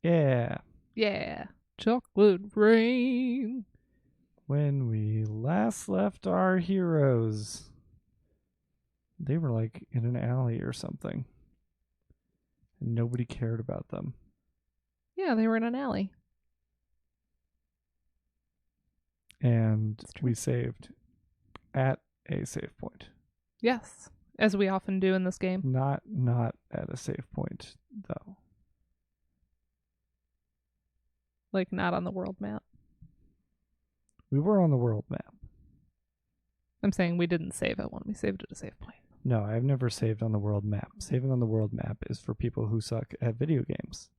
Yeah. Yeah. Chocolate rain. When we last left our heroes, they were like in an alley or something. And nobody cared about them. Yeah, they were in an alley. And That's true. we saved at a save point. Yes, as we often do in this game. Not at a save point, though. Like, not on the world map. We were on the world map. I'm saying we didn't save at one. We saved at a save point. No, I've never saved on the world map. Saving on the world map is for people who suck at video games.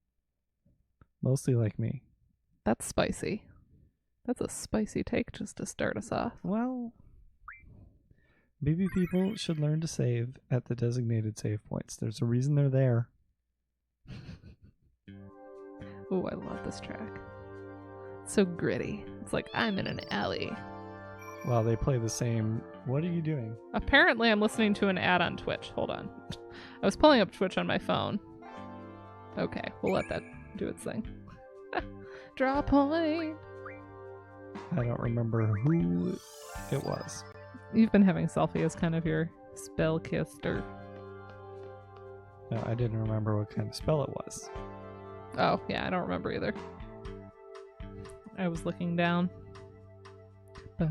Mostly like me. That's spicy. That's a spicy take just to start us off. Well, maybe people should learn to save at the designated save points. There's a reason they're there. Oh, I love this track. It's so gritty. It's like I'm in an alley. Well, they play the same. What are you doing? Apparently, I'm listening to an ad on Twitch. Hold on. I was pulling up Twitch on my phone. Okay, we'll let that do its thing. Draw a point. I don't remember who it was. You've been having Selfie as kind of your spellcaster. No, I didn't remember what kind of spell it was. Oh, yeah, I don't remember either. I was looking down. It's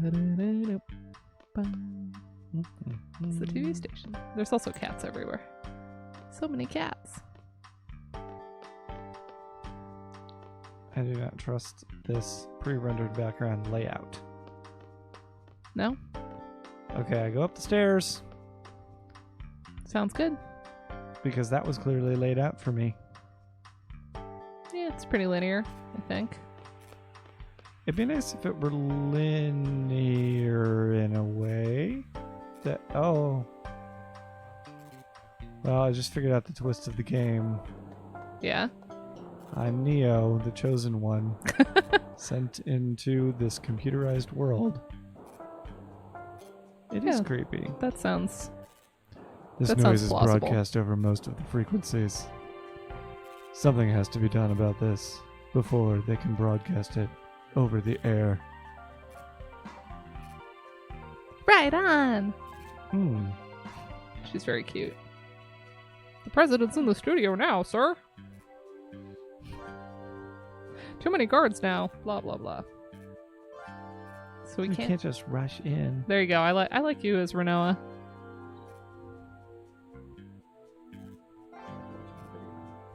the TV station. There's also cats everywhere. So many cats. I do not trust this pre-rendered background layout. No? Okay, I go up the stairs Sounds good. because that was clearly laid out for me. Yeah, it's pretty linear, I think. It'd be nice if it were linear in a way. Oh. Well, I just figured out the twist of the game. Yeah? I'm Neo, the chosen one, sent into this computerized world. It is Yeah. creepy. That sounds... This that noise sounds is plausible. broadcast over most of the frequencies. Something has to be done about this before they can broadcast it over the air. Right on! She's very cute. The president's in the studio now, sir. Too many guards now. Blah, blah, blah. So we You can't... can't just rush in. There you go. I like you as Renoa.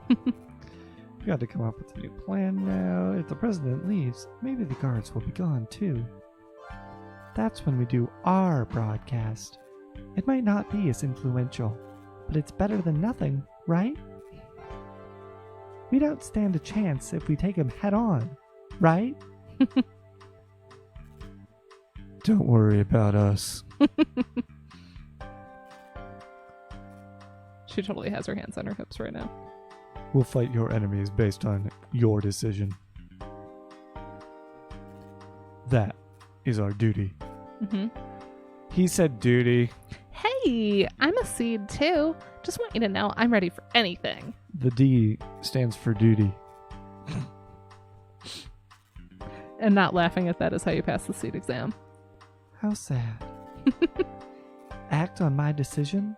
We got to come up with a new plan now. If the president leaves, maybe the guards will be gone too. That's when we do our broadcast. It might not be as influential, but it's better than nothing, right? We don't stand a chance if we take him head on, right? Don't worry about us. She totally has her hands on her hips right now. We'll fight your enemies based on your decision. That is our duty. Mm-hmm. He said duty. Hey, I'm a seed too. Just want you to know I'm ready for anything. The D stands for duty. And not laughing at that is how you pass the seed exam. How sad. Act on my decision?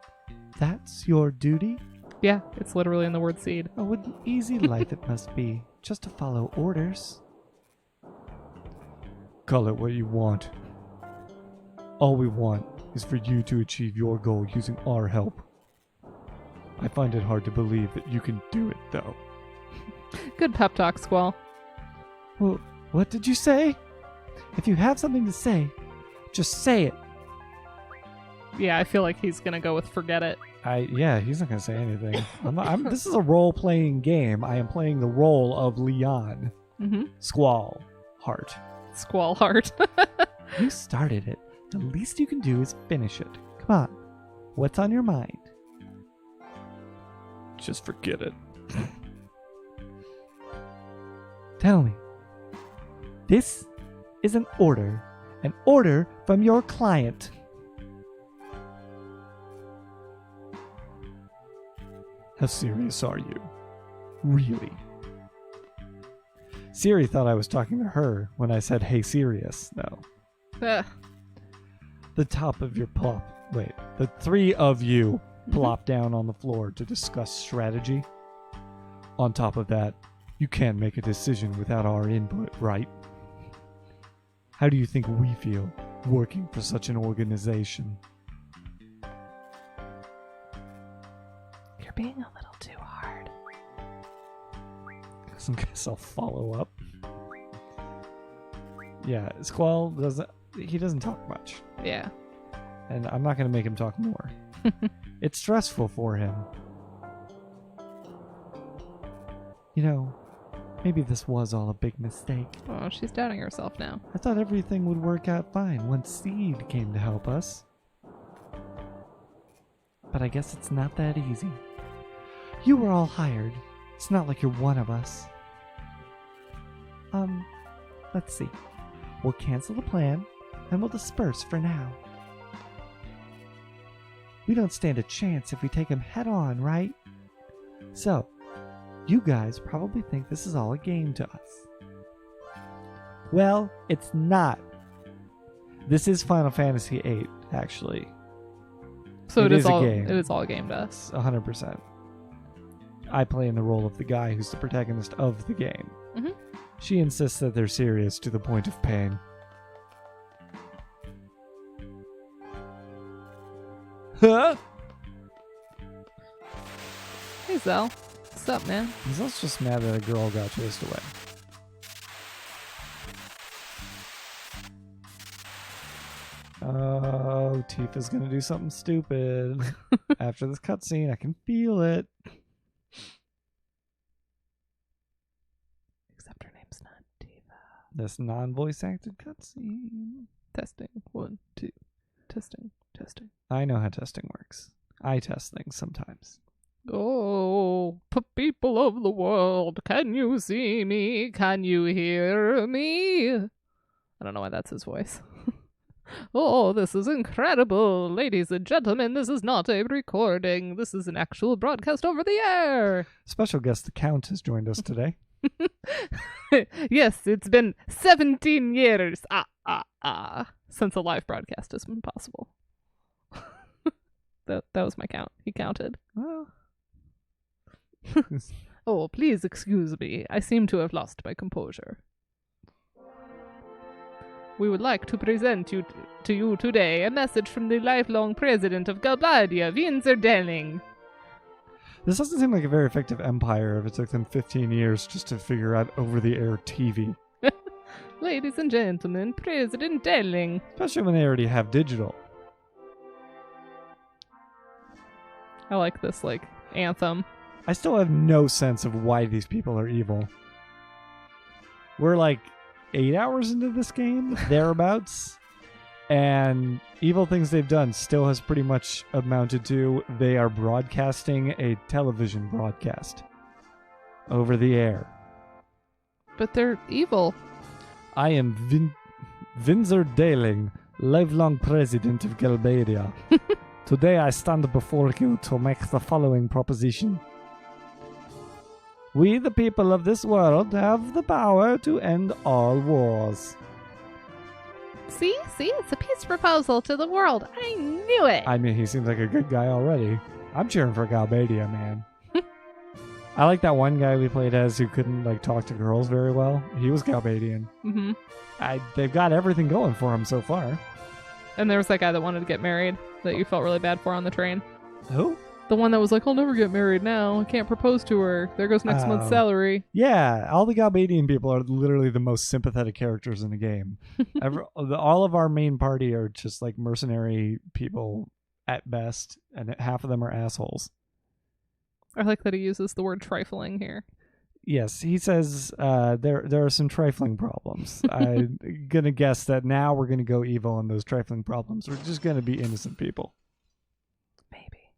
That's your duty? Yeah, it's literally in the word seed. Oh, what an easy life it must be, just to follow orders. Call it what you want. All we want is for you to achieve your goal using our help. I find it hard to believe that you can do it, though. Good pep talk, Squall. Well, what did you say? If you have something to say, just say it. Yeah, I feel like he's gonna go with forget it. Yeah, he's not gonna say anything. This is a role-playing game. I am playing the role of Leon. Mm-hmm. Squall. Heart. Squall heart. You started it. The least you can do is finish it. Come on. What's on your mind? Just forget it. Tell me. This is an order. An order from your client. How serious are you? Really? Siri thought I was talking to her when I said, "Hey, Sirius," though. The top of your plop. Wait, the three of you plop down on the floor to discuss strategy. On top of that, you can't make a decision without our input, right? How do you think we feel working for such an organization? You're being a little too hard. I guess I'll follow up. Yeah, Squall doesn't talk much. Yeah. And I'm not going to make him talk more. It's stressful for him. You know, maybe this was all a big mistake. Oh, she's doubting herself now. I thought everything would work out fine once Seed came to help us. But I guess it's not that easy. You were all hired. It's not like you're one of us. Let's see. We'll cancel the plan, and we'll disperse for now. We don't stand a chance if we take him head on, right? So, you guys probably think this is all a game to us. Well, it's not. This is Final Fantasy VIII, actually. So it is a all game. It is all a game to us. 100%. I play in the role of the guy who's the protagonist of the game. Mm-hmm. She insists that they're serious to the point of pain. Huh? Hey, Zell. What's up, man? He's also just mad that a girl got chased away. Oh, Tifa's gonna do something stupid. After this cutscene, I can feel it. Except her name's not Tifa. This non-voice acted cutscene. Testing. 1, 2. Testing. I know how testing works. I test things sometimes. Oh, people of the world, can you see me? Can you hear me? I don't know why that's his voice. Oh, this is incredible. Ladies and gentlemen, this is not a recording. This is an actual broadcast over the air. Special guest the Count has joined us today. Yes, it's been 17 years since a live broadcast has been possible. That was my count. He counted. Well. Oh, please excuse me. I seem to have lost my composure. We would like to present to you today a message from the lifelong president of Galbadia, VIII. This doesn't seem like a very effective empire if it took them 15 years just to figure out over-the-air TV. Ladies and gentlemen, President Delling. Especially when they already have digital. I like this, anthem. I still have no sense of why these people are evil. We're 8 hours into this game, thereabouts, and evil things they've done still has pretty much amounted to they are broadcasting a television broadcast over the air. But they're evil. I am Vinzer Daling, lifelong president of Galbadia. Today I stand before you to make the following proposition. We, the people of this world, have the power to end all wars. See, it's a peace proposal to the world. I knew it. I mean, he seems like a good guy already. I'm cheering for Galbadia, man. I like that one guy we played as who couldn't talk to girls very well. He was Galbadian. Mm-hmm. They've got everything going for him so far. And there was that guy that wanted to get married that you felt really bad for on the train. Who? The one that was like, I'll never get married now. I can't propose to her. There goes next month's salary. Yeah, all the Galbadian people are literally the most sympathetic characters in the game. All of our main party are just mercenary people at best, and half of them are assholes. I like that he uses the word trifling here. Yes, he says there are some trifling problems. I'm going to guess that now we're going to go evil and those trifling problems are just going to be innocent people. Maybe.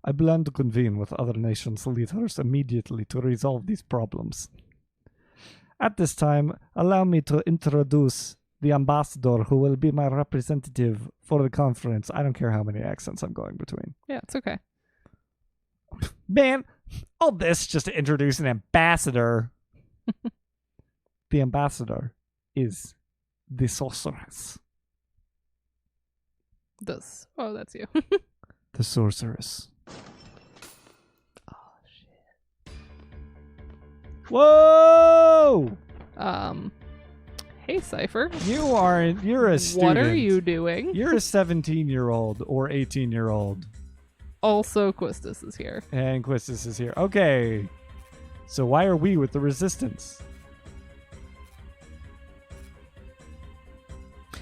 I plan to convene with other nations' leaders immediately to resolve these problems. At this time, allow me to introduce the ambassador who will be my representative for the conference. I don't care how many accents I'm going between. Yeah, it's okay. Man, all this just to introduce an ambassador. The ambassador is the sorceress. Oh, that's you. The sorceress. Oh, shit. Whoa! Hey, Cypher. You're a student. What are you doing? You're a 17-year-old or 18-year-old. Also, Quistis is here. And Quistis is here. Okay. So why are we with the resistance?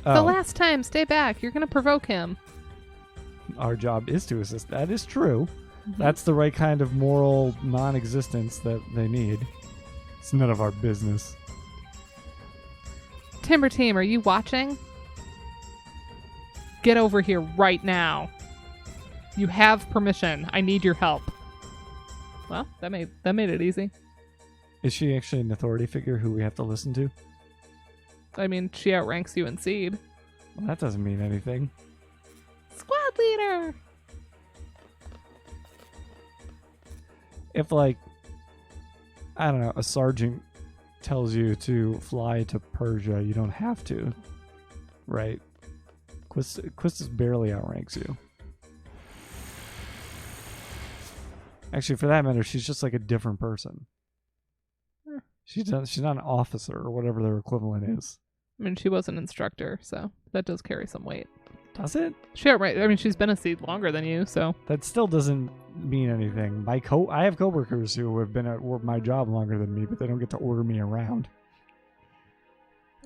The last time, stay back. You're going to provoke him. Our job is to assist. That is true. Mm-hmm. That's the right kind of moral non-existence that they need. It's none of our business. Timber Team, are you watching? Get over here right now. You have permission. I need your help. Well, that made it easy. Is she actually an authority figure who we have to listen to? I mean, she outranks you in seed. Well, that doesn't mean anything. Squad leader! If, like, I don't know, a sergeant tells you to fly to Persia, you don't have to. Right? Quistis barely outranks you. Actually, for that matter, she's just like a different person. She's not an officer or whatever their equivalent is. I mean, she was an instructor, so that does carry some weight. Does it? Sure, right. I mean, she's been a seed longer than you, so. That still doesn't mean anything. I have coworkers who have been at my job longer than me, but they don't get to order me around.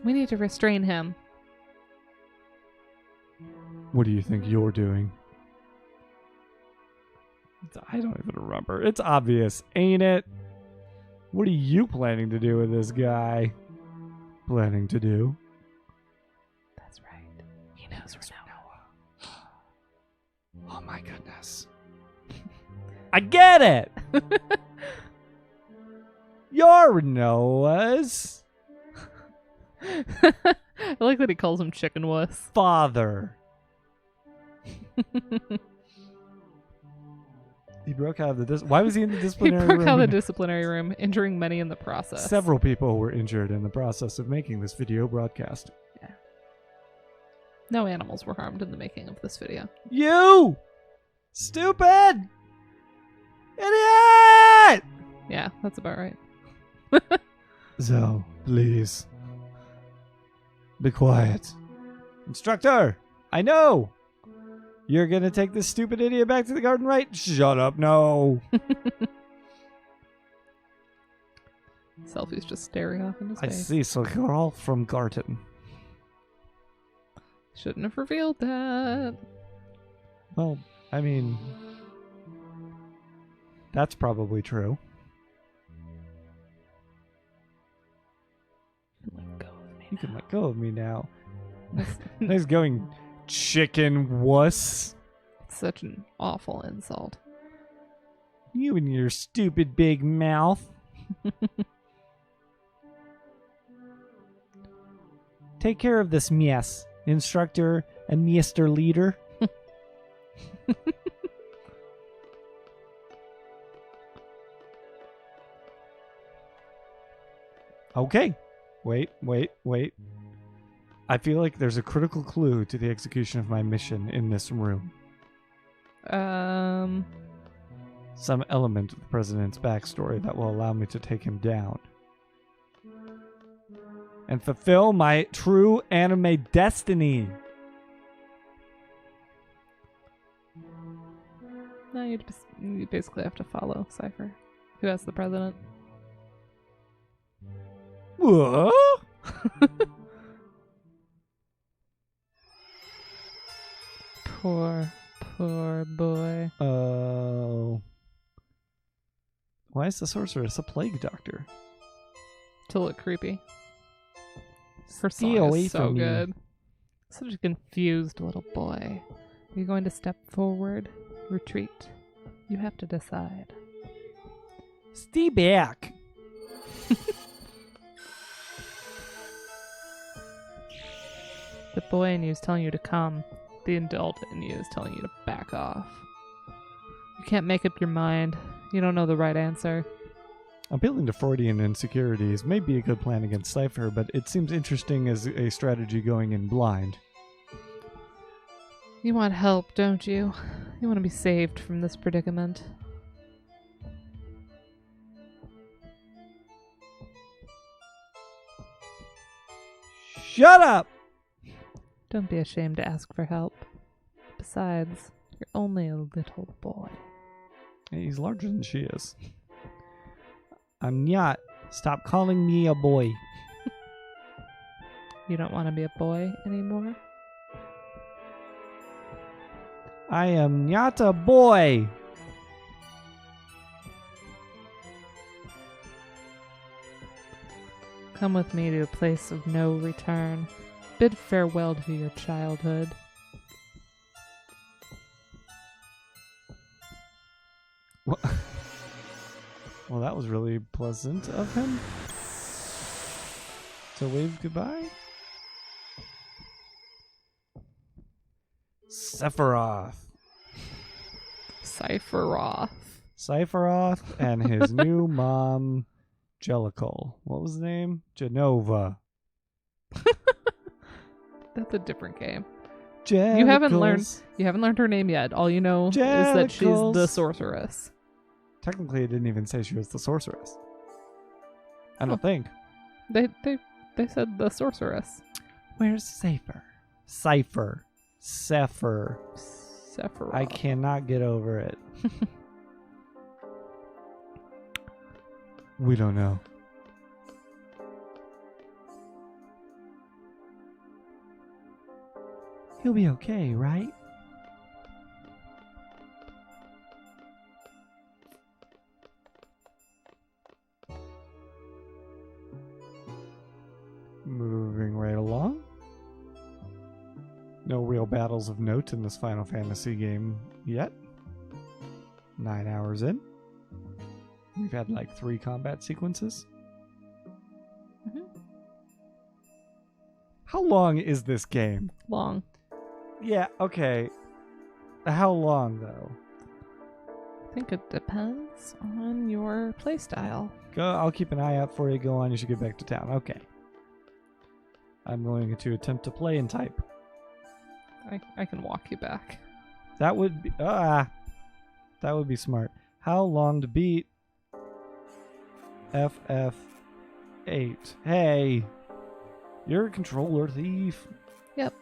We need to restrain him. What do you think you're doing? I don't even remember. It's obvious, ain't it? What are you planning to do with this guy? Planning to do? That's right. He knows we're Noah. Oh my goodness. I get it! You're Noah's I like that he calls him chicken wuss. father. He broke out of the why was he in the disciplinary room? He broke out of the disciplinary room, injuring many in the process. Several people were injured in the process of making this video broadcast. Yeah. No animals were harmed in the making of this video. You! Stupid! Idiot! Yeah, that's about right. So, please. Be quiet. Instructor! I know! You're gonna take this stupid idiot back to the garden, right? Shut up, no! Selfie's just staring off into I space. see, so you're all from Garten. Shouldn't have revealed that. Well, I mean... that's probably true. Let go of me. You can let go of me now. Nice going, chicken wuss. It's such an awful insult. You and your stupid big mouth. Take care of this mess, instructor and Mr. Leader. Okay. Wait. I feel like there's a critical clue to the execution of my mission in this room. Some element of the president's backstory that will allow me to take him down. And fulfill my true anime destiny. No, you basically have to follow Cypher. Who has the president? What? Poor boy. Oh. Why is the sorceress a plague doctor? To look creepy. Her Stay song away is so from me. good. Such a confused little boy. Are you going to step forward? Retreat? You have to decide. Stay back. The boy in you is telling you to come. The adult in you is telling you to back off. You can't make up your mind. You don't know the right answer. Appealing to Freudian insecurities may be a good plan against Cypher, but it seems interesting as a strategy going in blind. You want help, don't you? You want to be saved from this predicament. Shut up! Don't be ashamed to ask for help. Besides, you're only a little boy. He's larger than she is. I'm not. Stop calling me a boy. You don't want to be a boy anymore? I am not a boy. Come with me to a place of no return. Bid farewell to your childhood. Well, that was really pleasant of him to wave goodbye. Sephiroth. Sephiroth. And his new mom, Jellicle. What was the name? Genova. That's a different game. Jellicles. You haven't learned her name yet. All you know is that she's the sorceress. Technically, it didn't even say she was the sorceress. I don't think. They said the sorceress. Where's Cypher? Cypher. Sephiroth. I cannot get over it. We don't know. He'll be okay, right? Moving right along. No real battles of note in this Final Fantasy game yet. 9 hours in. We've had like 3 combat sequences. Mm-hmm. How long is this game? Long. Yeah, okay. How long, though? I think it depends on your playstyle. Go. I'll keep an eye out for you. Go on. You should get back to town. Okay. I'm going to attempt to play and type. I can walk you back. That would be... that would be smart. How long to beat? FF8. Hey! You're a controller thief. Yep.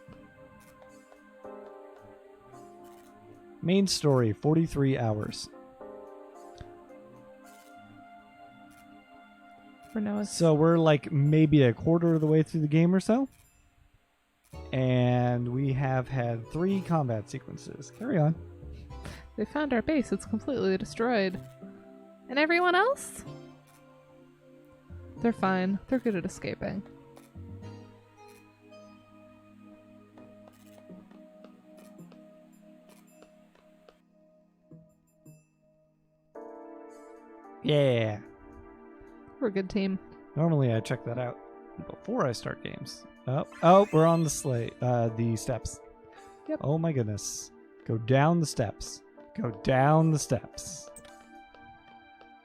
Main story, 43 hours. For now, So we're like maybe a quarter of the way through the game or so. And we have had 3 combat sequences. Carry on. they found our base. It's completely destroyed. And everyone else? They're fine. They're good at escaping. Yeah. We're a good team. Normally I check that out before I start games. Oh, we're on the the steps. Yep. Oh my goodness. Go down the steps. Go down the steps.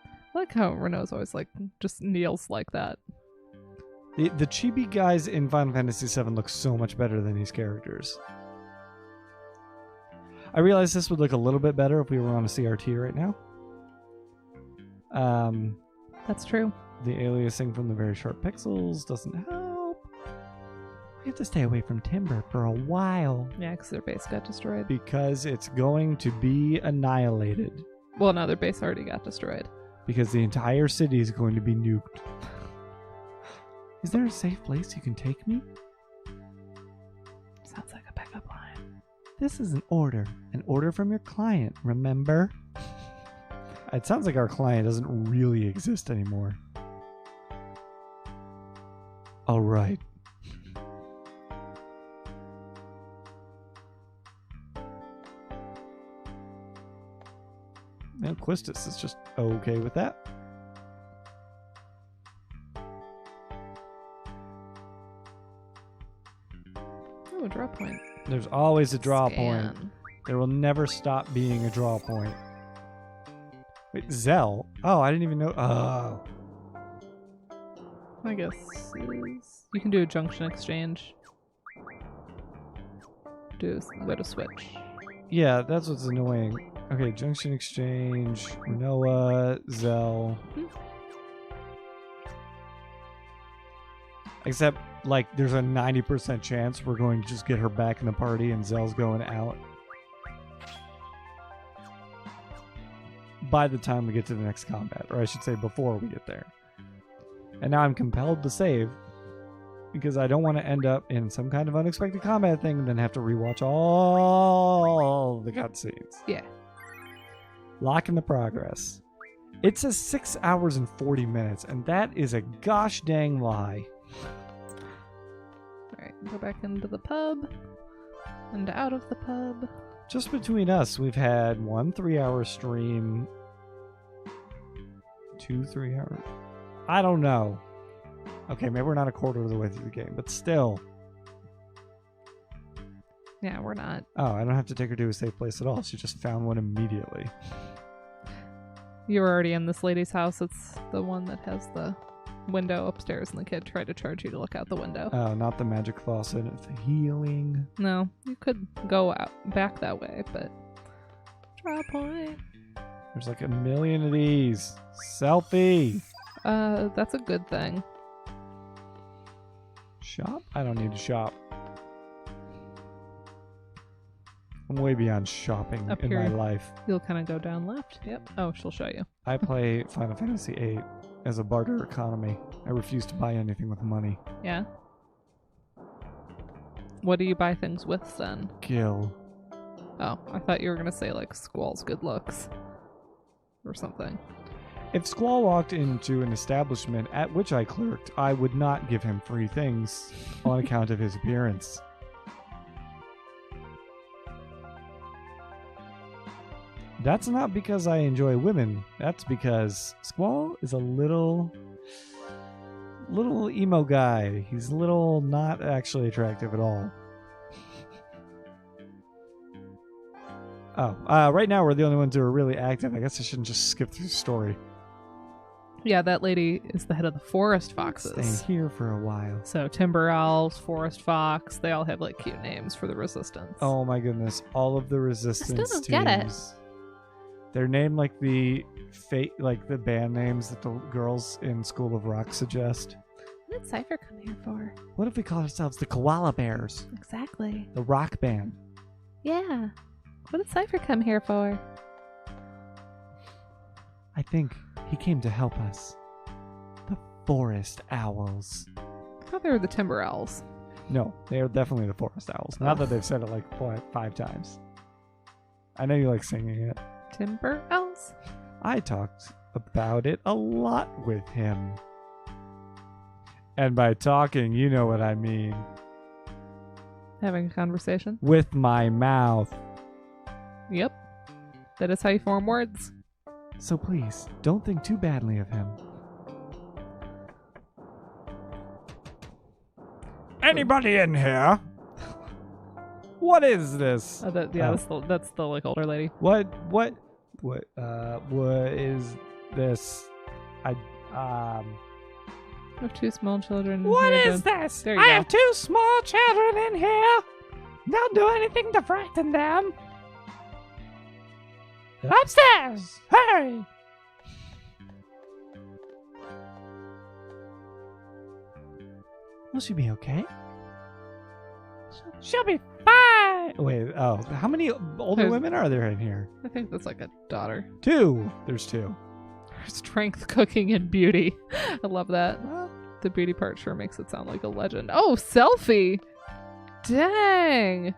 I like how Renault's always like just kneels like that. The chibi guys in Final Fantasy VII look so much better than these characters. I realize this would look a little bit better if we were on a CRT right now. That's true. The aliasing from the very sharp pixels doesn't help. We have to stay away from Timber for a while. Yeah, because their base got destroyed. Because it's going to be annihilated. Well, no, their base already got destroyed. Because the entire city is going to be nuked. Is there a safe place you can take me? Sounds like a pickup line. This is an order. An order from your client, remember? It sounds like our client doesn't really exist anymore. All right. Now Quistis is just okay with that. Oh, a draw point. There's always a draw Scan. point. There will never stop being a draw point. Wait, Zell? Oh, I didn't even know. Oh. I guess you can do a junction exchange. Go to switch. Yeah, that's what's annoying. Okay, junction exchange, Noah, Zell. Except, like, there's a 90% chance we're going to just get her back in the party and Zell's going out. By the time we get to the next combat, or I should say before we get there. And now I'm compelled to save because I don't want to end up in some kind of unexpected combat thing and then have to rewatch all the cutscenes. Yeah. Lock in the progress. It says 6 hours and 40 minutes, and that is a gosh dang lie. Alright, go back into the pub and out of the pub. Just between us, we've had 1 3-hour stream, 2 3-hour. I don't know. Okay, maybe we're not a quarter of the way through the game, but still. Yeah, we're not. Oh, I don't have to take her to a safe place at all. She just found one immediately. You were already in this lady's house. It's the one that has the window upstairs, and the kid tried to charge you to look out the window. Oh, not the magic faucet. It's the healing. No, you could go out back that way, but draw a point. There's like a million of these. Selfie. That's a good thing. Shop? I don't need to shop. I'm way beyond shopping Up in here. my life. You'll kind of go down left. Yep. Oh, she'll show you. I play Final Fantasy VIII as a barter economy. I refuse to buy anything with money. Yeah. What do you buy things with then? Gil. Oh, I thought you were gonna say like Squall's good looks or something. If Squall walked into an establishment at which I clerked, I would not give him free things on account of his appearance. That's not because I enjoy women. That's because Squall is a little emo guy. He's a little not actually attractive at all. Oh, right now we're the only ones who are really active. I guess I shouldn't just skip through the story. Yeah, that lady is the head of the forest foxes. Stay here for a while. So Timber Owls, Forest Fox, they all have like cute names for the resistance. Oh my goodness, all of the resistance don't teams. get it. They're named like the the band names that the girls in School of Rock suggest. What did Cypher come here for? What if we call ourselves the Koala Bears? Exactly. The rock band. Yeah. What did Cypher come here for? I think he came to help us. The Forest Owls. I thought they were the Timber Owls. No, they are definitely the Forest Owls. Not that they've said it like 5 times. I know you like singing it. Timber Owls? I talked about it a lot with him. And by talking, you know what I mean. Having a conversation? With my mouth. Yep. That is how you form words. So please, don't think too badly of him. Anybody in here? What is this? That's the like older lady. What is this? I have 2 small children. What here is this? There you I go. have 2 small children in here. Don't do anything to frighten them. Upstairs! Hurry! Will she be okay? She'll be fine! Wait, how many older There's- women are there in here? I think that's like a daughter. 2. There's 2. Strength, cooking, and beauty. I love that. Well, The beauty part sure makes it sound like a legend. Oh, selfie! Dang!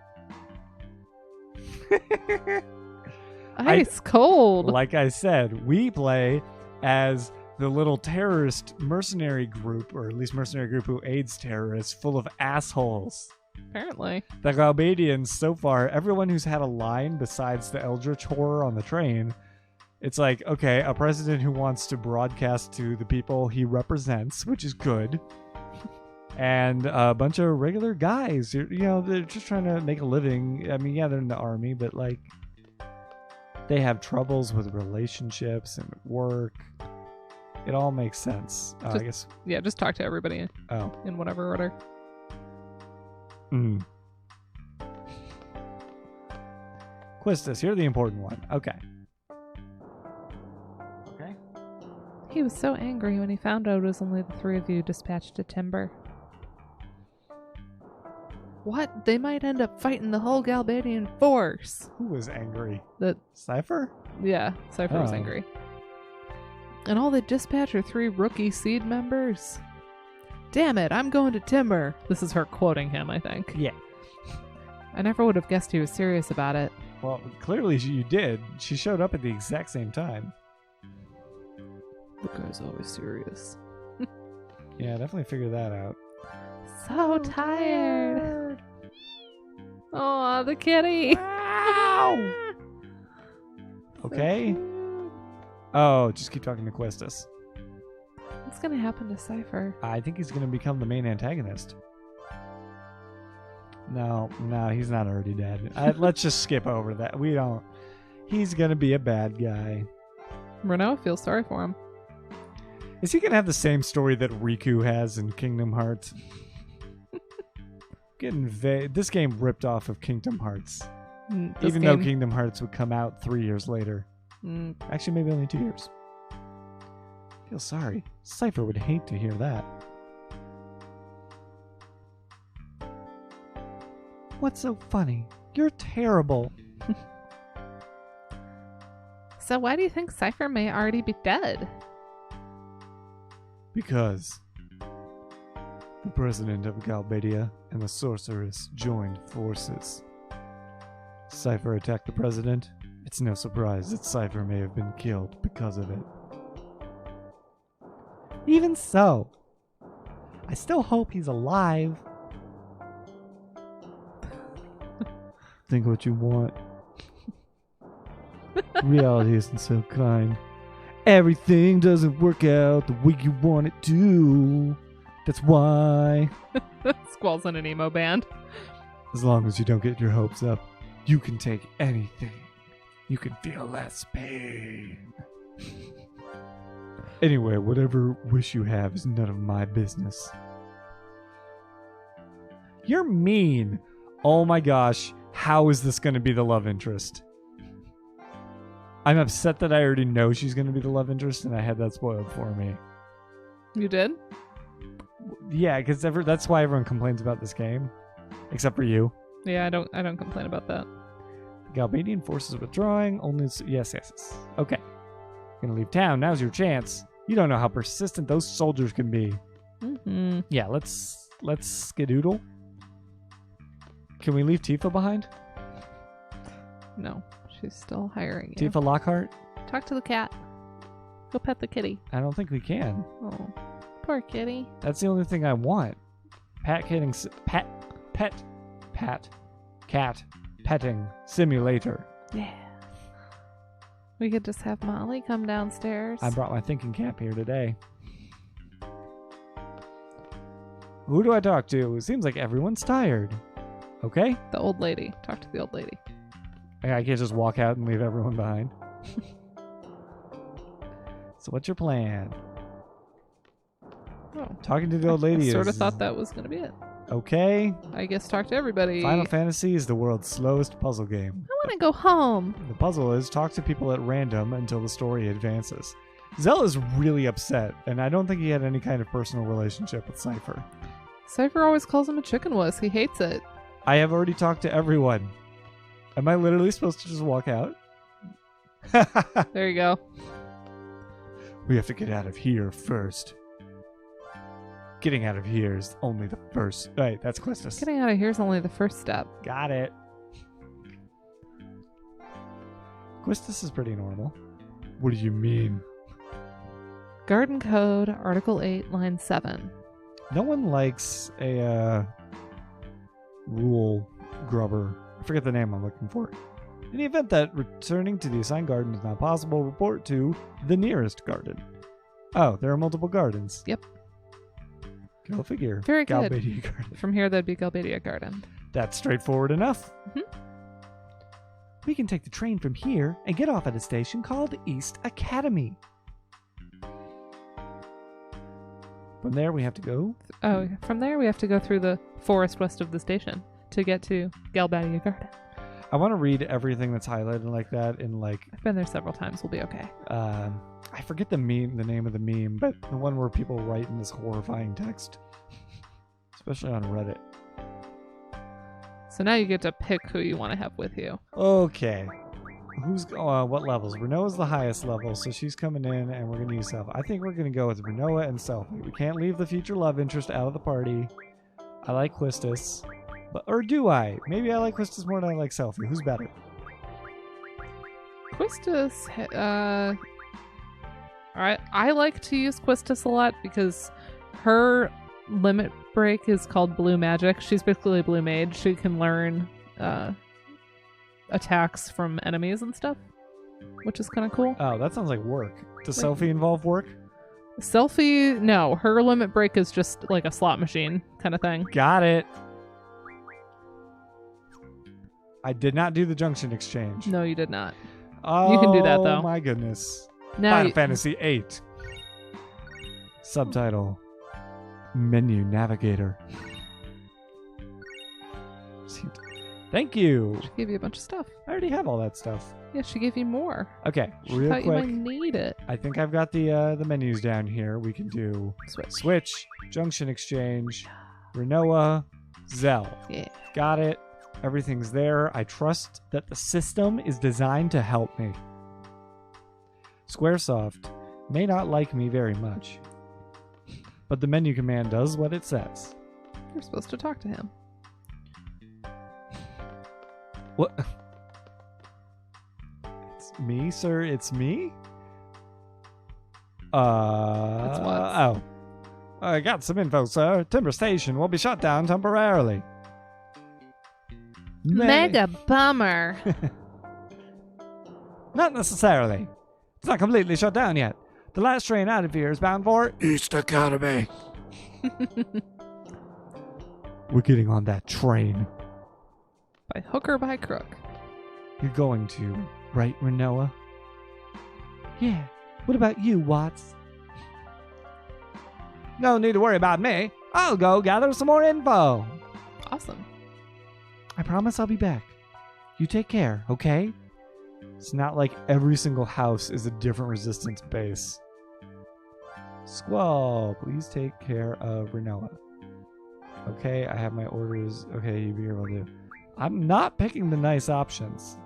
Ice cold. like I said, we play as the little terrorist mercenary group, or at least mercenary group who aids terrorists, full of assholes. Apparently. The Galbadians, so far, everyone who's had a line besides the Eldritch horror on the train, it's like, okay, a president who wants to broadcast to the people he represents, which is good, and a bunch of regular guys. They're just trying to make a living. I mean, yeah, they're in the army, but like, They have troubles with relationships and work. It all makes sense. I guess. Yeah, just talk to everybody Oh. in whatever order. Quistis, you're the important one. Okay. Okay. He was so angry when he found out it was only the three of you dispatched to Timber. What? They might end up fighting the whole Galbadian force. Who was angry? The Cypher? Yeah, Cypher was Oh. angry. And all they dispatch are 3 rookie seed members. Damn it, I'm going to Timber. This is her quoting him, I think. Yeah. I never would have guessed he was serious about it. Well, clearly you did. She showed up at the exact same time. The guy's always serious. Yeah, definitely figured that out. So tired. Oh, the kitty. Ow! Okay. Oh, just keep talking to Quistis. What's gonna happen to Cypher? I think he's going to become the main antagonist. No, he's not already dead. Let's just skip over that. We don't. He's going to be a bad guy. Renault feels sorry for him. Is he going to have the same story that Riku has in Kingdom Hearts? This game ripped off of Kingdom Hearts. Even though Kingdom Hearts would come out 3 years later. Actually, maybe only 2 years. Feel sorry. Cypher would hate to hear that. What's so funny? You're terrible. So why do you think Cypher may already be dead? Because the president of Galbadia and the sorceress joined forces. Cypher attacked the president. It's no surprise that Cypher may have been killed because of it. Even so, I still hope he's alive. Think what you want. Reality isn't so kind. Everything doesn't work out the way you want it to. That's why. Squall's in an emo band. As long as you don't get your hopes up, you can take anything. You can feel less pain. Anyway, whatever wish you have is none of my business. You're mean. Oh my gosh. How is this going to be the love interest? I'm upset that I already know she's going to be the love interest and I had that spoiled for me. You did? Yeah, because that's why everyone complains about this game. Except for you. Yeah, I don't complain about that. Galbadian forces withdrawing. Yes. Okay. Gonna leave town. Now's your chance. You don't know how persistent those soldiers can be. Mm-hmm. Yeah, let's skedoodle. Can we leave Tifa behind? No, she's still hiring you. Tifa Lockhart? Talk to the cat. Go pet the kitty. I don't think we can. Oh, poor kitty. That's the only thing I want. Cat petting simulator. Yeah. We could just have Molly come downstairs. I brought my thinking cap here today. Who do I talk to? It seems like everyone's tired. Okay? The old lady. Talk to the old lady. I can't just walk out and leave everyone behind. So what's your plan? Oh. Talking to the old lady I sort of is... thought that was going to be it. Okay. I guess talk to everybody. Final Fantasy is the world's slowest puzzle game. I want to go home. The puzzle is talk to people at random until the story advances. Zella's really upset, and I don't think he had any kind of personal relationship with Cypher. Cypher always calls him a chicken wuss. He hates it. I have already talked to everyone. Am I literally supposed to just walk out? There you go. We have to get out of here first. Getting out of here is only the first... Right, that's Quistis. Getting out of here is only the first step. Got it. Quistis is pretty normal. What do you mean? Garden Code, Article 8, Line 7. No one likes a rule grubber. I forget the name I'm looking for. In the event that returning to the assigned garden is not possible, report to the nearest garden. Oh, there are multiple gardens. Yep. Go figure. Very good. Galbadia Garden. From here, that'd be Galbadia Garden. That's straightforward enough. Mm-hmm. We can take the train from here and get off at a station called East Academy. From there, we have to go. Oh, from there we have to go through the forest west of the station to get to Galbadia Garden. I want to read everything that's highlighted like that in like. I've been there several times. We'll be okay. I forget the name of the meme, but the one where people write in this horrifying text, especially on Reddit. So now you get to pick who you want to have with you. Okay. Who's what levels? Renoa's the highest level, so she's coming in, and we're gonna use Selfie. I think we're gonna go with Renoa and Selfie. We can't leave the future love interest out of the party. I like Quistis, or do I? Maybe I like Quistis more than I like Selfie. Who's better? Quistis, I like to use Quistis a lot because her limit break is called Blue Magic. She's basically a Blue Mage. She can learn attacks from enemies and stuff, which is kind of cool. Oh, that sounds like work. Does Selfie involve work? Selfie, no. Her limit break is just like a slot machine kind of thing. Got it. I did not do the junction exchange. No, you did not. Oh, you can do that though. Oh my goodness. Now Final Fantasy VIII. Subtitle: Menu Navigator. Thank you. She gave you a bunch of stuff. I already have all that stuff. Yeah, she gave you more. Okay, She real thought quick. you might need it. I think I've got the menus down here. We can do Switch, Junction Exchange, Renoa, Zell. Yeah. Got it. Everything's there. I trust that the system is designed to help me. Squaresoft may not like me very much, but the menu command does what it says. You're supposed to talk to him. What? It's me, sir. It's me? That's what? Oh. I got some info, sir. Timber Station will be shut down temporarily. Mega bummer. Not necessarily. It's not completely shut down yet. The last train out of here is bound for East Academy. We're getting on that train. By hook or by crook. You're going to, right, Renoa? Yeah. What about you, Watts? No need to worry about me. I'll go gather some more info. Awesome. I promise I'll be back. You take care, okay? It's not like every single house is a different resistance base. Squall, please take care of Renoa. Okay, I have my orders. Okay, you be able to. I'm not picking the nice options.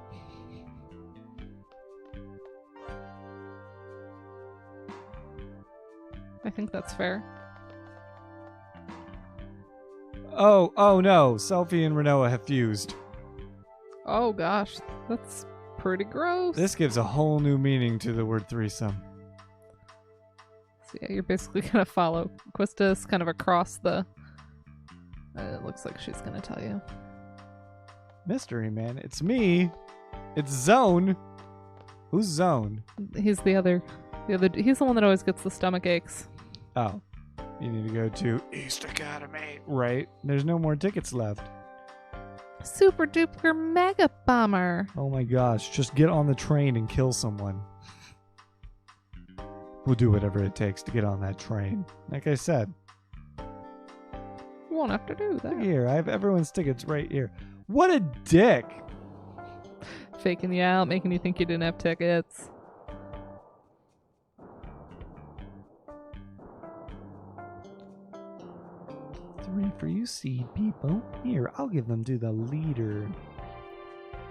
I think that's fair. Oh no. Selfie and Renoa have fused. Oh gosh, that's pretty gross. This gives a whole new meaning to the word threesome. So yeah, you're basically gonna follow Quistis kind of across the... it looks like she's gonna tell you. Mystery man, it's me. It's Zone. Who's Zone? He's the other... He's the one that always gets the stomach aches. Oh. You need to go to East Academy. Right. There's no more tickets left. Super duper mega bummer. Oh my gosh. Just get on the train and kill someone. We'll do whatever it takes to get on that train. Like I said. You won't have to do that. Here, I have everyone's tickets right here. What a dick. Faking you out, making you think you didn't have tickets. Three for you seed people. Here, I'll give them to the leader.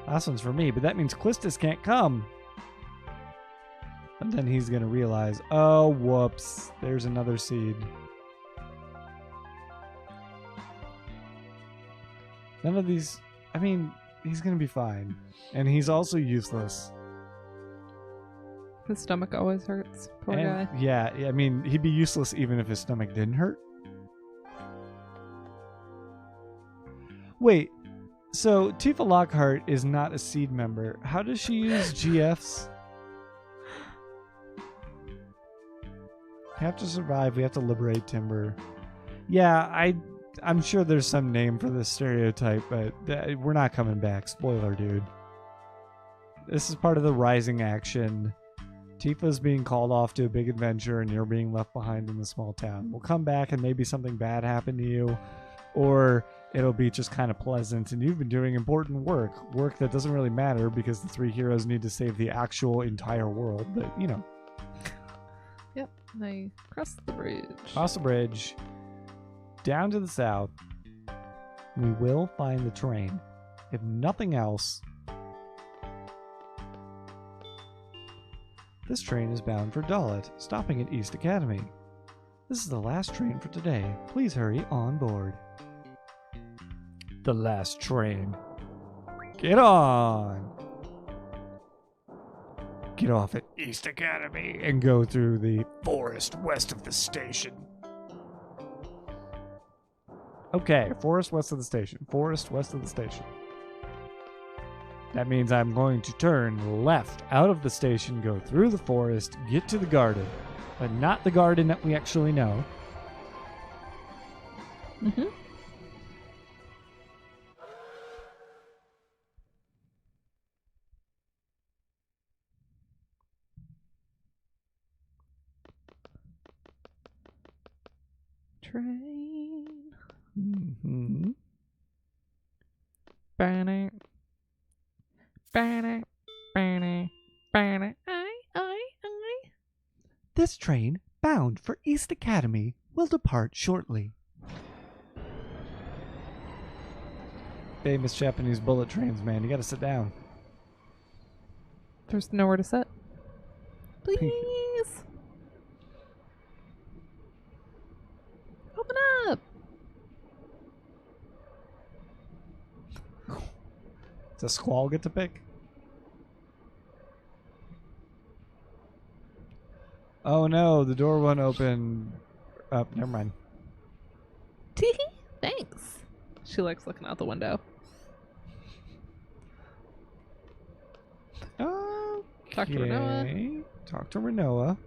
Last one's for me, but that means Quistis can't come. And then he's going to realize, oh, whoops, there's another seed. None of these, I mean, he's going to be fine. And he's also useless. His stomach always hurts. Poor guy. Yeah, I mean, he'd be useless even if his stomach didn't hurt. Wait, so Tifa Lockhart is not a seed member. How does she use GFs? We have to survive. We have to liberate Timber. Yeah, I'm sure there's some name for this stereotype, but we're not coming back. Spoiler, dude. This is part of the rising action. Tifa's being called off to a big adventure and you're being left behind in the small town. We'll come back and maybe something bad happened to you, or it'll be just kind of pleasant and you've been doing important work that doesn't really matter because the three heroes need to save the actual entire world, but you know. Yep, they cross the bridge. Cross the bridge, down to the south. We will find the train. If nothing else, this train is bound for Dalit, stopping at East Academy. This is the last train for today. Please hurry on board. The last train. Get on! Get off at East Academy and go through the forest west of the station. Okay, forest west of the station. Forest west of the station. That means I'm going to turn left out of the station, go through the forest, get to the garden. But not the garden that we actually know. Mm-hmm. Train. Mm-hmm. Banner. Banner. Banner. Banner. I. This train, bound for East Academy, will depart shortly. Famous Japanese bullet trains, man. You gotta sit down. There's nowhere to sit. Please. Open up. Does Squall get to pick? Oh no, the door won't open. Oh, never mind. Thanks. She likes looking out the window. Okay. Talk to Renoa. Talk to Renoa.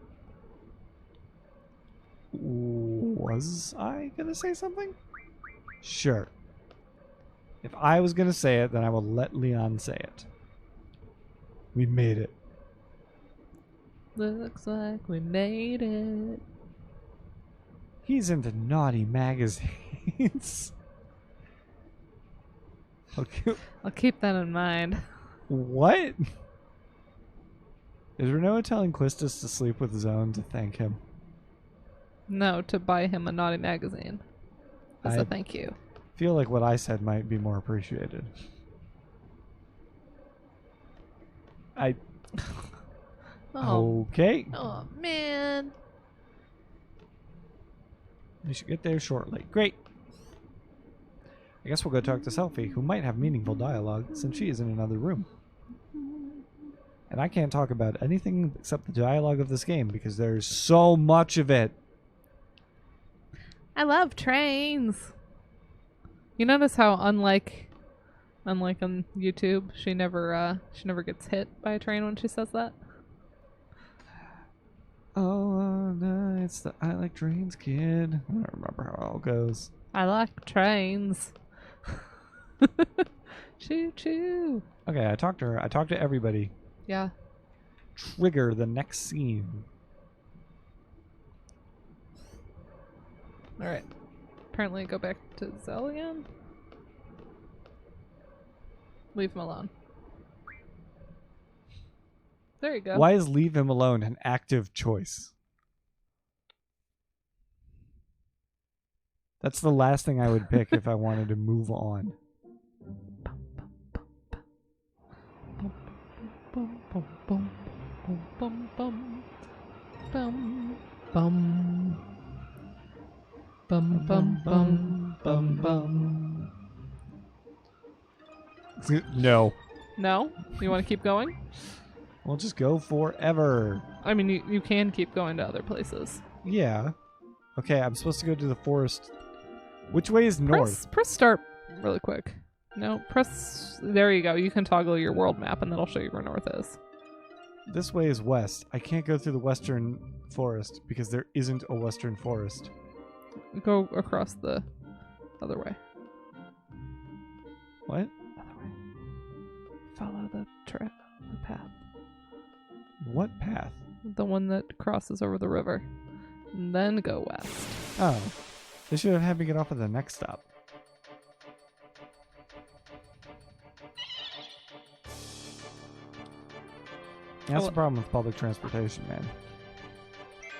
Was I gonna say something? Sure. If I was gonna say it, then I will let Leon say it. We made it. Looks like we made it. He's into naughty magazines. Okay. I'll keep that in mind. What? Is Renoa telling Quistis to sleep with Zone to thank him? No, to buy him a naughty magazine. As a thank you. Feel like what I said might be more appreciated. Okay. Oh, man. We should get there shortly. Great. I guess we'll go talk to Selphie, who might have meaningful dialogue since she is in another room. And I can't talk about anything except the dialogue of this game because there's so much of it. I love trains. You notice how unlike on YouTube, she never gets hit by a train when she says that? Oh, no, it's the I like trains kid. I don't remember how it all goes. I like trains. Choo choo. Okay, I talked to her. I talked to everybody. Yeah. Trigger the next scene. Alright. Apparently go back to Zell again. Leave him alone. There you go. Why is leave him alone an active choice? That's the last thing I would pick if I wanted to move on. No. No? You want to keep going? We'll just go forever. I mean, you can keep going to other places. Yeah. Okay, I'm supposed to go to the forest. Which way is north? Press start really quick. No, press... There you go. You can toggle your world map and that'll show you where north is. This way is west. I can't go through the western forest because there isn't a western forest. Go across the other way. What? Other way. Follow the path. What path? The one that crosses over the river. And then go west. Oh. They should have had me get off at the next stop. That's the problem with public transportation, man.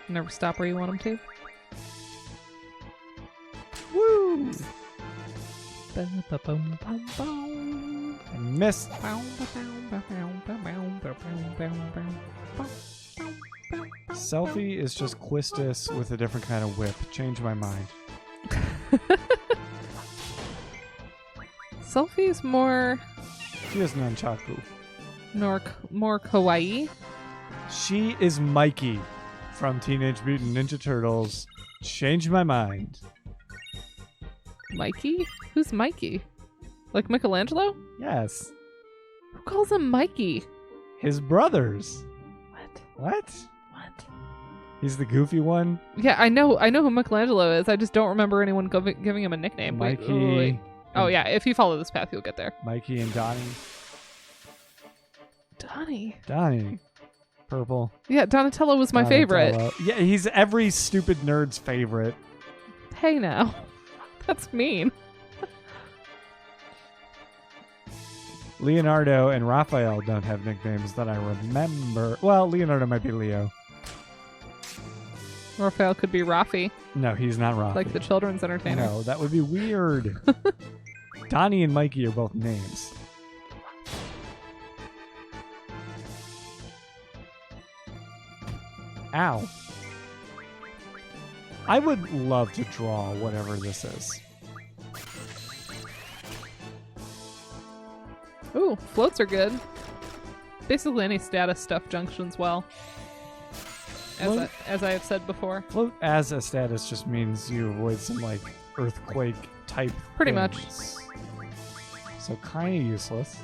Never stop where you want them to. Woo! I missed. Selfie is just Quistis with a different kind of whip. Change my mind. Selfie's more She has nunchaku. more kawaii. She is Mikey from Teenage Mutant Ninja Turtles. Change my mind. Mikey? Who's Mikey? Like Michelangelo? Yes. Who calls him Mikey? His brothers. What? What? What? He's the goofy one? Yeah, I know who Michelangelo is. I just don't remember anyone giving him a nickname. Mikey. Wait. Oh yeah, if you follow this path, you'll get there. Mikey and Donnie. Donnie. Purple. Yeah, Donatello was my favorite. Yeah, he's every stupid nerd's favorite. Hey now. That's mean. Leonardo and Raphael don't have nicknames that I remember. Well, Leonardo might be Leo. Raphael could be Rafi, No, he's not Rafi. like the children's entertainer. No, that would be weird. Donnie and Mikey are both names. Ow. I would love to draw whatever this is. Ooh, floats are good. Basically any status stuff junctions well. As I have said before. Float as a status just means you avoid some like earthquake type Pretty things. So kind of useless.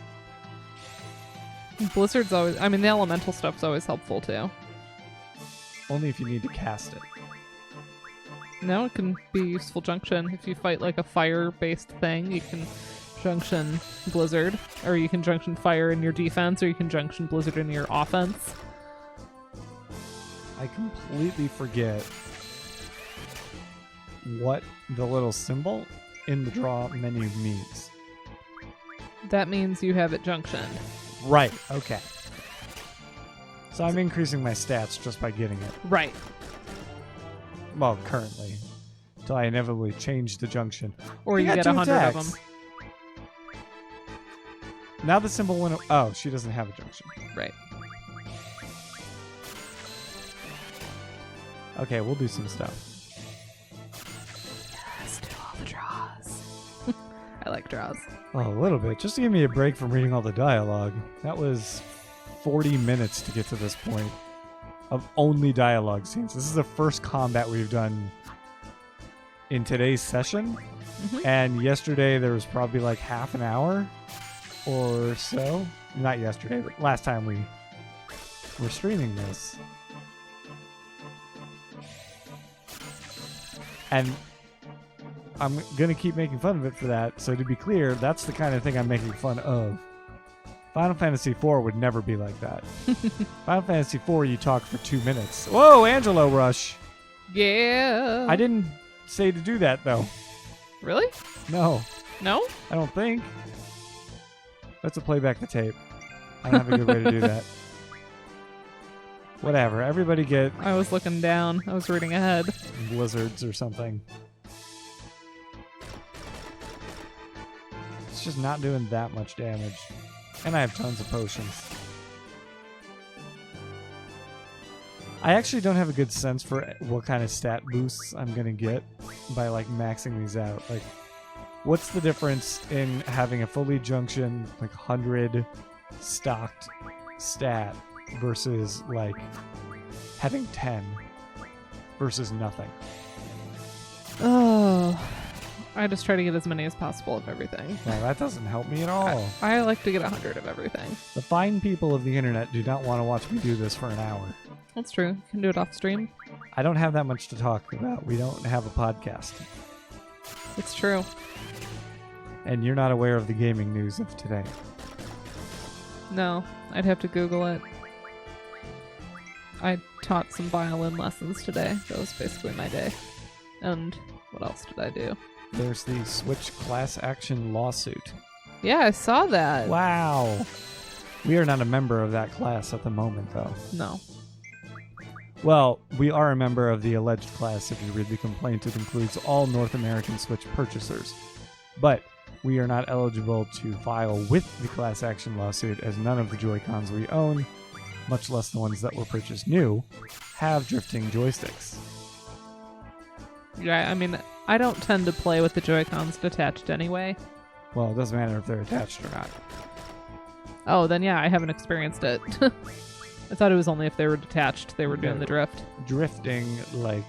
Blizzard's always, I mean the elemental stuff's always helpful too. Only if you need to cast it. No, it can be a useful junction. If you fight like a fire-based thing, you can junction Blizzard, or you can junction fire in your defense, or you can junction Blizzard in your offense. I completely forget what the little symbol in the draw menu means. That means you have it junctioned. Right, okay. So I'm increasing my stats just by getting it. Right. Well, currently. Until I inevitably change the junction. Or you got get 2 100 of attacks. them. Now the symbol went... Oh, she doesn't have a junction. Right. Okay, we'll do some stuff. Let's do all the draws. I like draws. Oh, a little bit. Just to give me a break from reading all the dialogue. That was 40 minutes to get to this point of only dialogue scenes. This is the first combat we've done in today's session. Mm-hmm. And yesterday there was probably like half an hour or so. Not yesterday, but last time we were streaming this. And I'm going to keep making fun of it for that. So to be clear, that's the kind of thing I'm making fun of. Final Fantasy IV would never be like that. Final Fantasy IV, you talk for 2 minutes. Whoa, Angelo Rush. Yeah. I didn't say to do that, though. Really? No, No? I don't think. Let's play back the tape. I don't have a good way to do that. Whatever. Everybody get I was looking down. I was reading ahead. blizzards or something. It's just not doing that much damage. And I have tons of potions. I actually don't have a good sense for what kind of stat boosts I'm going to get by like maxing these out. Like, what's the difference in having a fully junction, like 100 stocked stat versus like having 10 versus nothing? Oh. I just try to get as many as possible of everything. No, that doesn't help me at all. I like to get 100 of everything. The fine people of the internet do not want to watch me do this for an hour. That's true. You can do it off stream. I don't have that much to talk about. We don't have a podcast. It's true. And you're not aware of the gaming news of today. No, I'd have to Google it. I taught some violin lessons today. That was basically my day. And what else did I do? There's the Switch class action lawsuit. Yeah, I saw that. Wow. We are not a member of that class at the moment, though. No. Well, we are a member of the alleged class. If you read the complaint, it includes all North American Switch purchasers. But we are not eligible to file with the class action lawsuit, as none of the Joy-Cons we own, much less the ones that were purchased new, have drifting joysticks. Yeah, I mean, I don't tend to play with the Joy-Cons detached anyway. Well, it doesn't matter if they're attached or not. Oh, then yeah, I haven't experienced it. I thought it was only if they were detached they were doing the drift. Drifting, like,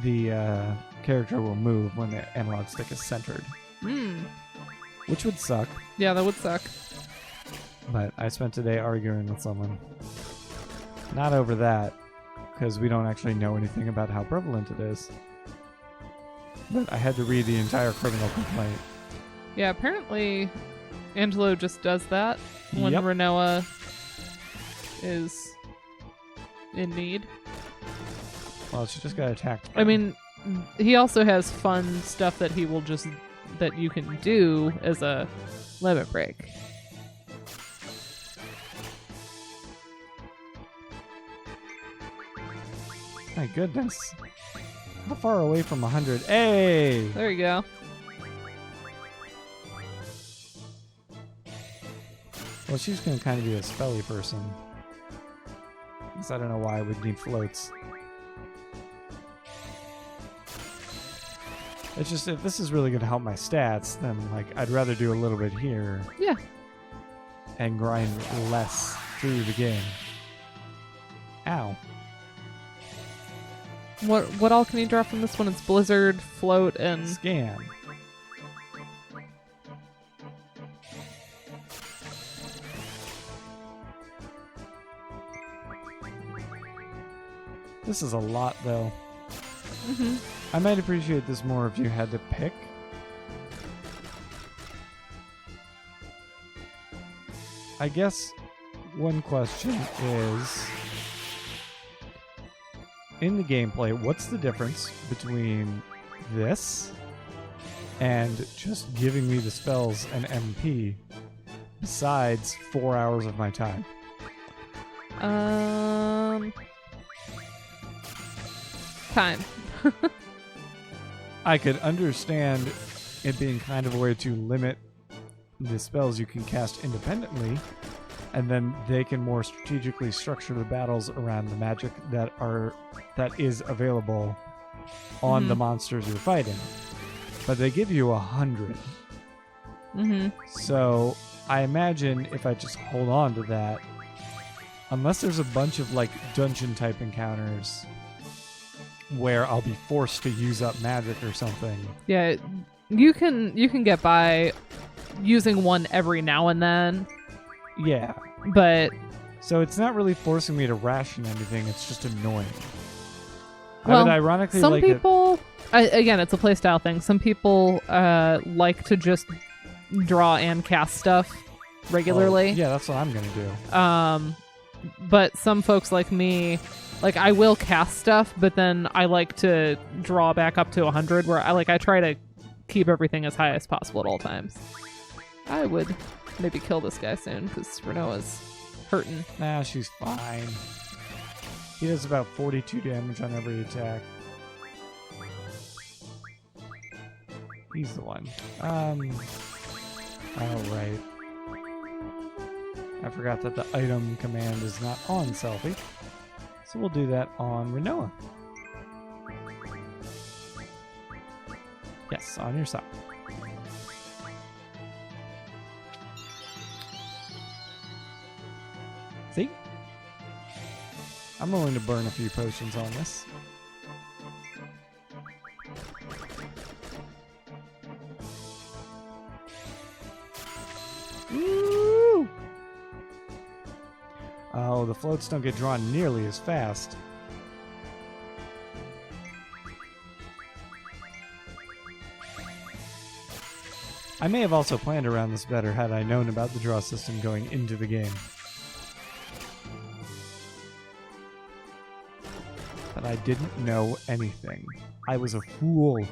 the character will move when the analog stick is centered. Which would suck. Yeah, that would suck. But I spent today arguing with someone. Not over that, because we don't actually know anything about how prevalent it is. But I had to read the entire criminal complaint. Yeah, apparently Angelo just does that when Yep. Renoa is in need. Well, she just got attacked. I mean, he also has fun stuff that he will just that you can do as a limit break. My goodness. How far away from 100? Hey! There you go. Well, she's going to kind of be a spelly person. Because I don't know why I would need floats. It's just, if this is really going to help my stats, then, like, I'd rather do a little bit here. Yeah. And grind less through the game. Ow. What all can you draw from this one? It's Blizzard, Float, and... Scan. This is a lot, though. Mm-hmm. I might appreciate this more if you had to pick. I guess one question is, in the gameplay, what's the difference between this and just giving me the spells and MP besides 4 hours of my time? Time. I could understand it being kind of a way to limit the spells you can cast independently, and then they can more strategically structure the battles around the magic that is available on the monsters you're fighting. But they give you 100. Mm-hmm. So I imagine if I just hold on to that, unless there's a bunch of like dungeon type encounters where I'll be forced to use up magic or something. Yeah, you can get by using one every now and then. Yeah. But So it's not really forcing me to ration anything, it's just annoying. well, I would ironically some like people, again, it's a playstyle thing. Some people like to just draw and cast stuff regularly. Yeah, that's what I'm going to do. But some folks like me, like I will cast stuff, but then I like to draw back up to 100, where I try to keep everything as high as possible at all times. I would maybe kill this guy soon because Renoa's hurting. Nah, she's fine. He does about 42 damage on every attack. He's the one. Alright. I forgot that the item command is not on Selfie. So we'll do that on Renoa. Yes, on your side. See? I'm willing to burn a few potions on this. Woo! Oh, the floats don't get drawn nearly as fast. I may have also planned around this better had I known about the draw system going into the game. But I didn't know anything. I was a fool.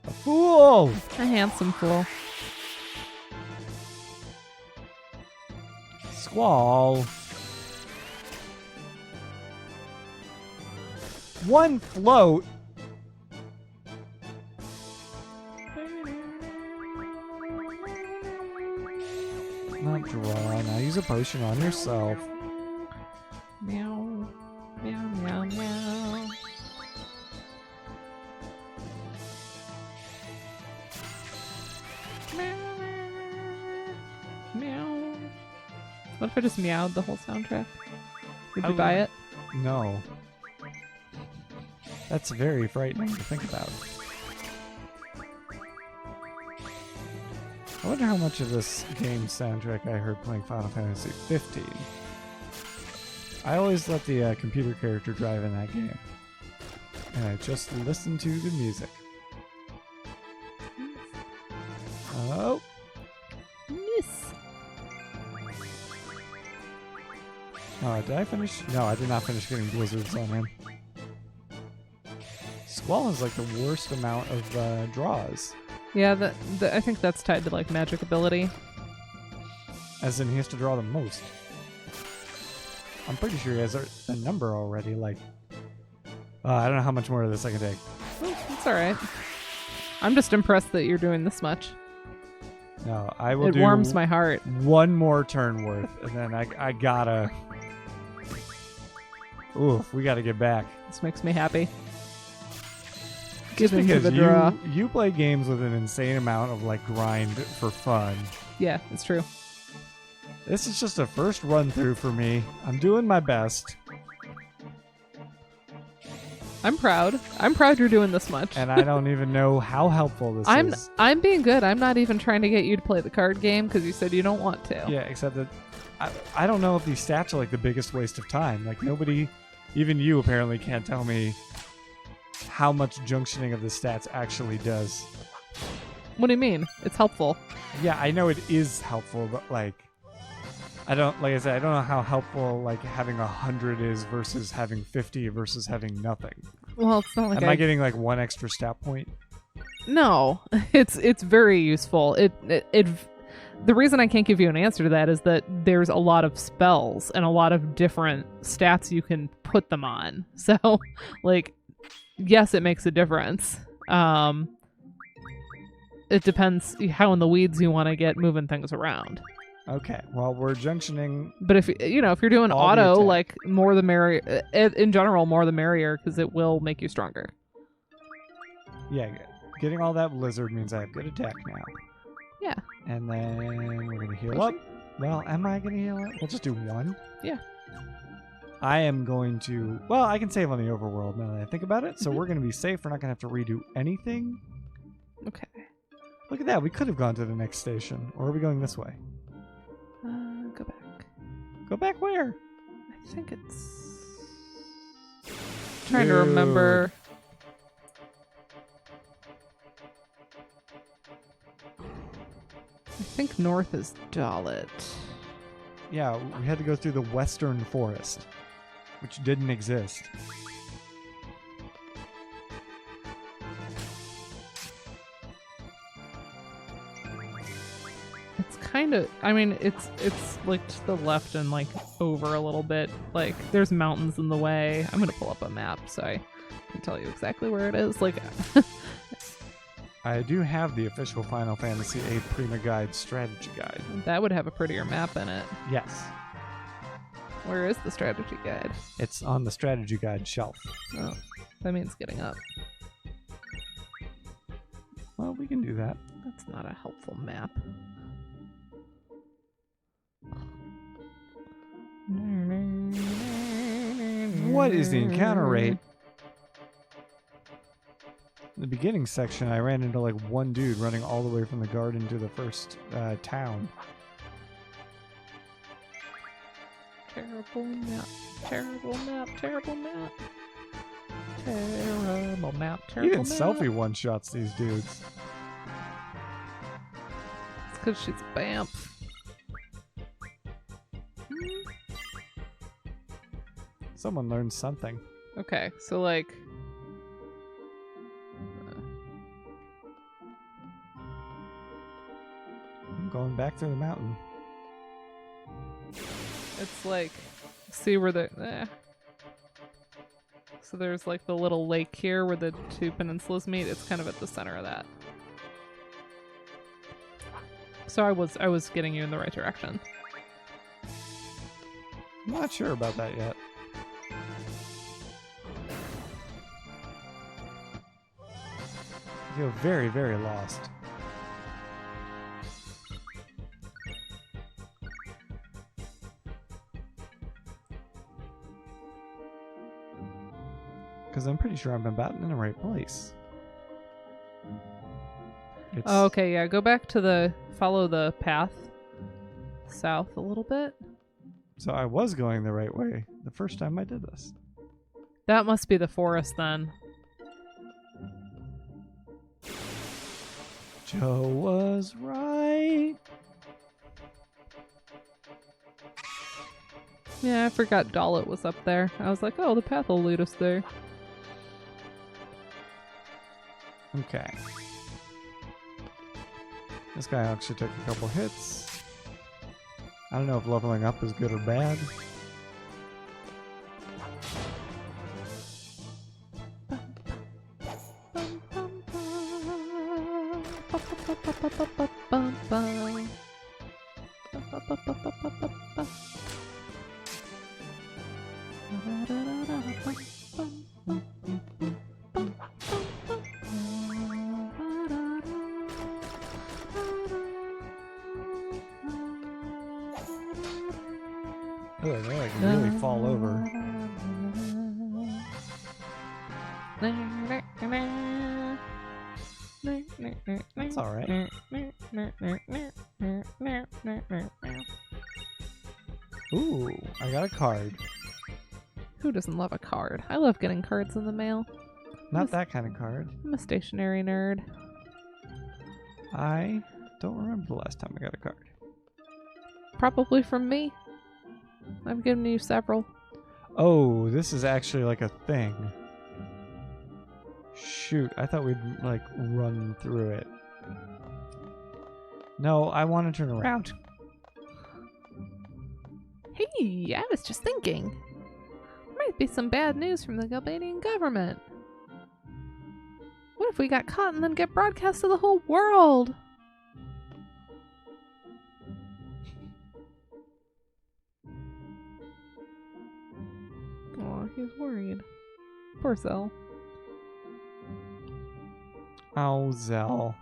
A fool! A handsome fool. Squall. One float. Not draw. Now use a potion on yourself. Meow. Meow, meow, meow. Meow. What if I just meowed the whole soundtrack? Would you buy it? No. That's very frightening to think about. I wonder how much of this game's soundtrack I heard playing Final Fantasy 15. I always let the computer character drive in that game. And I just listen to the music. Oh. Miss. Oh, did I finish? No, I did not finish getting blizzards on him. Squall is like the worst amount of draws. Yeah, I think that's tied to like magic ability. As in, he has to draw the most. I'm pretty sure he has a number already. Like, I don't know how much more of this I can take. Oh, it's all right. I'm just impressed that you're doing this much. No, I will. It warms my heart. One more turn worth, and then I gotta. Oof, we gotta get back. This makes me happy. Just Give into because the draw. you play games with an insane amount of like grind for fun. Yeah, it's true. This is just a first run through for me. I'm doing my best. I'm proud. I'm proud you're doing this much. And I don't even know how helpful this is. I'm being good. I'm not even trying to get you to play the card game because you said you don't want to. Yeah, except that I don't know if these stats are like the biggest waste of time. Like nobody, even you apparently can't tell me how much junctioning of the stats actually does. What do you mean? It's helpful. Yeah, I know it is helpful, but like I said, I don't know how helpful like having 100 is versus having 50 versus having nothing. Well, it's not like Am I getting like one extra stat point? No, it's very useful. The reason I can't give you an answer to that is that there's a lot of spells and a lot of different stats you can put them on. So, like, yes, it makes a difference. It depends how in the weeds you want to get moving things around. Okay, well, we're junctioning. But if you're doing all auto, like more the merrier. In general, more the merrier because it will make you stronger. Yeah, getting all that blizzard means I have good attack now. Yeah. And then we're gonna heal up. Well, am I gonna heal up? We'll just do one. Yeah. I am going to. Well, I can save on the overworld now that I think about it. So we're gonna be safe. We're not gonna have to redo anything. Okay. Look at that. We could have gone to the next station, or are we going this way? Go back. Go back where? I think it's... trying to remember. I think north is Dalit. Yeah, we had to go through the western forest, which didn't exist. It's kind of, I mean, it's like to the left and like over a little bit. Like there's mountains in the way. I'm gonna pull up a map so I can tell you exactly where it is. Like, I do have the official Final Fantasy VIII Prima Guide strategy guide. that would have a prettier map in it. Yes. Where is the strategy guide? It's on the strategy guide shelf. Oh, that means getting up. Well, we can do that. That's not a helpful map. What is the encounter rate? In the beginning section, I ran into like one dude running all the way from the garden to the first town. Terrible map. Terrible map. Terrible map. Terrible map. Terrible Even map. selfie one-shots these dudes. because she's Bamp. Someone learned something. Okay, so like... I'm going back through the mountain. It's like... See where the... So there's like the little lake here where the two peninsulas meet. It's kind of at the center of that. So I was getting you in the right direction. I'm not sure about that yet. I feel very, very lost. Because I'm pretty sure I'm about in the right place. Oh, okay, yeah. Go back to follow the path south a little bit. So I was going the right way the first time I did this. That must be the forest then. Joe was right. Yeah, I forgot Dollet was up there. I was like, oh, the path will lead us there. Okay. This guy actually took a couple hits. I don't know if leveling up is good or bad. Oh, they like really fall over. That's alright. Ooh, I got a card. Who doesn't love a card? I love getting cards in the mail. Not that kind of card. I'm a stationery nerd. I don't remember the last time I got a card. Probably from me. I've given you several. Oh, this is actually like a thing. Shoot, I thought we'd like run through it. No, I want to turn around. Hey, I was just thinking. There might be some bad news from the Galbadian government. What if we got caught and then get broadcast to the whole world? Aw, he's worried. Poor Zell. Oh, Zell.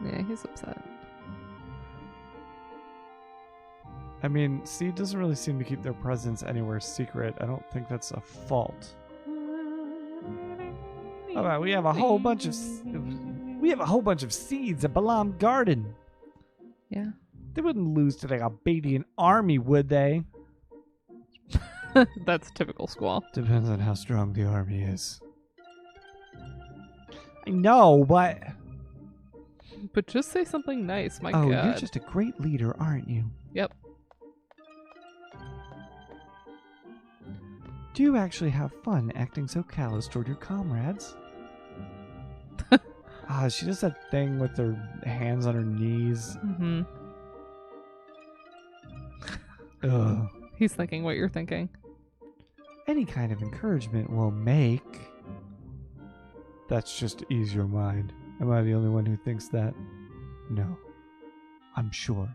Yeah, he's upset. I mean, Seed doesn't really seem to keep their presence anywhere secret. I don't think that's a fault. How about we have a whole bunch of seeds at Balam Garden. Yeah. They wouldn't lose to the Galbadian army, would they? That's typical Squall. Depends on how strong the army is. I know, but... But just say something nice, my Oh, god. you're just a great leader, aren't you? Yep. Do you actually have fun acting so callous toward your comrades? She does that thing with her hands on her knees. Mm-hmm. Ugh. He's thinking what you're thinking. Any kind of encouragement will make... That's just ease your mind. Am I the only one who thinks that? No. I'm sure.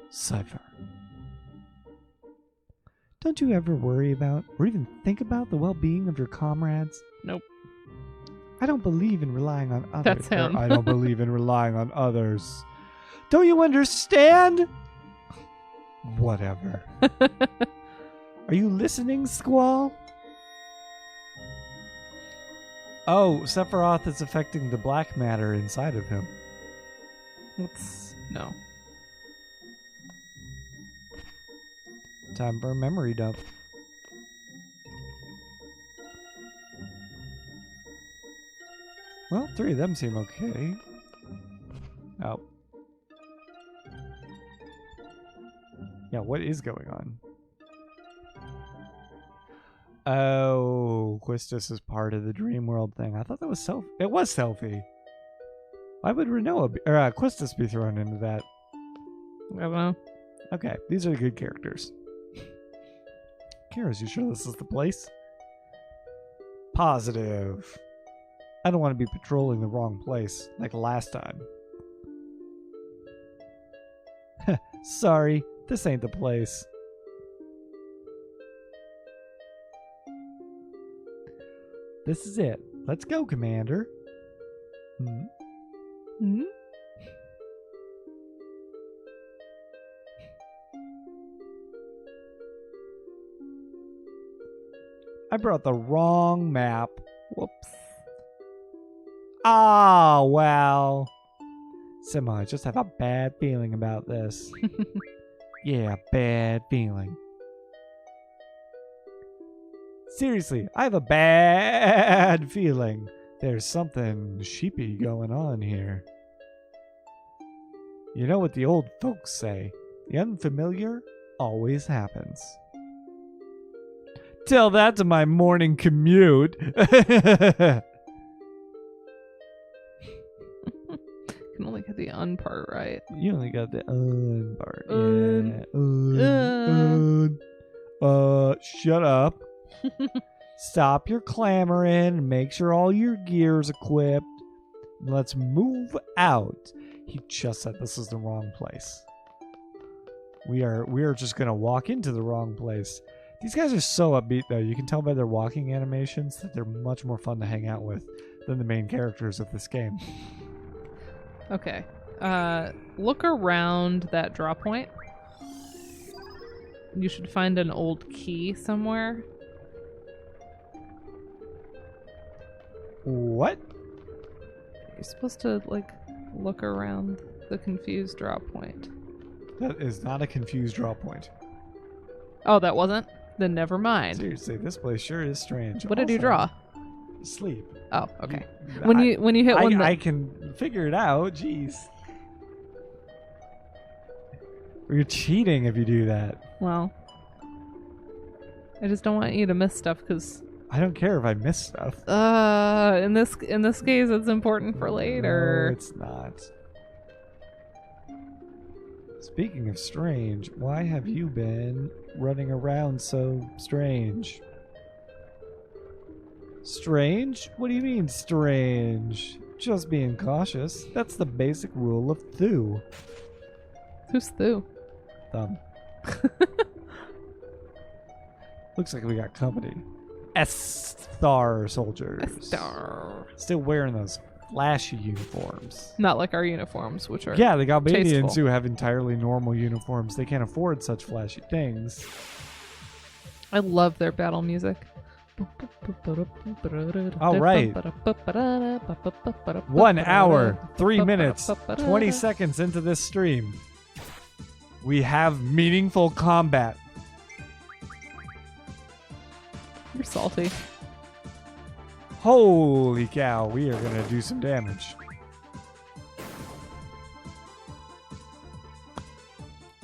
Cypher. Don't you ever worry about, or even think about, the well-being of your comrades? Nope. I don't believe in relying on others. That's him. I don't believe in relying on others. Don't you understand? Whatever. Are you listening, Squall? Oh, Sephiroth is affecting the black matter inside of him. No. Time for a memory dump. Well, 3 of them seem okay. Oh. Yeah, what is going on? Oh, Quistis is part of the dream world thing. I thought that was It was Selfie. Why would Quistis be thrown into that? I don't know. Okay, these are the good characters. Kira's, you sure this is the place? Positive. I don't want to be patrolling the wrong place, like last time. Sorry, this ain't the place. This is it. Let's go, Commander. Hmm? I brought the wrong map. Whoops. Ah, well. Sima, I just have a bad feeling about this. Yeah, bad feeling. Seriously, I have a bad feeling. There's something sheepy going on here. You know what the old folks say. The unfamiliar always happens. Tell that to my morning commute. Can only get the un part right. You only got the part. Yeah. Shut up. Stop your clamoring and make sure all your gear's equipped. Let's move out. He just said this is the wrong place. We are just gonna walk into the wrong place. These guys are so upbeat though. You can tell by their walking animations that they're much more fun to hang out with than the main characters of this game. Okay. Look around that draw point. You should find an old key somewhere. What? You're supposed to, like, look around the confused draw point. That is not a confused draw point. Oh, that wasn't? Then never mind. Seriously, this place sure is strange. What did you draw? Sleep. Oh, okay. When you hit one, I can figure it out. Jeez. You're cheating if you do that. Well, I just don't want you to miss stuff because. I don't care if I miss stuff. In this case, it's important for later. No, it's not. Speaking of strange, why have you been running around so strange? Strange? What do you mean strange? Just being cautious. That's the basic rule of Thu. Who's Thu? Thumb. Looks like we got company. S-Star soldiers. S-Star. Still wearing those flashy uniforms. Not like our uniforms, which are yeah, the Galbadians tasteful. who have entirely normal uniforms. They can't afford such flashy things. I love their battle music. All right. 1 hour, 3 minutes, 20 seconds into this stream. We have meaningful combat. You're salty. Holy cow, we are going to do some damage.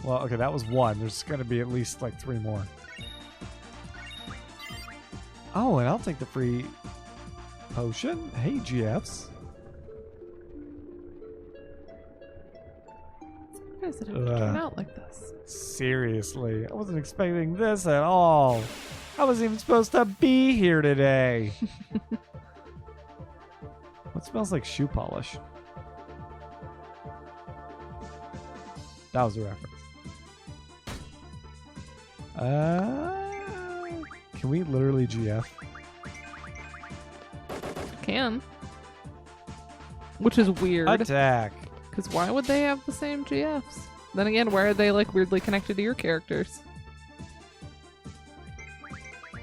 Well, okay, that was one. There's going to be at least like 3 more. Oh, and I'll take the free potion. Hey, GFs. Why does it have to turn out like this? Seriously, I wasn't expecting this at all. I wasn't even supposed to be here today. What smells like shoe polish? That was a reference. Can we literally GF? Can. Which is weird. Attack. Because why would they have the same GFs? Then again, why are they like weirdly connected to your characters?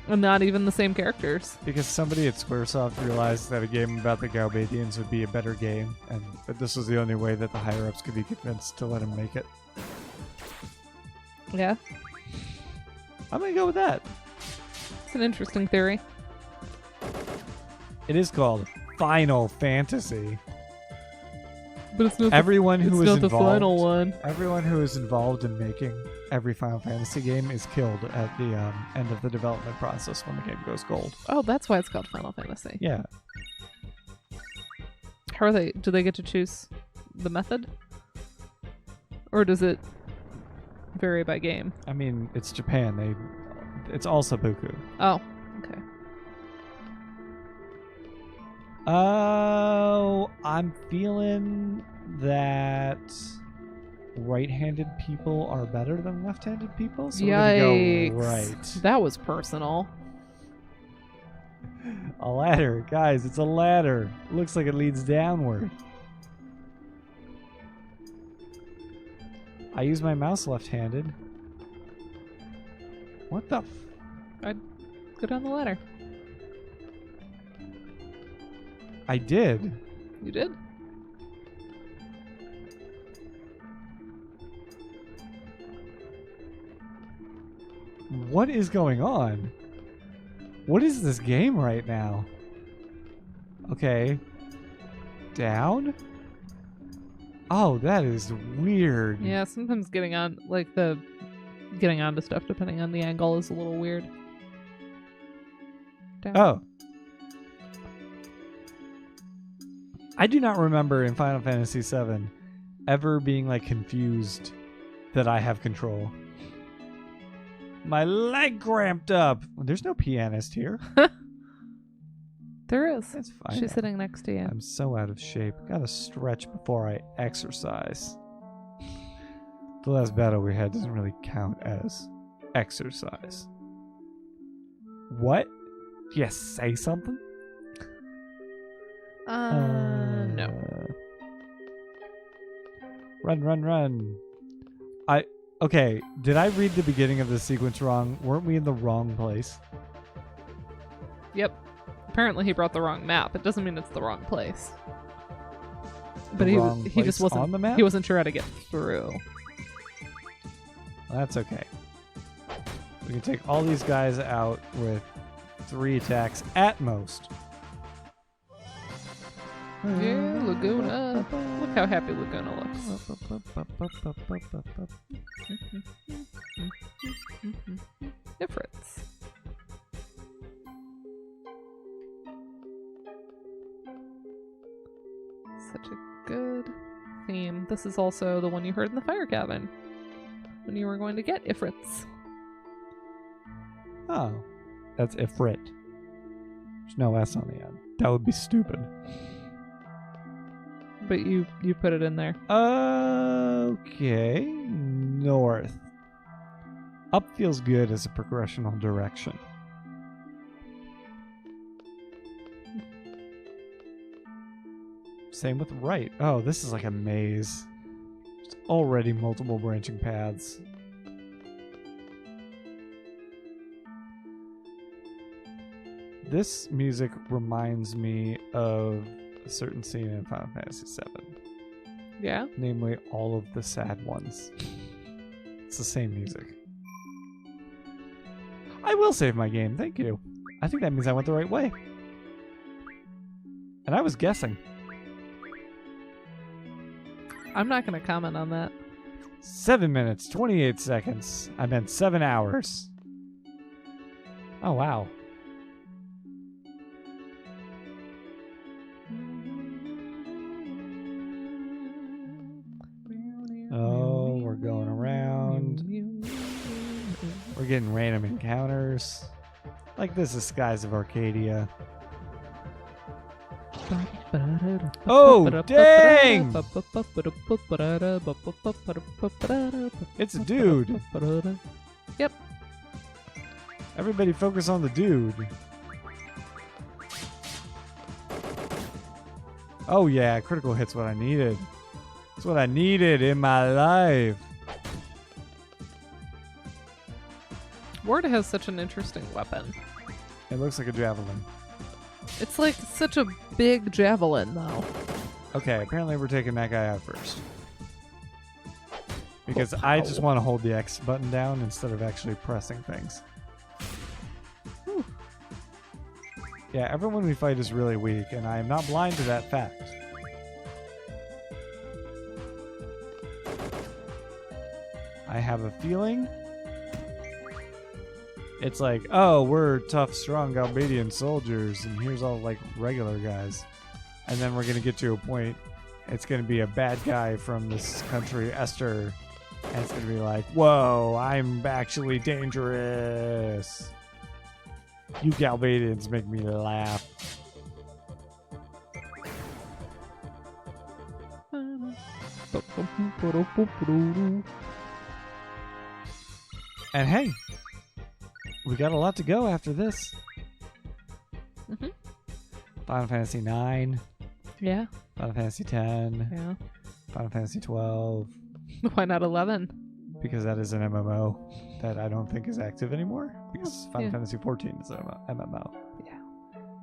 And not even the same characters. Because somebody at Squaresoft realized that a game about the Galbadians would be a better game, and that this was the only way that the higher-ups could be convinced to let him make it. Yeah. I'm gonna go with that. It's an interesting theory. It is called Final Fantasy. But it's not Everyone the, who it's is not the involved, final one. everyone who is involved in making every Final Fantasy game is killed at the end of the development process when the game goes gold. Oh, that's why it's called Final Fantasy. Yeah. How are they? Do they get to choose the method? Or does it vary by game? I mean, it's Japan. It's all seppuku. Oh, okay. Oh, I'm feeling that right-handed people are better than left-handed people. So Yikes. we're gonna go right. That was personal. A ladder, guys. It's a ladder. Looks like it leads downward. I use my mouse left-handed. What the? I'd go down the ladder. I did. You did? What is going on? What is this game right now? Okay. Down? Oh, that is weird. Yeah, sometimes getting onto stuff depending on the angle is a little weird. Down. Oh. I do not remember in Final Fantasy VII ever being like confused that I have control. My leg cramped up. There's no pianist here. There is. That's fine. She's sitting next to you. I'm so out of shape. Gotta stretch before I exercise. The last battle we had doesn't really count as exercise. What? Do you say something? No. Run. Okay, did I read the beginning of the sequence wrong? Weren't we in the wrong place? Yep. Apparently he brought the wrong map. It doesn't mean it's the wrong place. The But wrong he just place wasn't on the map? he wasn't sure how to get through. Well, that's okay. We can take all these guys out with 3 attacks at most. Yeah, Laguna. Look how happy Laguna looks. Ifrits. Such a good theme. This is also the one you heard in the fire cabin when you were going to get Ifrits. Oh, that's Ifrit. There's no S on the end. That would be stupid. But you put it in there. Okay, north. Up feels good as a progressional direction. Same with right. Oh, this is like a maze. There's already multiple branching paths. This music reminds me of a certain scene in Final Fantasy VII. Yeah? Namely, all of the sad ones. It's the same music. I will save my game, thank you. I think that means I went the right way. And I was guessing. I'm not going to comment on that. 7 minutes, 28 seconds. I meant 7 hours. Oh, wow. Oh, we're going around. We're getting random encounters. Like this is Skies of Arcadia. Oh, dang! It's a dude. Yep. Everybody focus on the dude. Oh yeah, critical hit's what I needed. It's what I needed in my life. Ward has such an interesting weapon. It looks like a javelin. It's like such a big javelin, though. Okay, apparently we're taking that guy out first. Because Oh, I just want to hold the X button down instead of actually pressing things. Whew. Yeah, everyone we fight is really weak, and I am not blind to that fact. have a feeling it's like, oh, we're tough, strong Galbadian soldiers, and here's all like regular guys. And then we're going to get to a point, it's going to be a bad guy from this country, Esther, and it's going to be like, whoa, I'm actually dangerous. You Galbadians make me laugh. And hey, we got a lot to go after this. Mm-hmm. Final Fantasy IX. Yeah. Final Fantasy X. Yeah. Final Fantasy 12. Why not 11? Because that is an MMO that I don't think is active anymore. Because Final Fantasy 14 is an MMO. Yeah.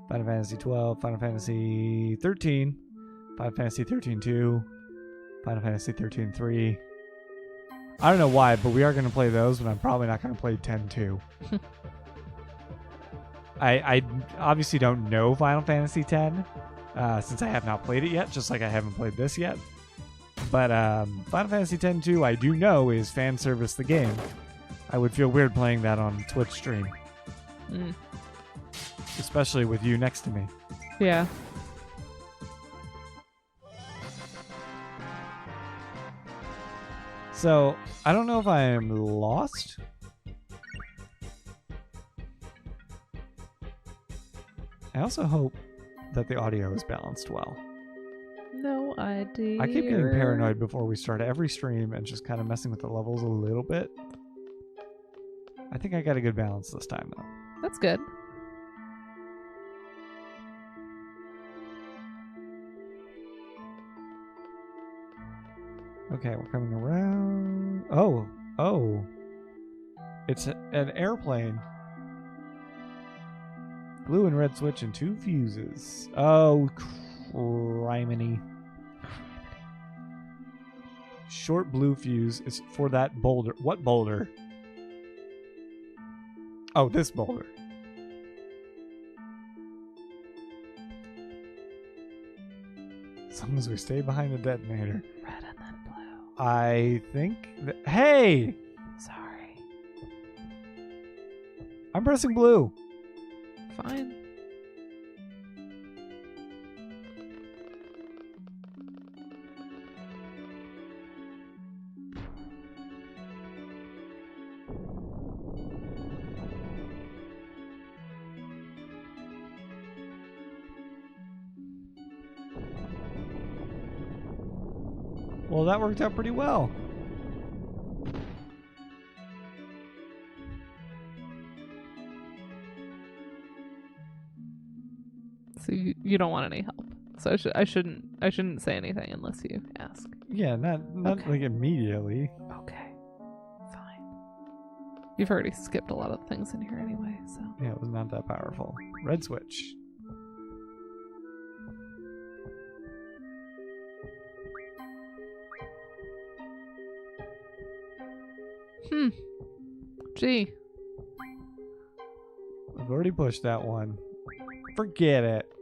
Final Fantasy 12, Final Fantasy 13, Final Fantasy 13-2, Final Fantasy 13-3. I don't know why, but we are going to play those, but I'm probably not going to play 10-2. I obviously don't know Final Fantasy X, since I have not played it yet, just like I haven't played this yet. But Final Fantasy X-2 I do know is fan service the game. I would feel weird playing that on Twitch stream. Mm. Especially with you next to me. Yeah. So, I don't know if I am lost. I also hope that the audio is balanced well. No idea. I keep getting paranoid before we start every stream and just kind of messing with the levels a little bit. I think I got a good balance this time, though. That's good. Okay, we're coming around. Oh. It's an airplane. Blue and red switch and 2 fuses. Oh, criminy. Short blue fuse is for that boulder. What boulder? Oh, this boulder. As long as we stay behind the detonator. Red and then blue. I think that... Hey! Sorry. I'm pressing blue. Fine. Well, that worked out pretty well. So you don't want any help. So I shouldn't say anything unless you ask. Yeah, not Okay. like immediately. Okay. Fine. You've already skipped a lot of things in here anyway, so. Yeah, it was not that powerful. Red switch. Gee. I've already pushed that one. Forget it.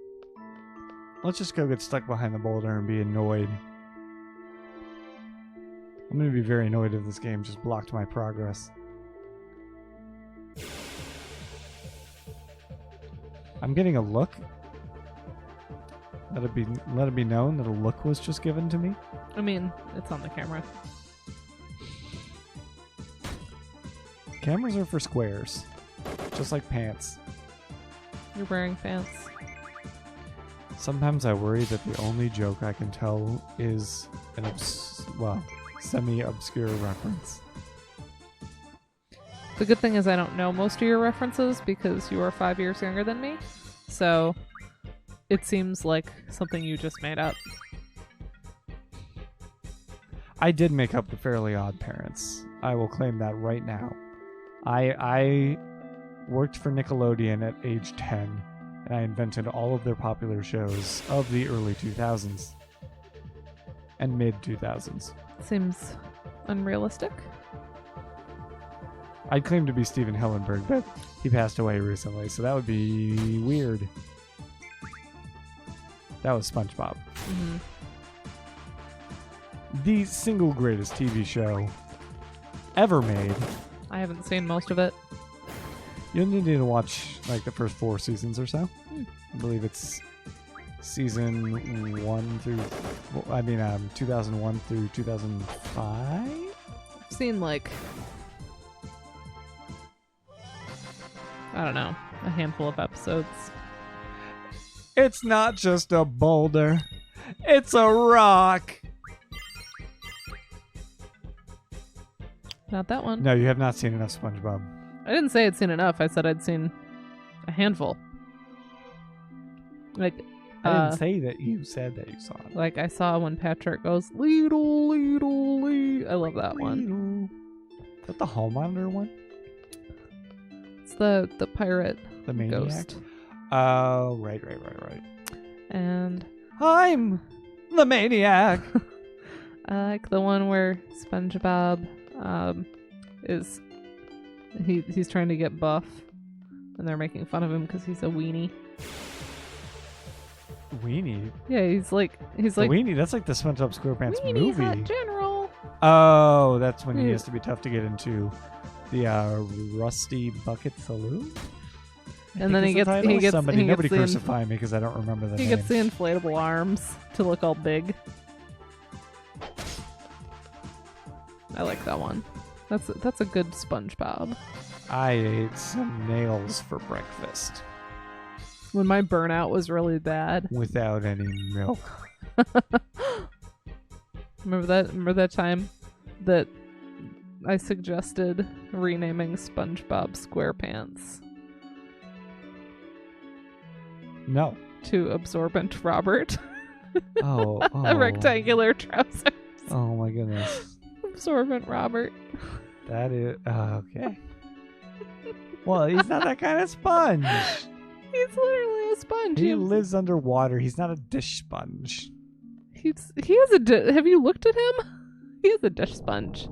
Let's just go get stuck behind the boulder and be annoyed. I'm going to be very annoyed if this game just blocked my progress. I'm getting a look. Let it be known that a look was just given to me. I mean, it's on the camera. Cameras are for squares. Just like pants. You're wearing pants. Sometimes I worry that the only joke I can tell is an semi-obscure reference. The good thing is I don't know most of your references because you are 5 years younger than me. So it seems like something you just made up. I did make up the Fairly Odd Parents. I will claim that right now. I worked for Nickelodeon at age 10, and I invented all of their popular shows of the early 2000s and mid-2000s. Seems unrealistic. I'd claim to be Steven Hillenburg, but he passed away recently, so that would be weird. That was SpongeBob. Mm-hmm. The single greatest TV show ever made. I haven't seen most of it. You'll need to watch like the first 4 seasons or so. I believe it's season 1 through, 2001 through 2005. I've seen like, I don't know, a handful of episodes. It's not just a boulder. It's a rock. Not that one. No, you have not seen enough SpongeBob. I didn't say I'd seen enough. I said I'd seen a handful. Like, I didn't say that you said that you saw it. like I saw when Patrick goes, Leedle, Leedle, Lee. I love that one. Is that the Hall Monitor one? It's the pirate The Maniac? ghost. Oh, right. And I'm the Maniac. I like the one where SpongeBob is he's trying to get buff, and they're making fun of him because he's a weenie. Weenie? Yeah, he's like The Weenie? That's like the SpongeBob SquarePants Weenie movie. Hut General. Oh, that's when he Yeah. has to be tough to get into the Rusty Bucket Saloon? And then he gets Somebody, he nobody gets the crucify me because I don't remember the he name. gets the inflatable arms to look all big. I like that one. That's a good SpongeBob. I ate some nails for breakfast When my burnout was really bad. without any milk. Remember that time that I suggested renaming SpongeBob SquarePants No. to Absorbent Robert? Oh. A rectangular trouser. Oh my goodness. Absorbent Robert. That is okay. Well, he's not that kind of sponge. He's literally a sponge. He lives underwater. He's not a dish sponge. He has a have you looked at him? He has a dish sponge.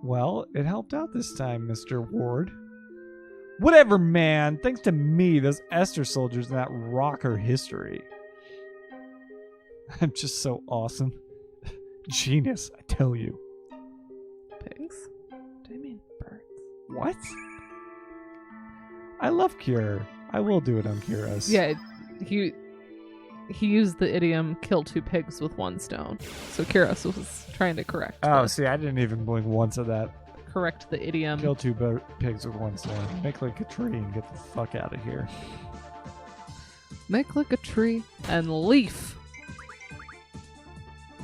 Well, it helped out this time, Mr. Ward. Whatever, man. Thanks to me, those Esther soldiers and that rocker history. I'm just so awesome. Genius, I tell you. Pigs? Do I mean birds? What? I love Cure. I will do it on Curious. Yeah, he used the idiom "kill 2 pigs with 1 stone." So Kiros was trying to correct See, I didn't even blink once of that. the idiom. Kill 2 pigs with 1 stone. Make like a tree and get the fuck out of here. Make like a tree and leaf.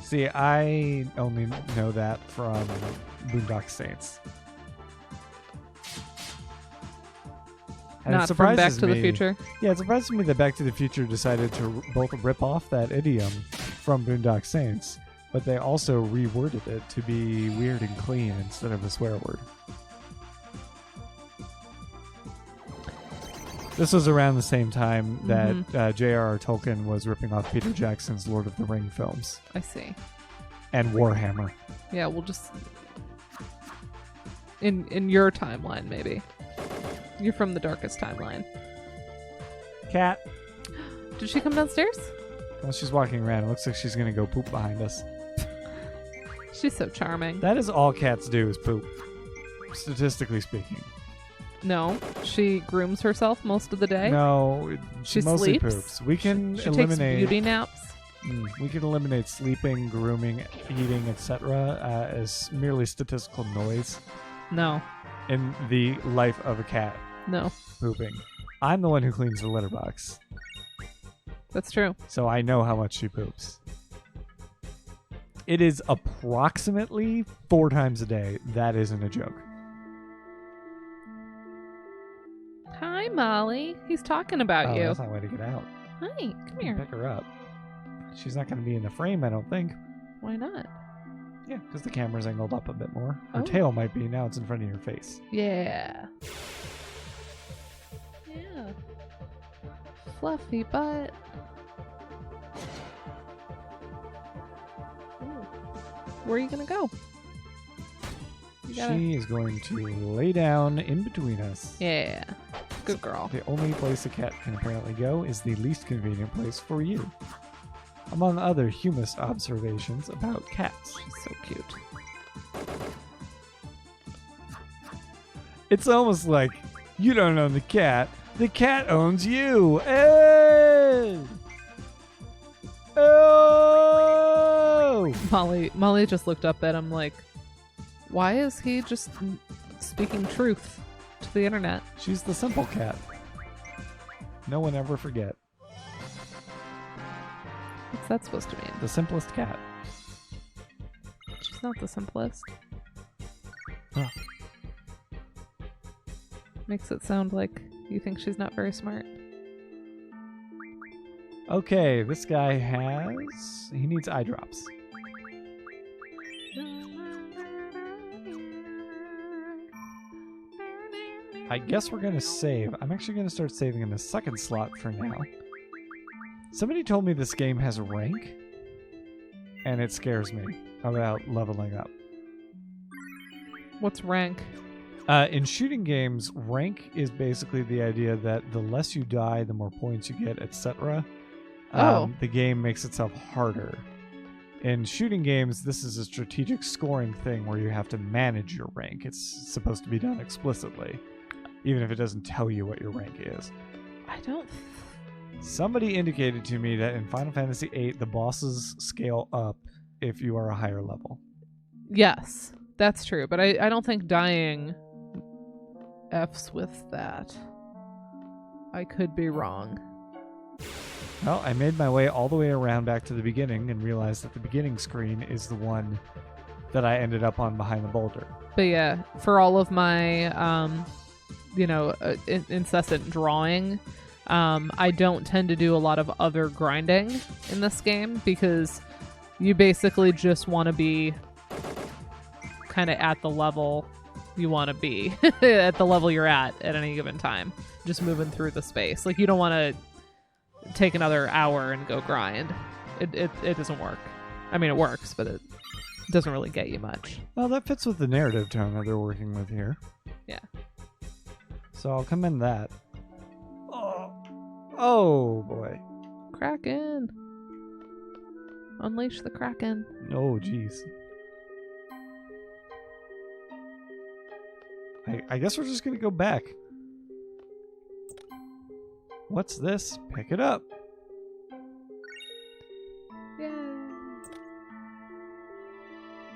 See, I only know that from Boondock Saints. And Not from Back to the Future. Yeah, it surprises me that Back to the Future decided to both rip off that idiom from Boondock Saints, but they also reworded it to be weird and clean instead of a swear word. This was around the same time that J.R.R. Tolkien was ripping off Peter Jackson's Lord of the Ring films. I see. And Warhammer. Yeah, we'll just in your timeline maybe. You're from the darkest timeline. Cat. Did she come downstairs? Well, she's walking around. It looks like she's going to go poop behind us. She's so charming. That is all cats do is poop. Statistically speaking. No, she grooms herself most of the day. No, She mostly sleeps. poops. We can She eliminate takes beauty naps. We can eliminate sleeping, grooming, eating, etc. As merely statistical noise No, in the life of a cat no, pooping. I'm the one who cleans the litter box, that's true. so I know how much she poops. It is approximately 4 times a day. That isn't a joke. Hi, Molly. He's talking about you. That's not a way to get out. Hi, come You can here. pick her up. She's not going to be in the frame, I don't think. Why not? Yeah, because the camera's angled up a bit more. Her Oh. tail might be. Now it's in front of your face. Yeah. Yeah. Fluffy butt. Ooh. Where are you gonna go? You gotta... She is going to lay down in between us. Yeah. Good girl. The only place a cat can apparently go is the least convenient place for you. Among other humorous observations about cats. She's so cute. It's almost like you don't own the cat owns you. Hey! Oh! Molly just looked up at him like, why is he just speaking truth to the internet? She's the simple cat. No one ever forget. What's that supposed to mean? The simplest cat. She's not the simplest. Huh. Makes it sound like you think she's not very smart. Okay, this guy he needs eye drops. I guess we're going to save. I'm actually going to start saving in the second slot for now. Somebody told me this game has a rank, and it scares me about leveling up. What's rank? In shooting games, rank is basically the idea that the less you die, the more points you get, etc. The game makes itself harder. In shooting games, this is a strategic scoring thing where you have to manage your rank. It's supposed to be done explicitly, even if it doesn't tell you what your rank is. I don't... Somebody indicated to me that in Final Fantasy VIII, the bosses scale up if you are a higher level. Yes, that's true, but I don't think dying F's with that. I could be wrong. Well, I made my way all the way around back to the beginning and realized that the beginning screen is the one that I ended up on behind the boulder. But yeah, for all of my, incessant drawing, I don't tend to do a lot of other grinding in this game because you basically just want to be kind of at the level you want to be, at the level you're at any given time, just moving through the space. Like, you don't want to take another hour and go grind. It doesn't work. I mean, it works, but it doesn't really get you much. Well, that fits with the narrative tone that they're working with here. Yeah. So I'll commend that. Oh boy. Kraken. Unleash the Kraken. Oh, jeez. I guess we're just going to go back. What's this? Pick it up. Yay.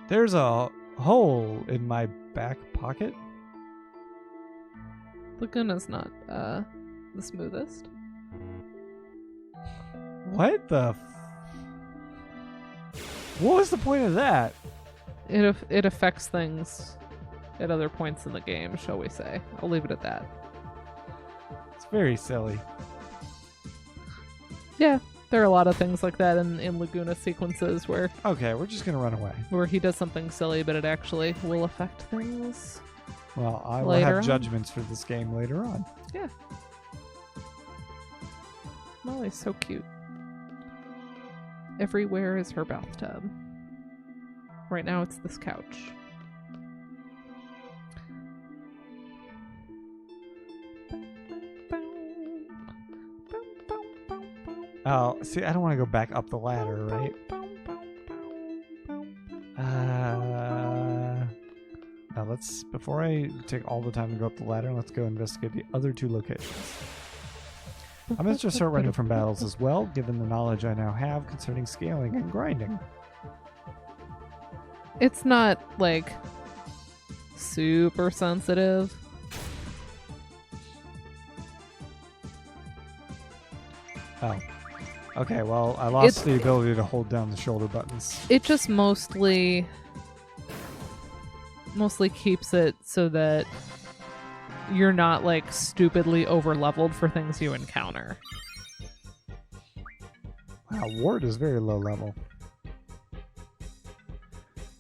There's a hole in my back pocket. Laguna's not the smoothest. What the What was the point of that? It affects things at other points in the game, shall we say. I'll leave it at that. It's very silly. Yeah, there are a lot of things like that in Laguna sequences where Okay, we're just going to run away. he does something silly, but it actually will affect things. Well, I will Later have on. judgments for this game later on. Yeah. Molly's so cute. Everywhere is her bathtub. Right now it's this couch. Oh, see, I don't want to go back up the ladder, right? Now before I take all the time to go up the ladder, let's go investigate the other two locations. I'm going to start running from battles as well, given the knowledge I now have concerning scaling and grinding. It's not, like, super sensitive. Oh. Okay, well, I lost the ability to hold down the shoulder buttons. It just mostly keeps it so that you're not, like, stupidly over-leveled for things you encounter. Wow, Ward is very low level.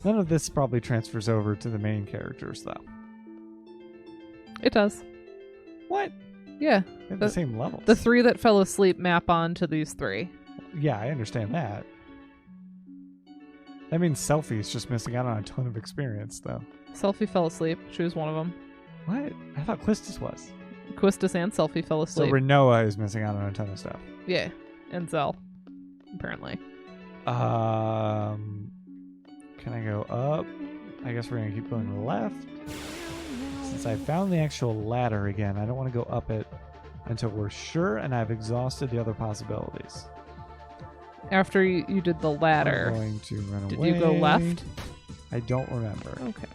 None of this probably transfers over to the main characters, though. It does. What? Yeah. They have the same levels. The three that fell asleep map on to these three. Yeah, I understand that. That means Selfie's just missing out on a ton of experience, though. Selfie fell asleep. She was one of them. What? I thought Quistis was. Quistis and Selfie fell So asleep. Renoa is missing out on a ton of stuff. Yeah, and Zell, apparently. Can I go up? I guess we're gonna keep going left. Since I found the actual ladder again, I don't want to go up it until we're sure and I've exhausted the other possibilities. After you did the ladder, I'm going to run did away. you go left? I don't remember. Okay.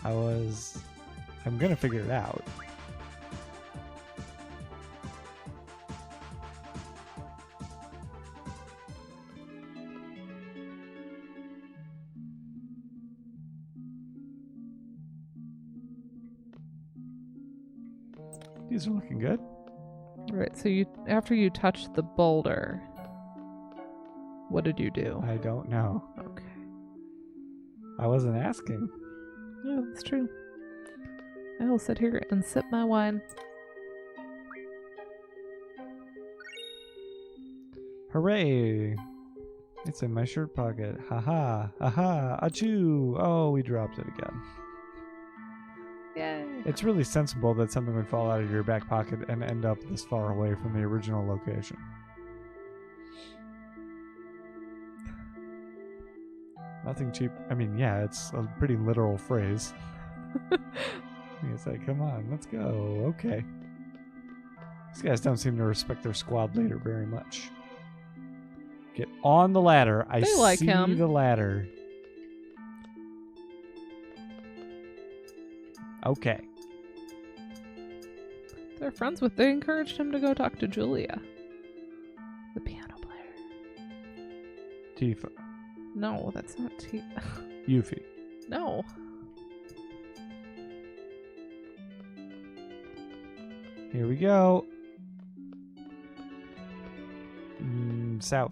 I'm gonna figure it out. These are looking good. Right, so after you touched the boulder, what did you do? I don't know. Okay. I wasn't asking. Yeah, that's true. I will sit here and sip my wine. Hooray! It's in my shirt pocket. Haha, aha, achoo! Oh, we dropped it again. Yay! It's really sensible that something would fall out of your back pocket and end up this far away from the original location. Nothing cheap. I mean, yeah, it's a pretty literal phrase. It's like, come on, let's go. Okay. These guys don't seem to respect their squad leader very much. Get on the ladder. I like see him. the ladder. Okay. They're friends with. They encouraged him to go talk to Julia, the piano player. Tifa. No, that's not Yuffie. No. Here we go. South.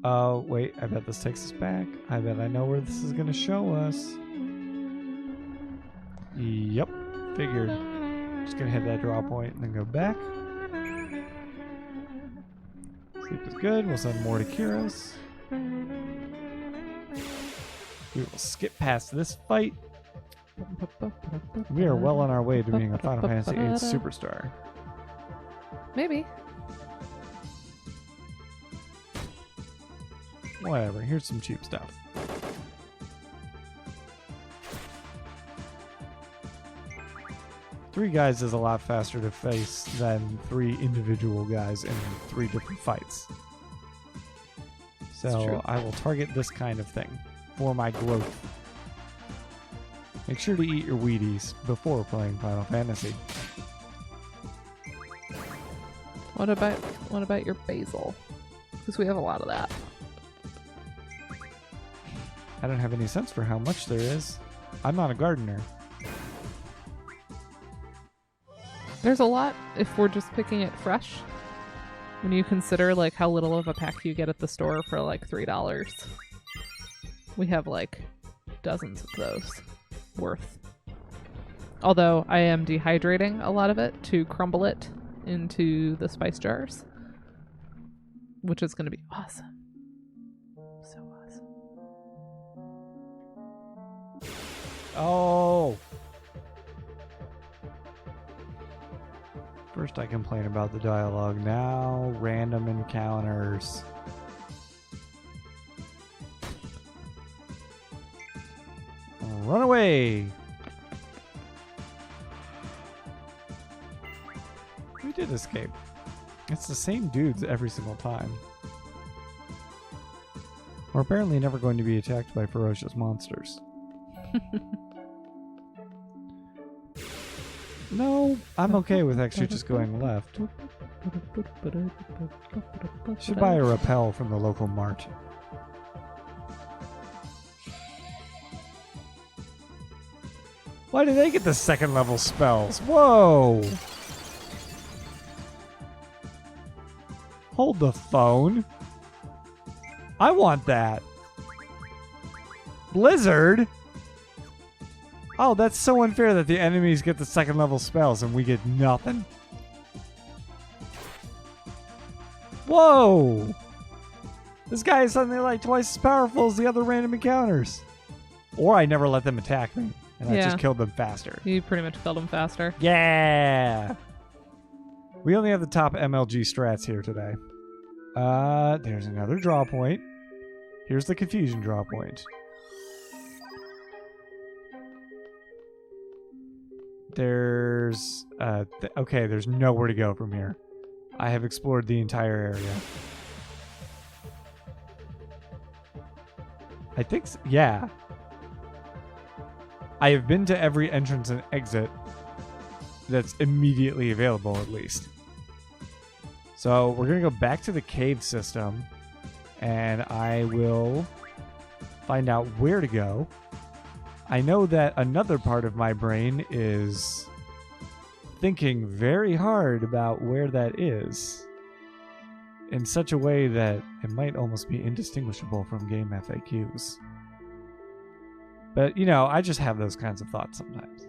Oh, wait. I bet this takes us back. I bet I know where this is going to show us. Yep. Figured. Just going to hit that draw point and then go back. Sleep is good. We'll send more to Kiros. We will skip past this fight. We are well on our way to being a Final Fantasy VIII superstar. Maybe. Whatever, here's some cheap stuff. Three guys is a lot faster to face than three individual guys in three different fights. So I will target this kind of thing for my growth. Make sure to eat your Wheaties before playing Final Fantasy. What about your basil? Because we have a lot of that. I don't have any sense for how much there is. I'm not a gardener. There's a lot if we're just picking it fresh. When you consider like how little of a pack you get at the store for like $3. We have like dozens of those worth. Although I am dehydrating a lot of it to crumble it into the spice jars, which is going to be awesome. So awesome. Oh! First I complain about the dialogue, now random encounters. Run away! We did escape. It's the same dudes every single time. We're apparently never going to be attacked by ferocious monsters. No, I'm okay with actually just going left. Should buy a rappel from the local mart. Why do they get the second level spells? Whoa! Hold the phone. I want that. Blizzard? Oh, that's so unfair that the enemies get the second level spells and we get nothing. Whoa! This guy is suddenly like twice as powerful as the other random encounters. Or I never let them attack me. And I just killed them faster. You pretty much killed them faster. Yeah! We only have the top MLG strats here today. There's another draw point. Here's the confusion draw point. There's... okay, there's nowhere to go from here. I have explored the entire area. I think so. Yeah. I have been to every entrance and exit that's immediately available, at least. So we're going to go back to the cave system, and I will find out where to go. I know that another part of my brain is thinking very hard about where that is in such a way that it might almost be indistinguishable from game FAQs. But, you know, I just have those kinds of thoughts sometimes.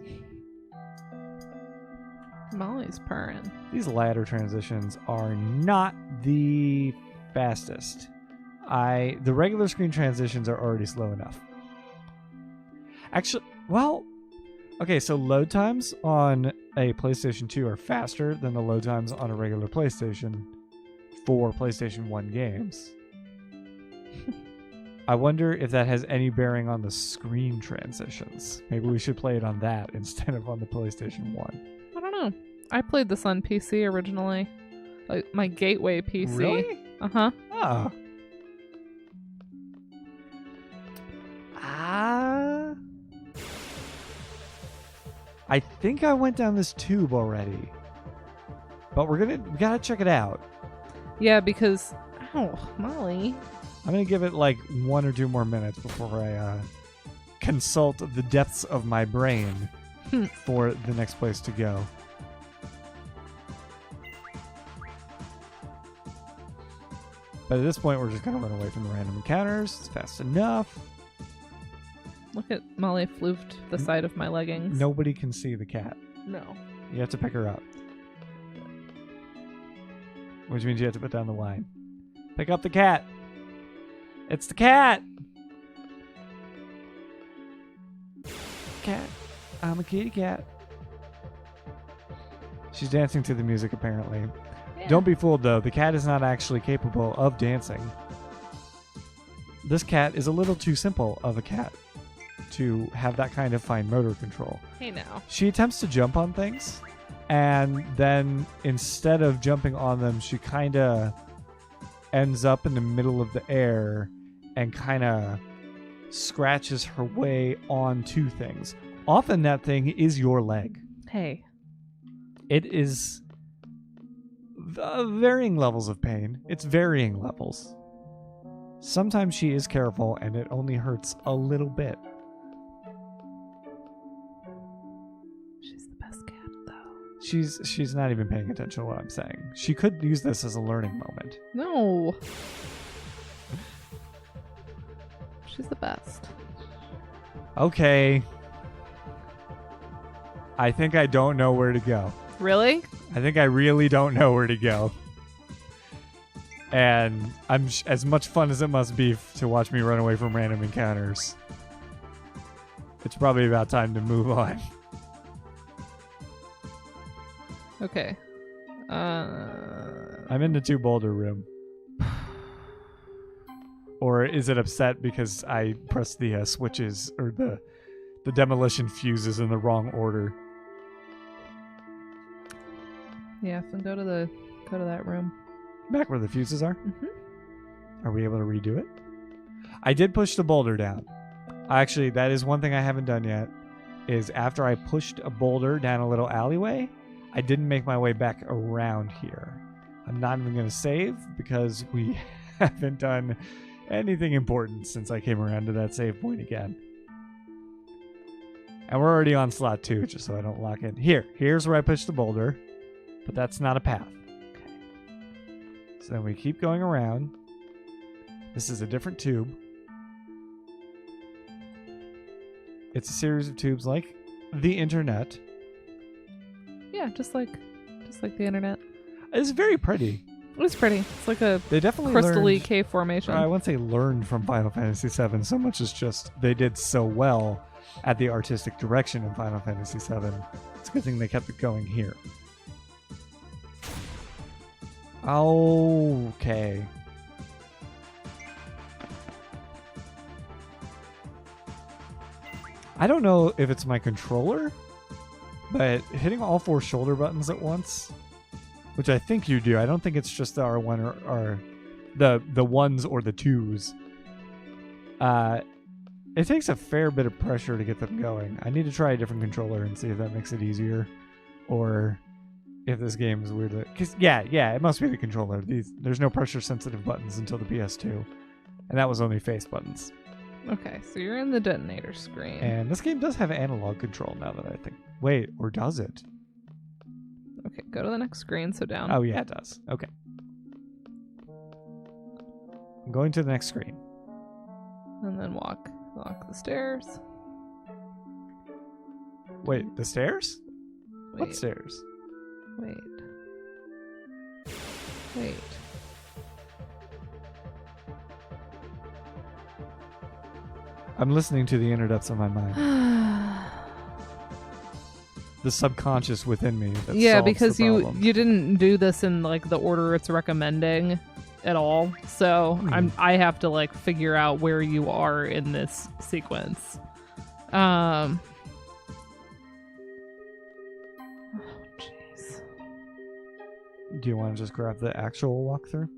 Molly's purring. These ladder transitions are not the fastest. The regular screen transitions are already slow enough. Actually, well, okay, so load times on a PlayStation 2 are faster than the load times on a regular PlayStation for PlayStation 1 games. I wonder if that has any bearing on the screen transitions. Maybe we should play it on that instead of on the PlayStation 1. I don't know. I played this on PC originally. Like my gateway PC. Really? Uh-huh. Oh. I think I went down this tube already. But we gotta check it out. Yeah, because... Oh, Molly. I'm gonna give it like 1 or 2 more minutes before I consult the depths of my brain for the next place to go. But at this point, we're just gonna run away from the random encounters. It's fast enough. Look at Molly floofed the side of my leggings. Nobody can see the cat. No. You have to pick her up. Which means you have to put down the wine. Pick up the cat. It's the cat. Cat. I'm a kitty cat. She's dancing to the music, apparently. Yeah. Don't be fooled, though. The cat is not actually capable of dancing. This cat is a little too simple of a cat to have that kind of fine motor control. Hey, now. She attempts to jump on things, and then instead of jumping on them, she kind of ends up in the middle of the air and kind of scratches her way onto things. Often that thing is your leg. Hey. It is varying levels of pain. It's varying levels. Sometimes she is careful and it only hurts a little bit. She's the best cat, though. She's not even paying attention to what I'm saying. She could use this as a learning moment. No. She's the best. Okay. I think I don't know where to go. Really? I think I really don't know where to go. And I'm as much fun as it must be to watch me run away from random encounters. It's probably about time to move on. Okay. I'm in the 2 boulder room. Or is it upset because I pressed the switches or the demolition fuses in the wrong order? Yeah, so go to that room. Back where the fuses are? Mm-hmm. Are we able to redo it? I did push the boulder down. Actually, that is one thing I haven't done yet, is after I pushed a boulder down a little alleyway, I didn't make my way back around here. I'm not even going to save because we haven't done anything important since I came around to that save point again. And we're already on slot 2, just so I don't lock in. Here's where I pushed the boulder, but that's not a path. Okay. So then we keep going around. This is a different tube. It's a series of tubes like the internet. Yeah, just like the internet. It's very pretty. It was pretty. It's like a They definitely crystal-y learned, cave formation. I wouldn't say learned from Final Fantasy VII so much as just they did so well at the artistic direction in Final Fantasy VII. It's a good thing they kept it going here. Okay. I don't know if it's my controller, but hitting all 4 shoulder buttons at once, which I think you do. I don't think it's just the R1 or the ones or the twos. It takes a fair bit of pressure to get them going. I need to try a different controller and see if that makes it easier, or if this game is weird. Because yeah, it must be the controller. There's no pressure sensitive buttons until the PS2, and that was only face buttons. Okay, so you're in the detonator screen. And this game does have analog control now that I think. Wait, or does it? Okay, go to the next screen, so down. Oh yeah, it does. Okay. I'm going to the next screen. And then walk the stairs. Wait, the stairs? Wait, What stairs? Wait. I'm listening to the inner depths of my mind. The subconscious within me. That Yeah, solves because the problem. you didn't do this in like the order it's recommending at all. So I have to like figure out where you are in this sequence. Oh, jeez. Do you want to just grab the actual walkthrough?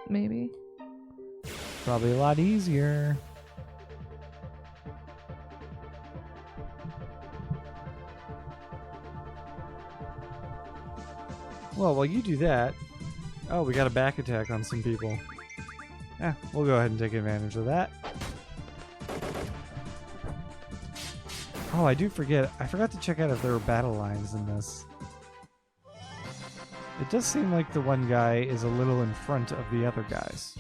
Maybe. Probably a lot easier. Well, while you do that... Oh, we got a back attack on some people. We'll go ahead and take advantage of that. Oh, I forgot to check out if there were battle lines in this. It does seem like the one guy is a little in front of the other guys.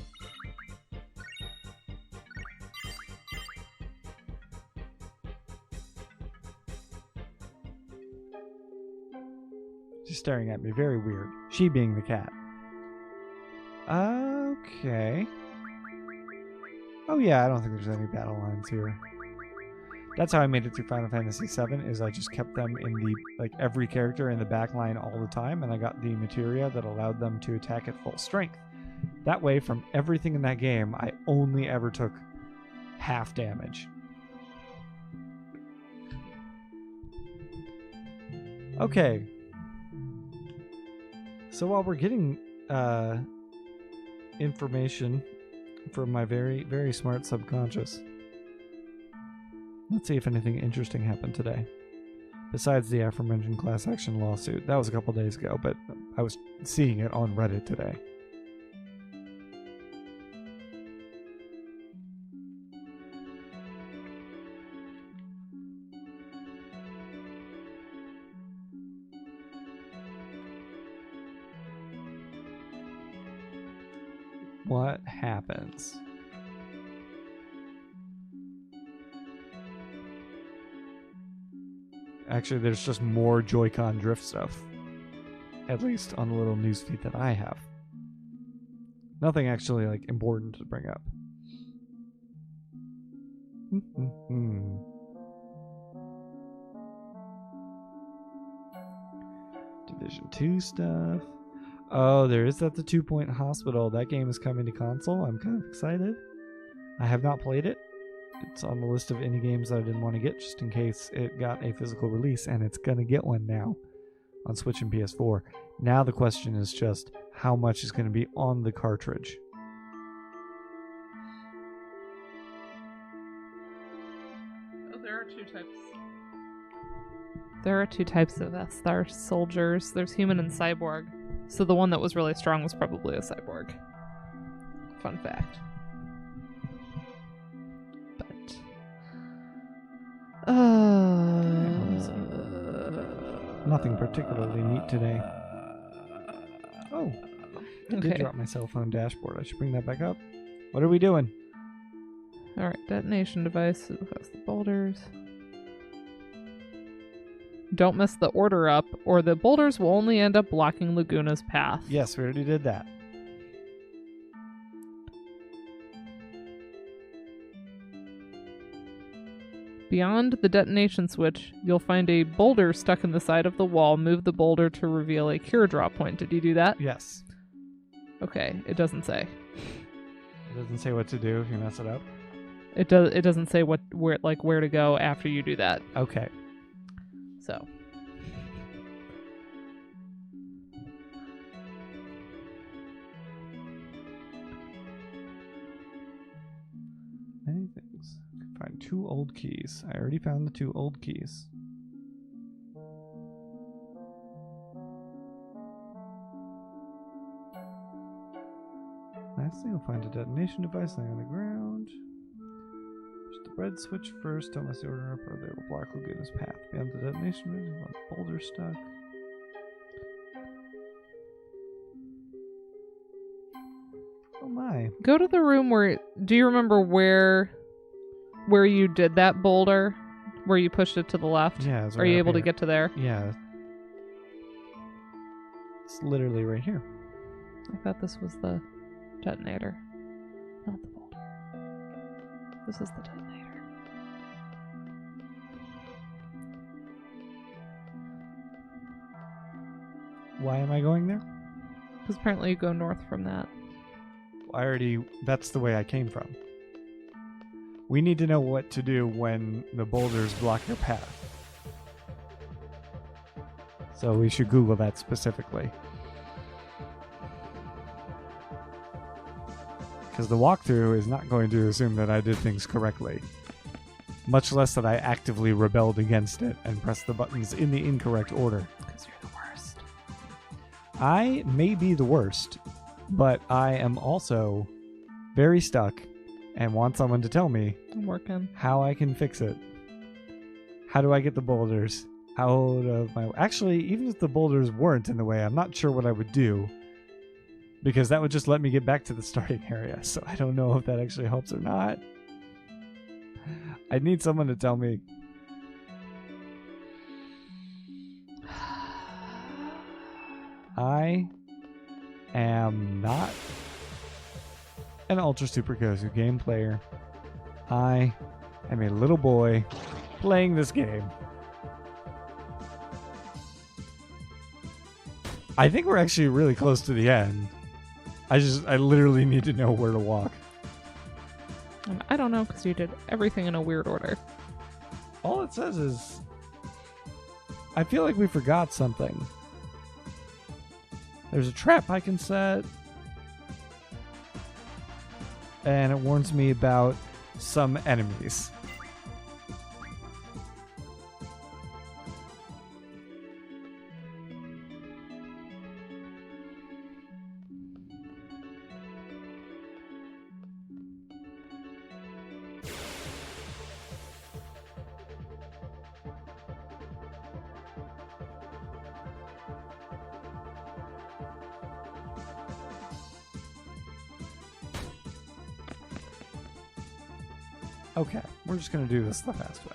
She's staring at me, very weird. She being the cat. Okay. Oh yeah, I don't think there's any battle lines here. That's how I made it through Final Fantasy VII, is I just kept them in the, like, every character in the back line all the time, and I got the materia that allowed them to attack at full strength. That way, from everything in that game, I only ever took half damage. Okay. So while we're getting information from my very, very smart subconscious, let's see if anything interesting happened today. Besides the aforementioned class action lawsuit. That was a couple days ago, but I was seeing it on Reddit today. What happens? Actually, there's just more Joy-Con drift stuff. At least on the little newsfeed that I have. Nothing actually, like, important to bring up. Division 2 stuff. Oh, there is that the 2 Point Hospital. That game is coming to console. I'm kind of excited. I have not played it. It's on the list of indie games that I didn't want to get just in case it got a physical release, and it's going to get one now on Switch and PS4. Now the question is just how much is going to be on the cartridge. Oh, there are two types. There are two types of SR soldiers. There's human and cyborg. So the one that was really strong was probably a cyborg. Fun fact. Nothing particularly neat today. Oh, I did drop my cell phone dashboard. I should bring that back up. What are we doing? Alright, detonation device. Who has the boulders? don't mess the order up, or the boulders will only end up blocking Laguna's path. Yes, we already did that. Beyond the detonation switch, you'll find a boulder stuck in the side of the wall. Move the boulder to reveal a cure drop point. Did you do that? Yes. Okay, it doesn't say. It doesn't say what to do if you mess it up. It doesn't say where to go after you do that. Okay. So. Many things. Find 2 old keys. I already found the 2 old keys. Lastly, you'll find a detonation device laying on the ground. Push the red switch first. Don't mess the order up or they will block Laguna's path. Beyond the detonation, there's one boulder stuck. Oh my. Go to the room where... Do you remember where you did that boulder? Where you pushed it to the left? Yeah. It's Are right you up able to here. get to there? Yeah. It's literally right here. I thought this was the detonator. Not the boulder. This is the detonator. Why am I going there? Because apparently you go north from that. That's the way I came from. We need to know what to do when the boulders block your path. So we should Google that specifically. Because the walkthrough is not going to assume that I did things correctly. Much less that I actively rebelled against it and pressed the buttons in the incorrect order. Because you're the worst. I may be the worst, but I am also very stuck and want someone to tell me I'm working. how I can fix it. How do I get the boulders out of my... Actually, even if the boulders weren't in the way, I'm not sure what I would do. Because that would just let me get back to the starting area. So I don't know if that actually helps or not. I need someone to tell me. I am not an Ultra Super Gozu game player. I am a little boy playing this game. I think we're actually really close to the end. I literally need to know where to walk. And I don't know because you did everything in a weird order. All it says is... I feel like we forgot something. There's a trap I can set. And it warns me about some enemies. Okay, we're just going to do this the fast way.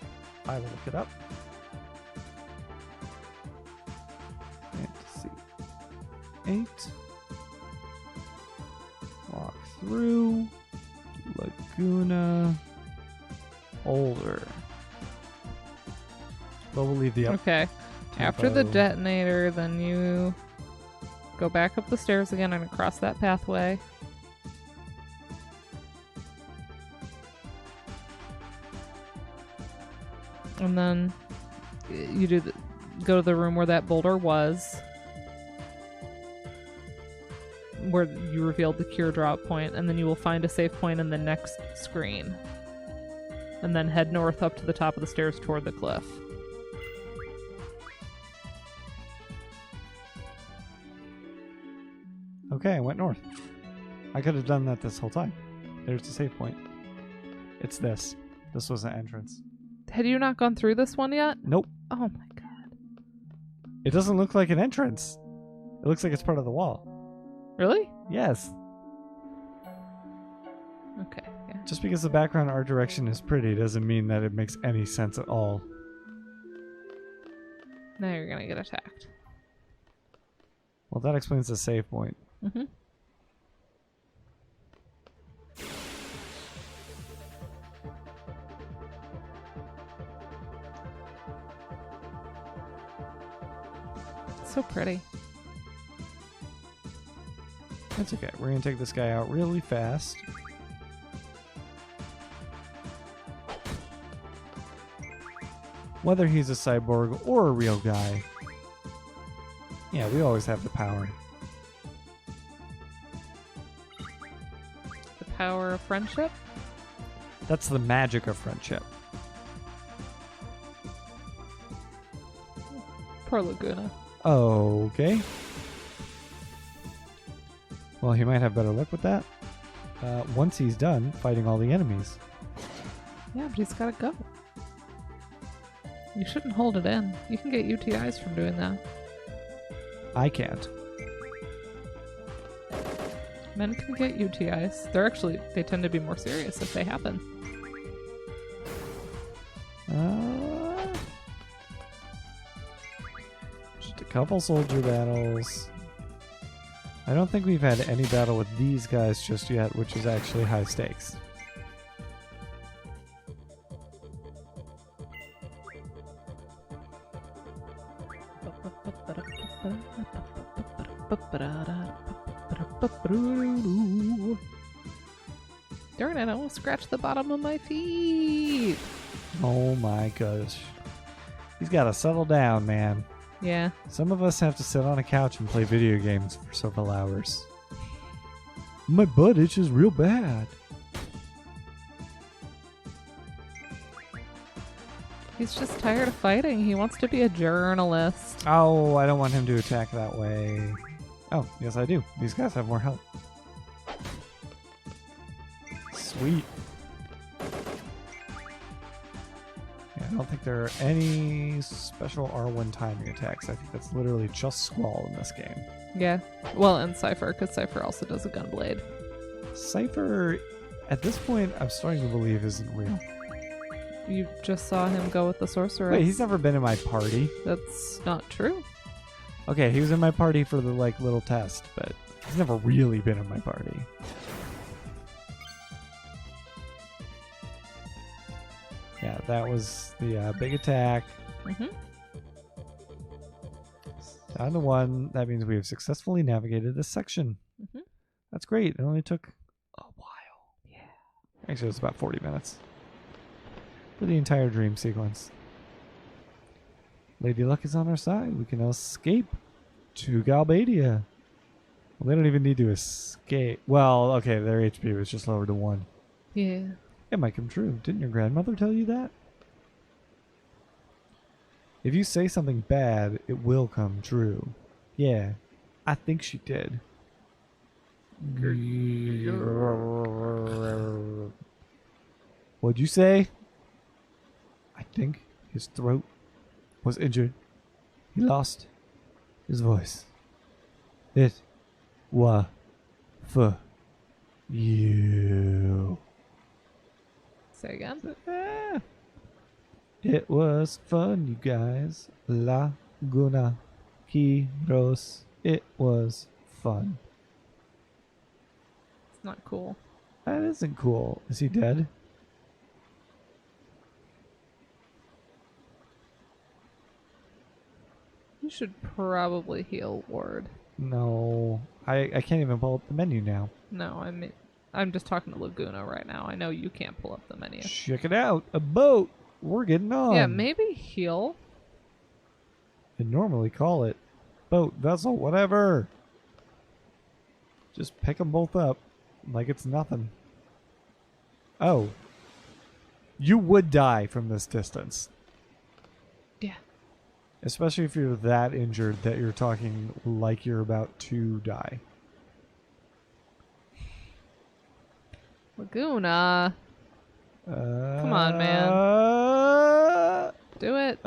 I will look it up. Fantasy 8. Walk through. Laguna. Boulder. But we'll leave the up. Okay. After the tempo. detonator, then you go back up the stairs again and across that pathway. And then you go to the room where that boulder was, where you revealed the cure drop point, and then you will find a save point in the next screen. And then head north up to the top of the stairs toward the cliff. Okay, I went north. I could have done that this whole time. There's the save point. It's this. This was an entrance. Had you not gone through this one yet? Nope. Oh my god. It doesn't look like an entrance. It looks like it's part of the wall. Really? Yes. Okay, yeah. Just because the background art direction is pretty doesn't mean that it makes any sense at all. Now you're gonna get attacked. Well, that explains the save point. Mm-hmm. So pretty. That's okay. We're going to take this guy out really fast. Whether he's a cyborg or a real guy. Yeah, we always have the power. The power of friendship? That's the magic of friendship. Poor Laguna. Okay. Well, he might have better luck with that. Once he's done fighting all the enemies. Yeah, but he's gotta go. You shouldn't hold it in. You can get UTIs from doing that. I can't. Men can get UTIs. They tend to be more serious if they happen. Just a couple soldier battles. I don't think we've had any battle with these guys just yet, which is actually high stakes. Darn it, I almost scratched the bottom of my feet. Oh my gosh. He's got to settle down, man. Yeah. Some of us have to sit on a couch and play video games for several hours. My butt itches real bad. He's just tired of fighting. He wants to be a journalist. Oh, I don't want him to attack that way. Oh, yes I do. These guys have more health. Sweet. Yeah, I don't think there are any special R1 timing attacks. I think that's literally just Squall in this game. Yeah. Well, and Cypher, because Cypher also does a gunblade. Cypher, at this point, I'm starting to believe isn't real. You just saw him go with the sorcerer. Wait, he's never been in my party. That's not true. Okay, he was in my party for the little test, but he's never really been in my party. Yeah, that was the big attack. Mm-hmm. Down to 1. That means we have successfully navigated this section. Mm-hmm. That's great. It only took a while. Yeah. Actually, it was about 40 minutes for the entire dream sequence. Lady Luck is on our side. We can escape to Galbadia. Well, they don't even need to escape. Well, okay, their HP was just lowered to 1. Yeah. It might come true. Didn't your grandmother tell you that? If you say something bad, it will come true. Yeah, I think she did. What'd you say? I think his throat was injured. He lost his voice. It was for you. Say again? It was fun, you guys. Laguna Heroes. It was fun. It's not cool. That isn't cool. Is he dead? You should probably heal Ward. No. I can't even pull up the menu now. No, I'm just talking to Laguna right now. I know you can't pull up the menu. Check it out. A boat. We're getting on. Yeah, maybe heal. I'd normally call it boat, vessel, whatever. Just pick them both up like it's nothing. Oh. You would die from this distance. Yeah. Especially if you're that injured that you're talking like you're about to die. Laguna. Come on, man. Do it.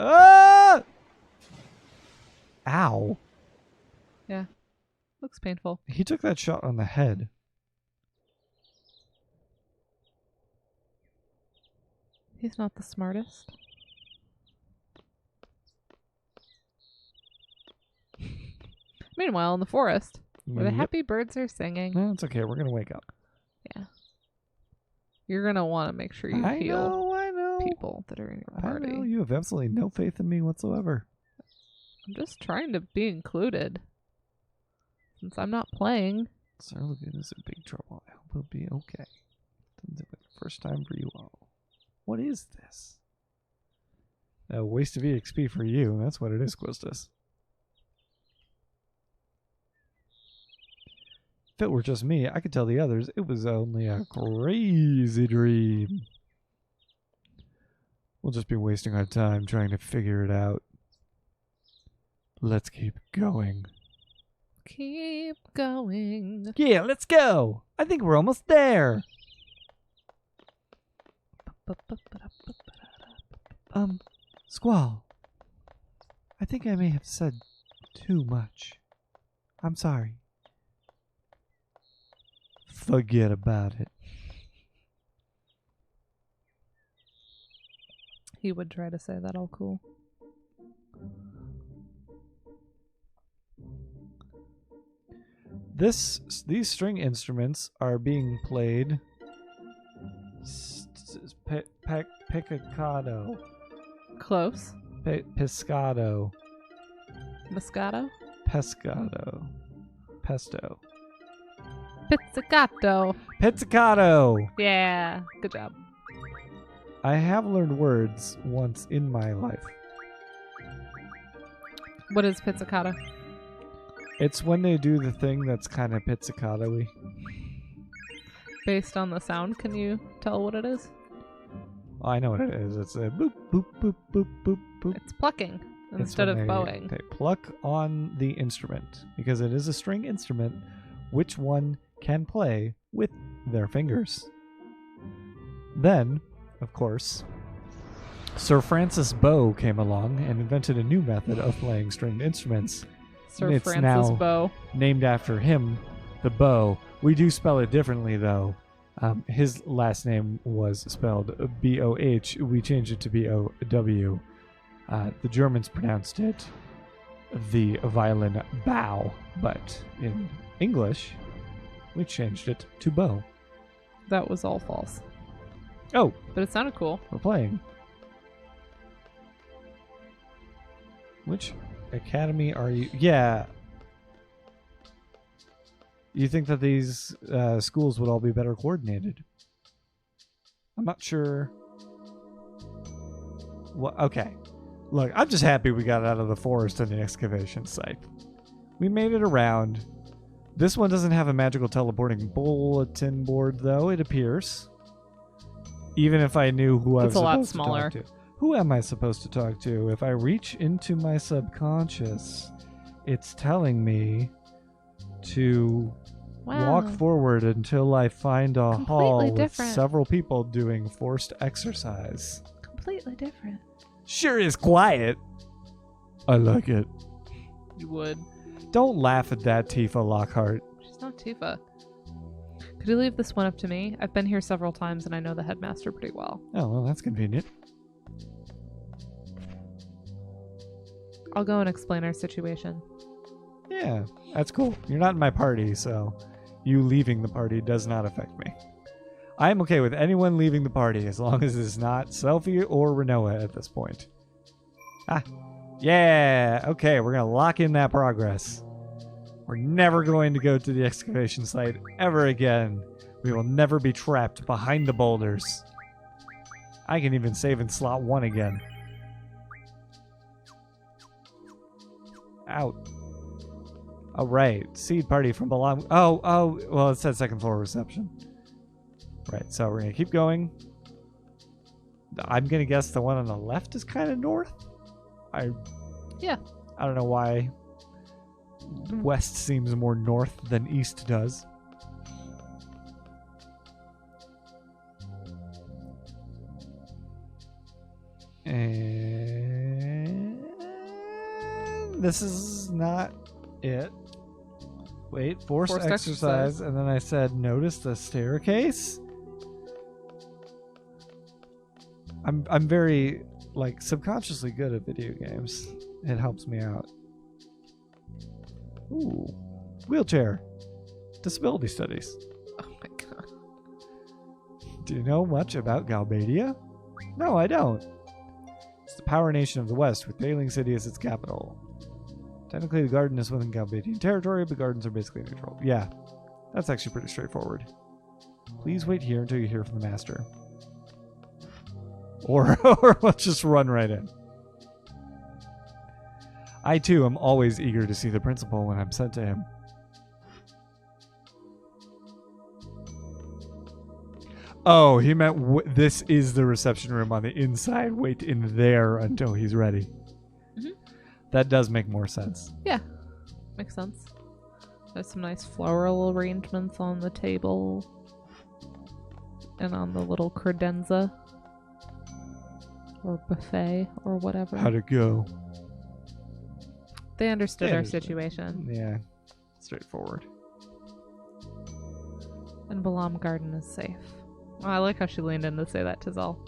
Ow. Yeah. Looks painful. He took that shot on the head. He's not the smartest. Meanwhile, in the forest, where the Yep. happy birds are singing. No, it's okay. We're gonna wake up. Yeah. You're going to want to make sure you heal I know. people that are in your party. I know. You have absolutely no faith in me whatsoever. I'm just trying to be included. Since I'm not playing. Sir Lagoon is in big trouble. I hope he'll be okay. First time for you all. What is this? A waste of EXP for you. That's what it is, Quistis. If it were just me, I could tell the others it was only a crazy dream. We'll just be wasting our time trying to figure it out. Let's keep going. Keep going. Yeah, let's go. I think we're almost there. Squall. I think I may have said too much. I'm sorry. Forget about it. He would try to say that all cool. These string instruments are being played picado. Close. Piscado. Moscato? Pescado. Pesto. Pizzicato. Pizzicato! Yeah. Good job. I have learned words once in my life. What is pizzicato? It's when they do the thing that's kind of pizzicato-y. Based on the sound, can you tell what it is? Oh, I know what it is. It's a boop, boop, boop, boop, boop, boop. It's plucking It's instead of when bowing. They pluck on the instrument because it is a string instrument, which one can play with their fingers. Then, of course, Sir Francis Bow came along and invented a new method of playing stringed instruments. Sir It's Francis now Bow. named after him, the bow. We do spell it differently, though. His last name was spelled B-O-H. We changed it to B-O-W. The Germans pronounced it the violin bow, but in English, we changed it to bow. That was all false. Oh, But it sounded cool. we're playing. Which academy are you? Yeah. You think that these schools would all be better coordinated? I'm not sure. Well, okay. Look, I'm just happy we got out of the forest and the excavation site. We made it around. This one doesn't have a magical teleporting bulletin board, though, it appears. Even if I knew who I was It's a lot supposed smaller. to talk to. Who am I supposed to talk to? If I reach into my subconscious, it's telling me to walk forward until I find a hall with different. several people doing forced exercise. Completely different. Sure is quiet. I like it. You would. Don't laugh at that, Tifa Lockhart. She's not Tifa. Could you leave this one up to me? I've been here several times and I know the headmaster pretty well. Oh, well, that's convenient. I'll go and explain our situation. Yeah, that's cool. You're not in my party, so you leaving the party does not affect me. I'm okay with anyone leaving the party as long as it's not Selphie or Renoa at this point. Ah, yeah, okay, we're going to lock in that progress. We're never going to go to the excavation site ever again. We will never be trapped behind the boulders. I can even save in slot 1 again. Out. Oh, right. Seed party from belong. Oh, well, it said second floor reception. Right, so we're going to keep going. I'm going to guess the one on the left is kind of north. Yeah. I don't know why west seems more north than east does. And this is not it. Wait, forced exercise, and then I said, notice the staircase? I'm very, like, subconsciously good at video games. It helps me out. Ooh. Wheelchair. Disability studies. Oh my god. Do you know much about Galbadia? No, I don't. It's the power nation of the West, with Failing City as its capital. Technically, the garden is within Galbadian territory, but gardens are basically neutral. Yeah, that's actually pretty straightforward. Please wait here until you hear from the master. Or let's just run right in. I, too, am always eager to see the principal when I'm sent to him. Oh, he meant this is the reception room on the inside. Wait in there until he's ready. Mm-hmm. That does make more sense. Yeah, makes sense. There's some nice floral arrangements on the table and on the little credenza or buffet or whatever. How'd it go? They understood our situation. Yeah, straightforward. And Balam Garden is safe. Oh, I like how she leaned in to say that to Zal.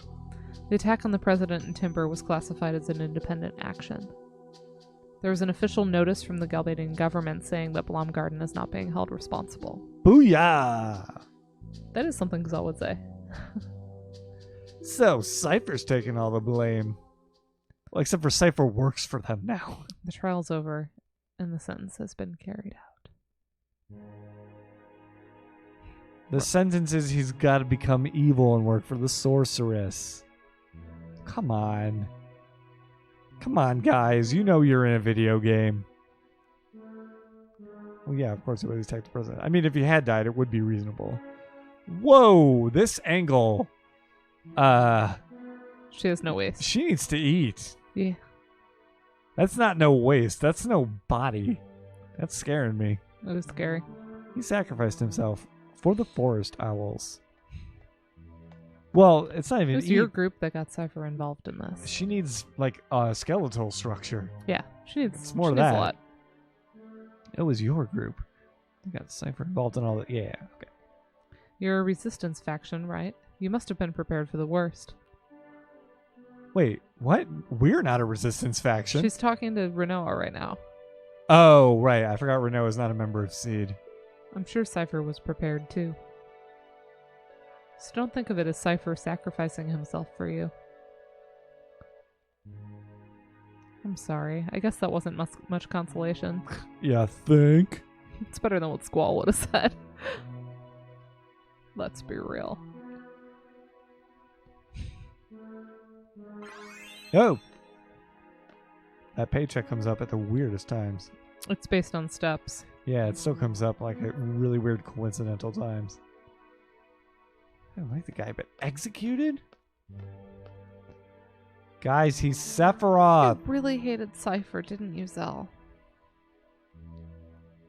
The attack on the president and Timber was classified as an independent action. There was an official notice from the Galbadian government saying that Balam Garden is not being held responsible. Booyah! That is something Zal would say. So, Cypher's taking all the blame. Well, except for Cypher works for them now. The trial's over, and the sentence has been carried out. The sentence is he's got to become evil and work for the sorceress. Come on. Come on, guys. You know you're in a video game. Well, yeah, of course it would attack the president. I mean, if he had died, it would be reasonable. Whoa, this angle. She has no waist. She needs to eat. Yeah. That's not no waist. That's no body. That's scaring me. That is scary. He sacrificed himself for the forest owls. Well, it's not even... It was your group that got Cypher involved in this. She needs, like, a skeletal structure. Yeah, she needs, It's more she of needs that. a lot. It was your group. You got Cypher involved in all that. Yeah, okay. You're a resistance faction, right? You must have been prepared for the worst. Wait, what? We're not a resistance faction. She's talking to Renoa right now. Oh, right. I forgot Renault is not a member of Seed. I'm sure Cypher was prepared too. So don't think of it as Cypher sacrificing himself for you. I'm sorry. I guess that wasn't much consolation. Yeah, think? It's better than what Squall would have said. Let's be real. Oh! That paycheck comes up at the weirdest times. It's based on steps. Yeah, it still comes up like at really weird coincidental times. I don't like the guy, but executed? Guys, he's Sephiroth. You really hated Cypher, didn't you, Zell?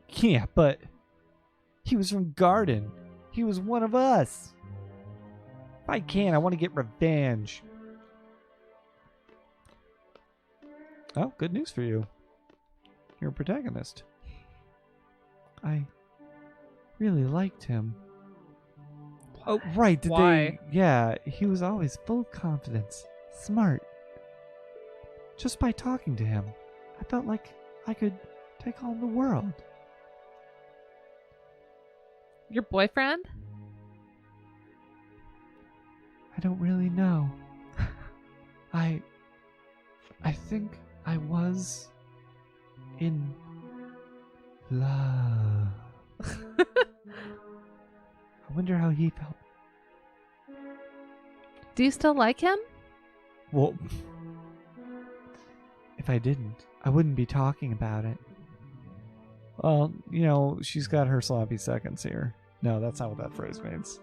Yeah, but he was from Garden. He was one of us. If I can, I want to get revenge. Oh, good news for you. You're a protagonist. I really liked him. Oh, right. Why? Yeah, he was always full of confidence. Smart. Just by talking to him, I felt like I could take on the world. Your boyfriend? I don't really know. I think I was in love. I wonder how he felt. Do you still like him? Well, if I didn't, I wouldn't be talking about it. Well, you know, she's got her sloppy seconds here. No, that's not what that phrase means.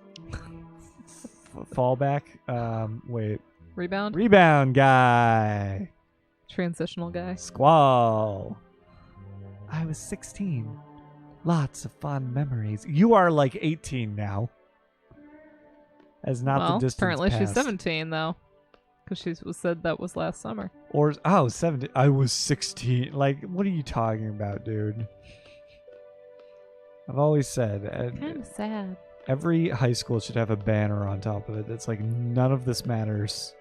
Fallback? Wait. Rebound? Rebound guy. Transitional guy. Squall. I was 16. Lots of fond memories. You are like 18 now. As not Well, the distance apparently she's passed. 17 though. Because she was said that was last summer. Or, 17. I was 16. Like, what are you talking about, dude? I've always said Kind of sad. every high school should have a banner on top of it that's like, none of this matters.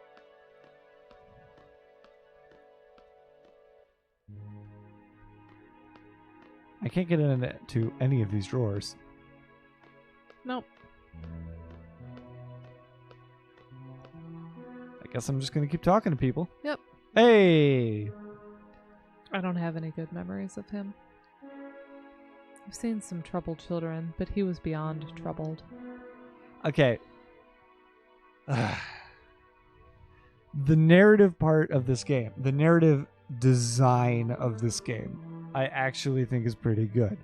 I can't get into any of these drawers. Nope. I guess I'm just going to keep talking to people. Yep. Hey! I don't have any good memories of him. I've seen some troubled children, but he was beyond troubled. Okay. The narrative part of this game, the narrative design of this game, I actually think is pretty good.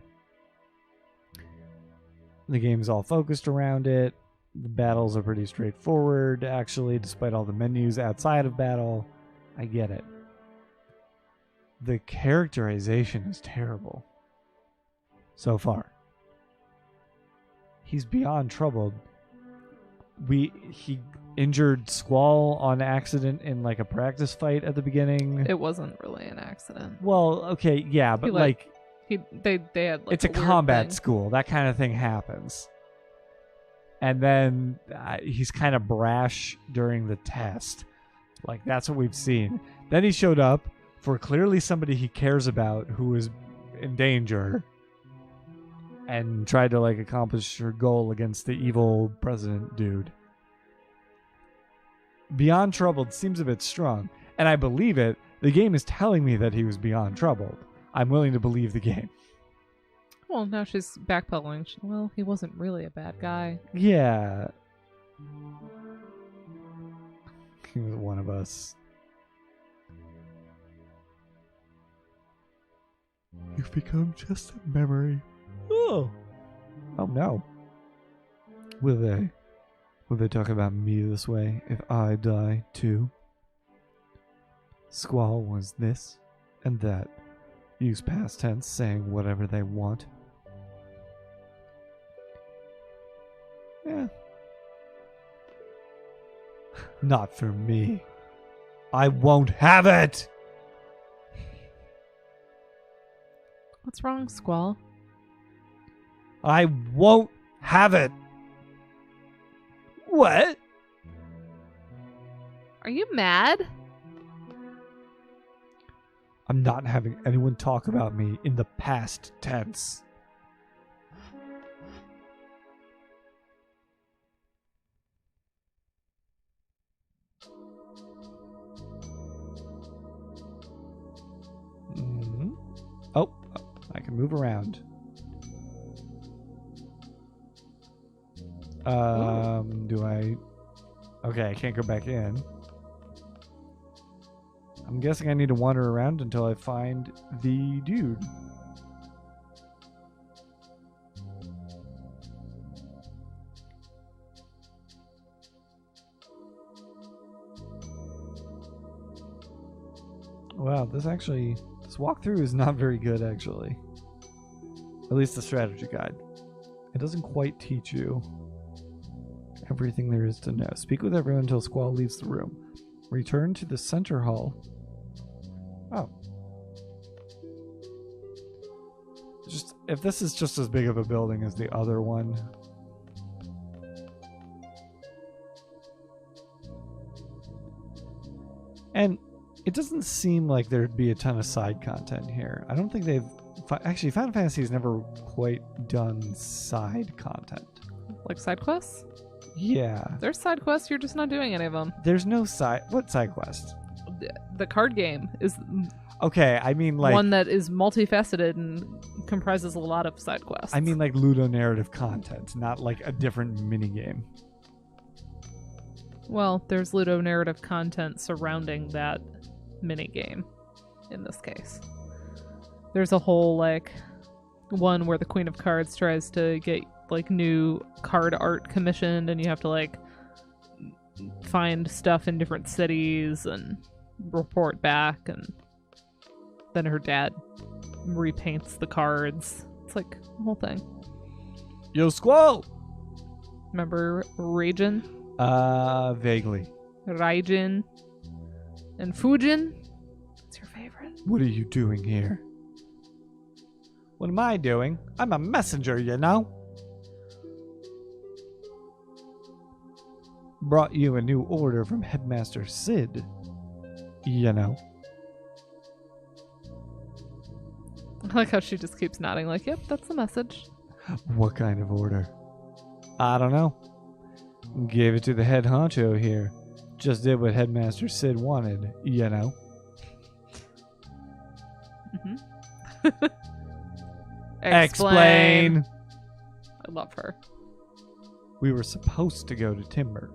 The game's all focused around it. The battles are pretty straightforward, actually, despite all the menus outside of battle. I get it. The characterization is terrible. So far. He's beyond troubled. He injured Squall on accident in like a practice fight at the beginning. It wasn't really an accident. Well, okay, yeah, but they had like it's a weird combat thing. school. That kind of thing happens. And then he's kind of brash during the test. Like, that's what we've seen. Then he showed up for clearly somebody he cares about who is in danger and tried to, like, accomplish her goal against the evil president dude. Beyond troubled seems a bit strong, and I believe it. The game is telling me that he was beyond troubled. I'm willing to believe the game. Well, now she's backpedaling. Well, he wasn't really a bad guy. Yeah. He was one of us. You've become just a memory. Oh. Oh no. Will they talk about me this way if I die too? Squall was this and that. Use past tense saying whatever they want. Yeah. Not for me. I won't have it! What's wrong, Squall? I won't have it! What? Are you mad? I'm not having anyone talk about me in the past tense. Mm-hmm. Oh, I can move around. Do I... Okay, I can't go back in. I'm guessing I need to wander around until I find the dude. Wow, this walkthrough is not very good, actually. At least the strategy guide. It doesn't quite teach you everything there is to know. Speak with everyone until Squall leaves the room. Return to the center hall. Oh. Just if this is just as big of a building as the other one. And it doesn't seem like there'd be a ton of side content here. I don't think they've... Actually, Final Fantasy has never quite done side content. Like side quests? Yeah. There's side quests, you're just not doing any of them. There's no side... What side quest? The card game is Okay, I mean like... one that is multifaceted and comprises a lot of side quests. I mean like ludonarrative content, not like a different minigame. Well, there's ludonarrative content surrounding that minigame in this case. There's a whole like one where the Queen of Cards tries to get like new card art commissioned and you have to like find stuff in different cities and report back, and then her dad repaints the cards. It's like a whole thing. Yo, Squall! Remember Raijin? Vaguely. Raijin and Fujin? What's your favorite? What are you doing here? What am I doing? I'm a messenger, you know? Brought you a new order from Headmaster Sid. You know. I like how she just keeps nodding like, yep, that's the message. What kind of order? I don't know. Gave it to the head honcho here. Just did what Headmaster Sid wanted, you know. Mm-hmm. Explain. I love her. We were supposed to go to Timber,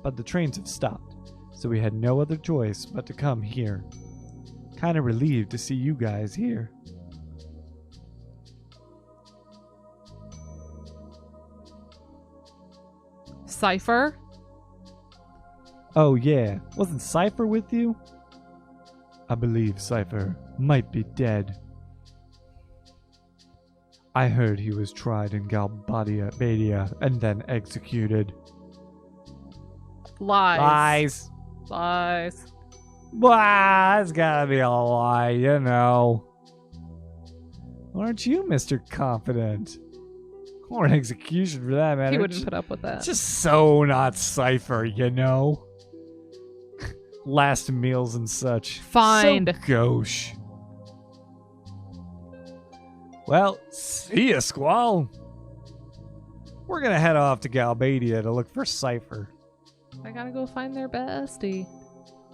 but the trains have stopped, so we had no other choice but to come here. Kinda relieved to see you guys here. Cypher? Oh yeah, wasn't Cypher with you? I believe Cypher might be dead. I heard he was tried in Galbadia and then executed. Lies. Lies. Lies. Blah, it's gotta be a lie, you know. Aren't you Mr. Confident? Or an execution for that matter. He wouldn't put up with that. Just so not Cypher, you know? Last meals and such. Find. So gauche. Well, see ya, Squall. We're gonna head off to Galbadia to look for Cypher. I gotta go find their bestie.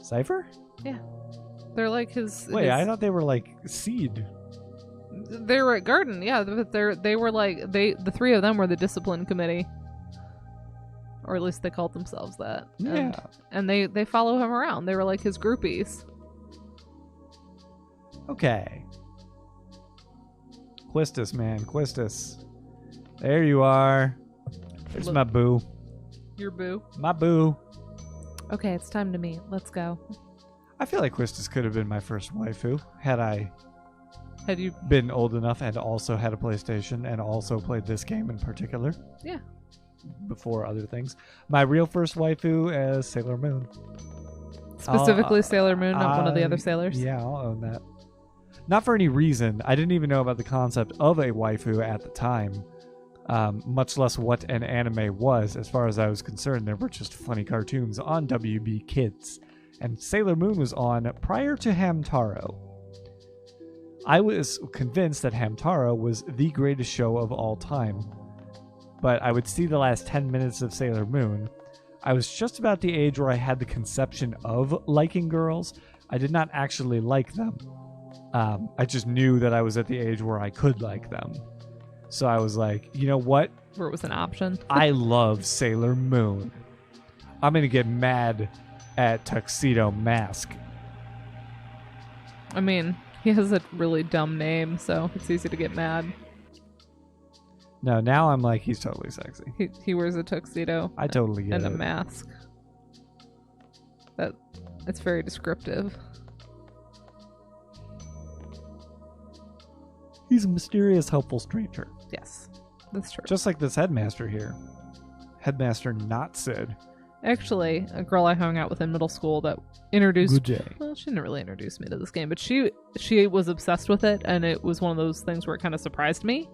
Cypher? Yeah. They're like his... Wait, I thought they were like Seed. They were at Garden, yeah, but they were like... the three of them were the discipline committee. Or at least they called themselves that. Yeah. And they follow him around. They were like his groupies. Okay. Quistis, man. Quistis. There you are. There's my boo. Your boo. My boo. Okay, it's time to meet. Let's go. I feel like Quistis could have been my first waifu had I Had you... been old enough and also had a PlayStation and also played this game in particular. Yeah. Before other things. My real first waifu is Sailor Moon. Specifically Sailor Moon, not one of the other sailors? Yeah, I'll own that. Not for any reason. I didn't even know about the concept of a waifu at the time. Much less what an anime was. As far as I was concerned, there were just funny cartoons on WB Kids. And Sailor Moon was on prior to Hamtaro. I was convinced that Hamtaro was the greatest show of all time. But I would see the last 10 minutes of Sailor Moon. I was just about the age where I had the conception of liking girls. I did not actually like them. I just knew that I was at the age where I could like them. So I was like, you know what? Where it was an option. I love Sailor Moon. I'm going to get mad at Tuxedo Mask. I mean, he has a really dumb name, so it's easy to get mad. No, now I'm like, he's totally sexy. He wears a tuxedo. I totally get and it. a mask. It's very descriptive. He's a mysterious, helpful stranger. Yes, that's true. Just like this headmaster here. Headmaster not Sid. Actually, a girl I hung out with in middle school that introduced... Good day. Well, she didn't really introduce me to this game, but she was obsessed with it, and it was one of those things where it kind of surprised me.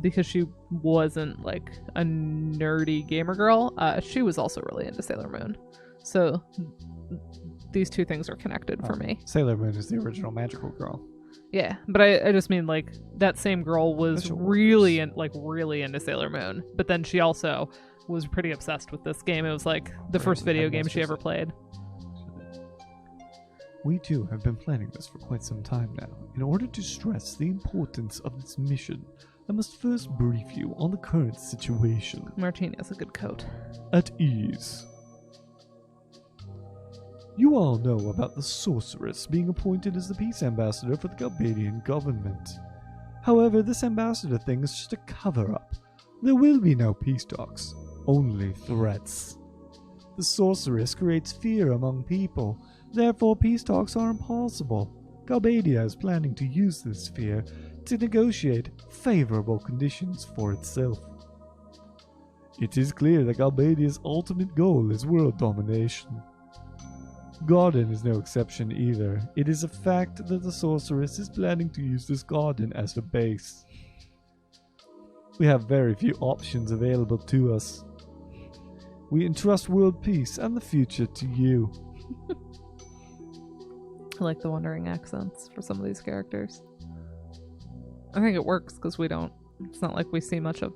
Because she wasn't like a nerdy gamer girl. She was also really into Sailor Moon. So these two things are connected for me. Sailor Moon is the original magical girl. Yeah, but I just mean like that same girl was really into Sailor Moon, but then she also was pretty obsessed with this game. It was like the first video game she ever played. We too have been planning this for quite some time now. In order to stress the importance of this mission, I must first brief you on the current situation. Martini has a good coat. At ease. You all know about the sorceress being appointed as the peace ambassador for the Galbadian government. However, this ambassador thing is just a cover-up. There will be no peace talks, only threats. The sorceress creates fear among people, therefore peace talks are impossible. Galbadia is planning to use this fear to negotiate favorable conditions for itself. It is clear that Galbadia's ultimate goal is world domination. Garden is no exception either. It is a fact that the sorceress is planning to use this garden as a base. We have very few options available to us. We entrust world peace and the future to you. I like the wandering accents for some of these characters. I think it works because it's not like we see much of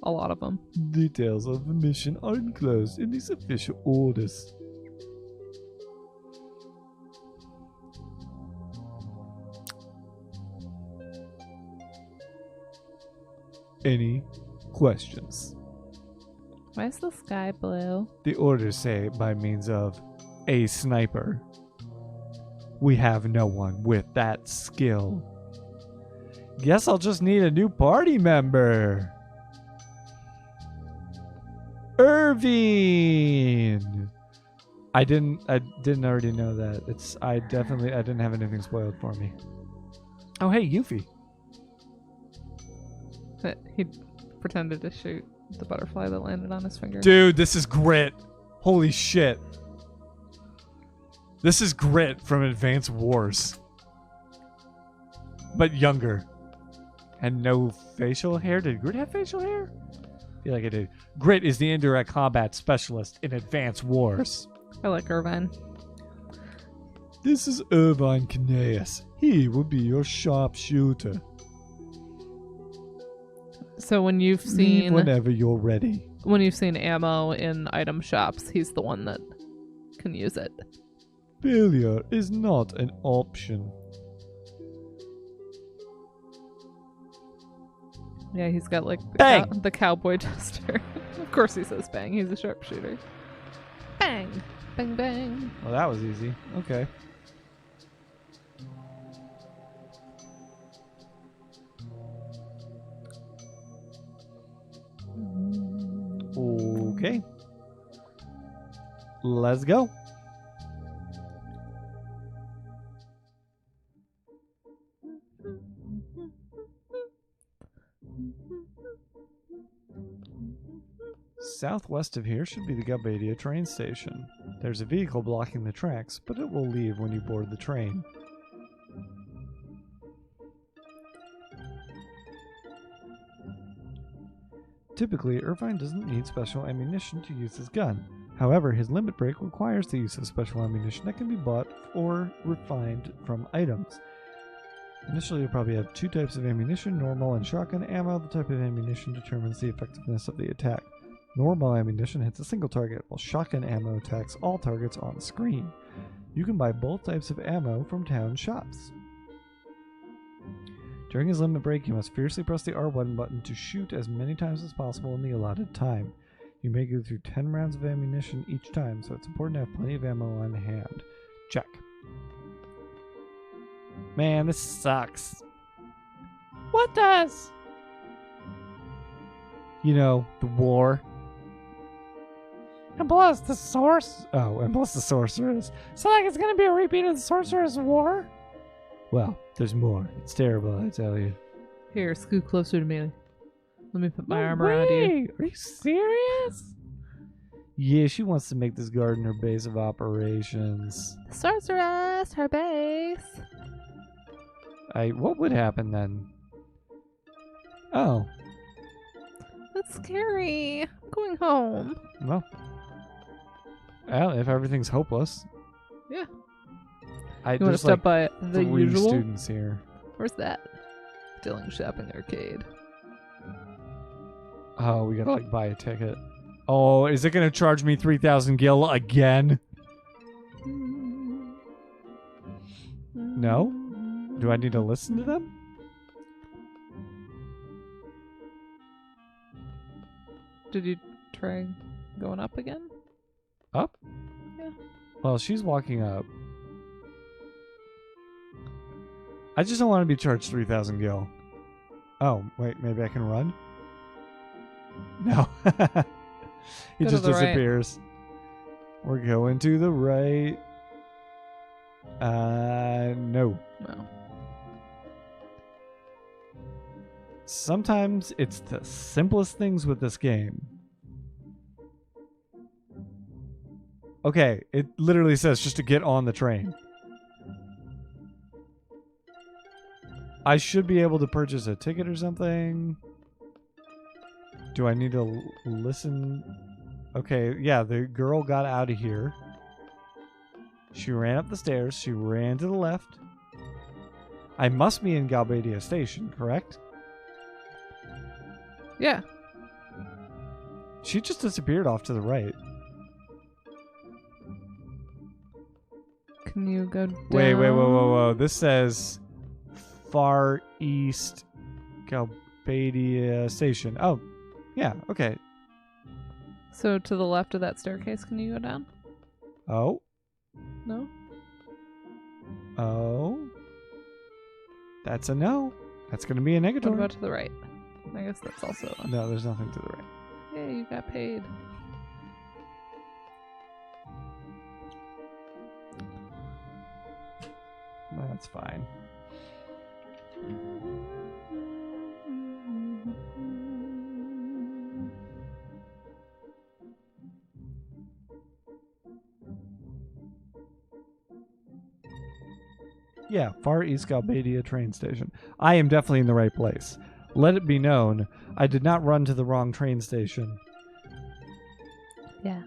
a lot of them. Details of the mission are enclosed in these official orders. Any questions? Why is the sky blue? The orders say by means of a sniper. We have no one with that skill. Guess I'll just need a new party member. Irvine. I didn't already know that. I didn't have anything spoiled for me. Oh hey, Yuffie. He pretended to shoot the butterfly that landed on his finger. Dude, this is Grit. Holy shit. This is Grit from Advance Wars. But younger. And no facial hair. Did Grit have facial hair? I feel like it did. Grit is the indirect combat specialist in Advance Wars. I like Irvine. This is Irvine Caneas. He will be your sharpshooter. So when you've Leave seen whenever you're ready. when you've seen ammo in item shops, he's the one that can use it. Failure is not an option. Yeah, he's got like Bang! the cowboy gesture. Of course he says bang. He's a sharpshooter. Bang! Bang bang. Well, that was easy. Okay. Okay. Let's go. Southwest of here should be the Gabadia train station. There's a vehicle blocking the tracks, but it will leave when you board the train. Typically, Irvine doesn't need special ammunition to use his gun. However, his limit break requires the use of special ammunition that can be bought or refined from items. Initially, you'll probably have two types of ammunition, normal and shotgun ammo. The type of ammunition determines the effectiveness of the attack. Normal ammunition hits a single target, while shotgun ammo attacks all targets on screen. You can buy both types of ammo from town shops. During his limit break, you must fiercely press the R1 button to shoot as many times as possible in the allotted time. You may go through 10 rounds of ammunition each time, so it's important to have plenty of ammo on hand. Check. Man, this sucks. What does? You know, the war. And plus the source. Oh, and plus the sorceress. So like it's gonna be a repeat of the sorceress war? Well, there's more. It's terrible, I tell you. Here, scoot closer to me. Let me put my arm around you. Are you serious? Yeah, she wants to make this garden her base of operations. Sorceress, her base. What would happen then? Oh, That's scary. I'm going home. well, if everything's hopeless. Yeah. I You want to there's stop by the three usual? students here. Where's that? Dilling Shopping Arcade. Oh, we gotta like buy a ticket. Oh, is it gonna charge me 3,000 gil again? No? Do I need to listen to them? Did you try going up again? Up? Yeah. Well, she's walking up. I just don't want to be charged 3,000 gil. Oh, wait, maybe I can run? No. He Go to just the right. disappears. We're going to the right. No. No. Sometimes it's the simplest things with this game. Okay, it literally says just to get on the train. I should be able to purchase a ticket or something. Do I need to listen? Okay, yeah, the girl got out of here. She ran up the stairs. She ran to the left. I must be in Galbadia Station, correct? Yeah. She just disappeared off to the right. Can you go down? Wait, whoa. This says Far East Galbadia Station. Oh, yeah, okay. So to the left of that staircase, can you go down? Oh. No? Oh. That's a no. That's going to be a negative. What about to the right? I guess that's also a... No, there's nothing to the right. Yeah, you got paid. That's fine. Yeah, Far East Galbadia train station. I am definitely in the right place. Let it be known, I did not run to the wrong train station. Yeah.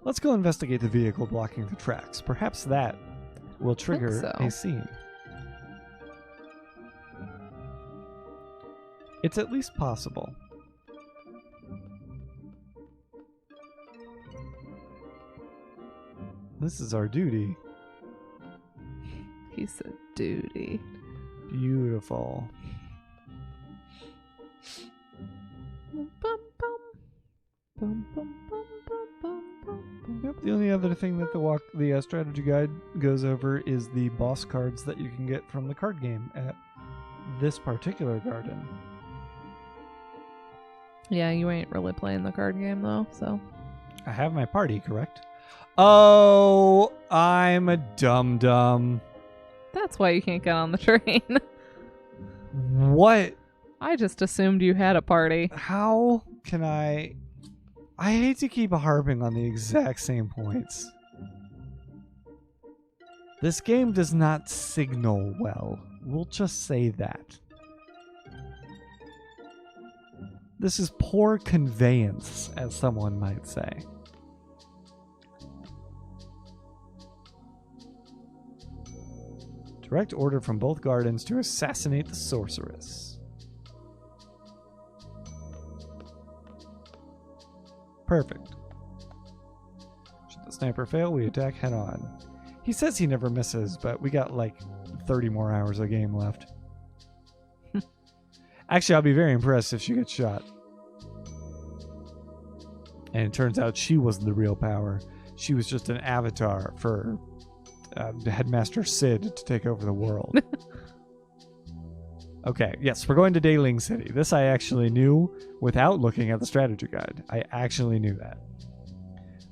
Let's go investigate the vehicle blocking the tracks. Perhaps that will trigger so. a scene. It's at least possible. This is our duty. He said duty. Beautiful. Bum, bum, bum, bum, bum, bum, bum, bum. Yep. The only other thing that the strategy guide goes over is the boss cards that you can get from the card game at this particular garden. Yeah, you ain't really playing the card game though, so. I have my party, correct? Oh, I'm a dum-dum. That's why you can't get on the train. What? I just assumed you had a party. How can I hate to keep harping on the exact same points. This game does not signal well. We'll just say that. This is poor conveyance, as someone might say. Direct order from both gardens to assassinate the sorceress. Perfect. Should the sniper fail, we attack head on. He says he never misses, but we got like 30 more hours of game left. Actually, I'll be very impressed if she gets shot. And it turns out she wasn't the real power. She was just an avatar for Headmaster Sid to take over the world. Okay, yes, we're going to Dayling City. This I actually knew without looking at the strategy guide. I actually knew that.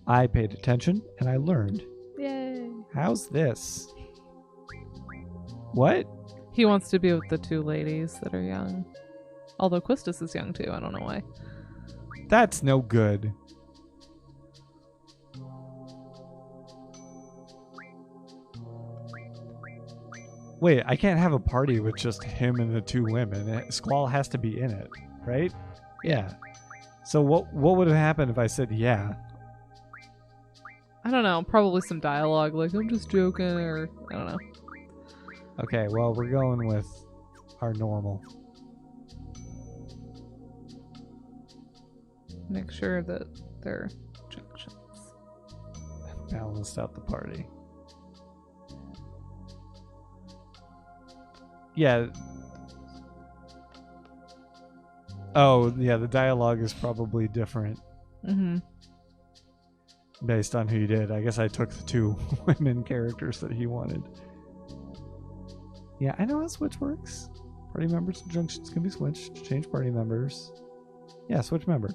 I paid attention and I learned. Yay. How's this? What? He wants to be with the two ladies that are young. Although Quistis is young too, I don't know why. That's no good. Wait, I can't have a party with just him and the two women. Squall has to be in it, right? Yeah. So what would have happened if I said yeah? I don't know, probably some dialogue like, I'm just joking, or I don't know. Okay, well, we're going with our normal. Make sure that they're junctions. Balanced out the party. Yeah. Oh, yeah, the dialogue is probably different. Mm-hmm. Based on who you did. I guess I took the two women characters that he wanted. Yeah, I know how switch works. Party members and junctions can be switched. Change party members. Yeah, switch member.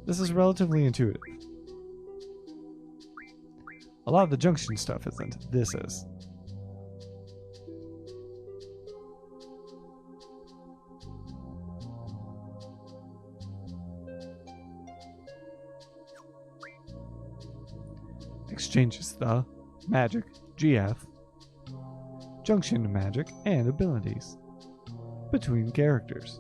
This is relatively intuitive. A lot of the junction stuff isn't. This is. Exchanges the magic, GF, junction magic, and abilities between characters.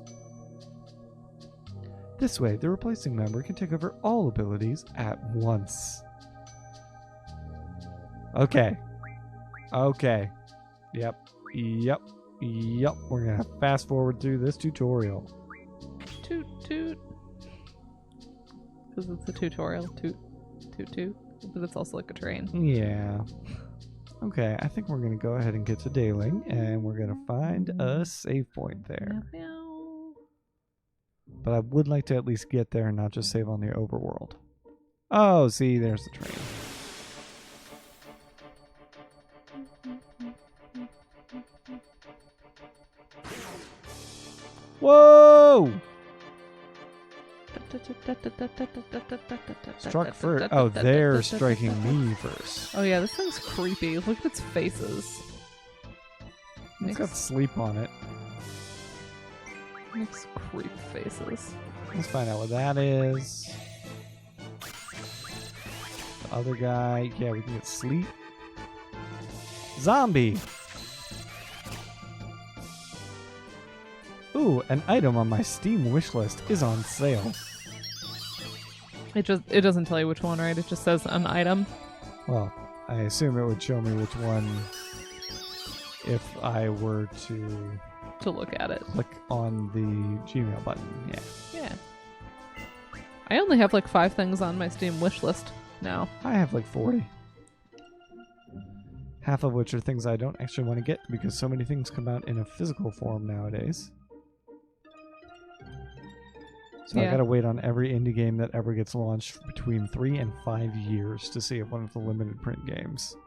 This way, the replacing member can take over all abilities at once. Okay. Okay. Yep. Yep. Yep. We're gonna fast forward through this tutorial. Toot toot. Because it's a tutorial. Toot toot toot. But it's also like a train. Yeah. Okay, I think we're gonna go ahead and get to Dayling, and we're gonna find a save point there. Meow, meow. But I would like to at least get there and not just save on the overworld. Oh, see, there's the train. Whoa! Struck first. Oh, they're striking me first. Oh yeah, this thing's creepy. Look at its faces. It's got sleep on it. Makes creep faces. Let's find out what that is. The other guy, yeah, we can get sleep. Zombie. Ooh, an item on my Steam wishlist is on sale. It doesn't tell you which one, right? It just says an item. Well, I assume it would show me which one if I were to look at it. click on the Gmail button. Yeah. Yeah. I only have like 5 things on my Steam wish list now. I have like 40. Half of which are things I don't actually want to get because so many things come out in a physical form nowadays. So I gotta wait on every indie game that ever gets launched between 3 and 5 years to see if one of the limited print games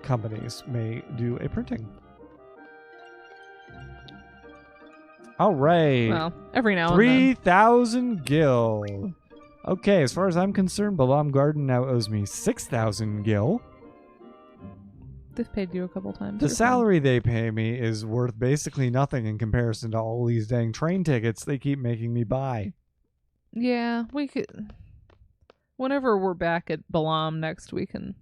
companies may do a printing. All right. Well, every now and then. 3,000 gil. Okay, as far as I'm concerned, Balam Garden now owes me 6,000 gil. They've paid you a couple times. The salary they pay me is worth basically nothing in comparison to all these dang train tickets they keep making me buy. Yeah, we could. Whenever we're back at Balam next, we can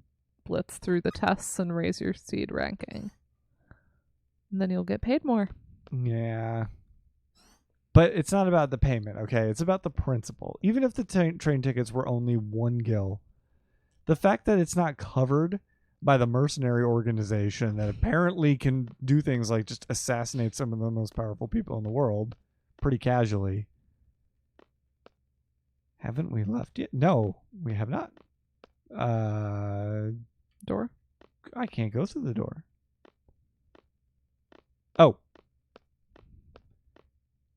blitz through the tests and raise your seed ranking. And then you'll get paid more. Yeah. But it's not about the payment, okay? It's about the principle. Even if the train tickets were only 1 gil, the fact that it's not covered by the mercenary organization that apparently can do things like just assassinate some of the most powerful people in the world pretty casually. Haven't we left yet? No, we have not. Door? I can't go through the door. Oh.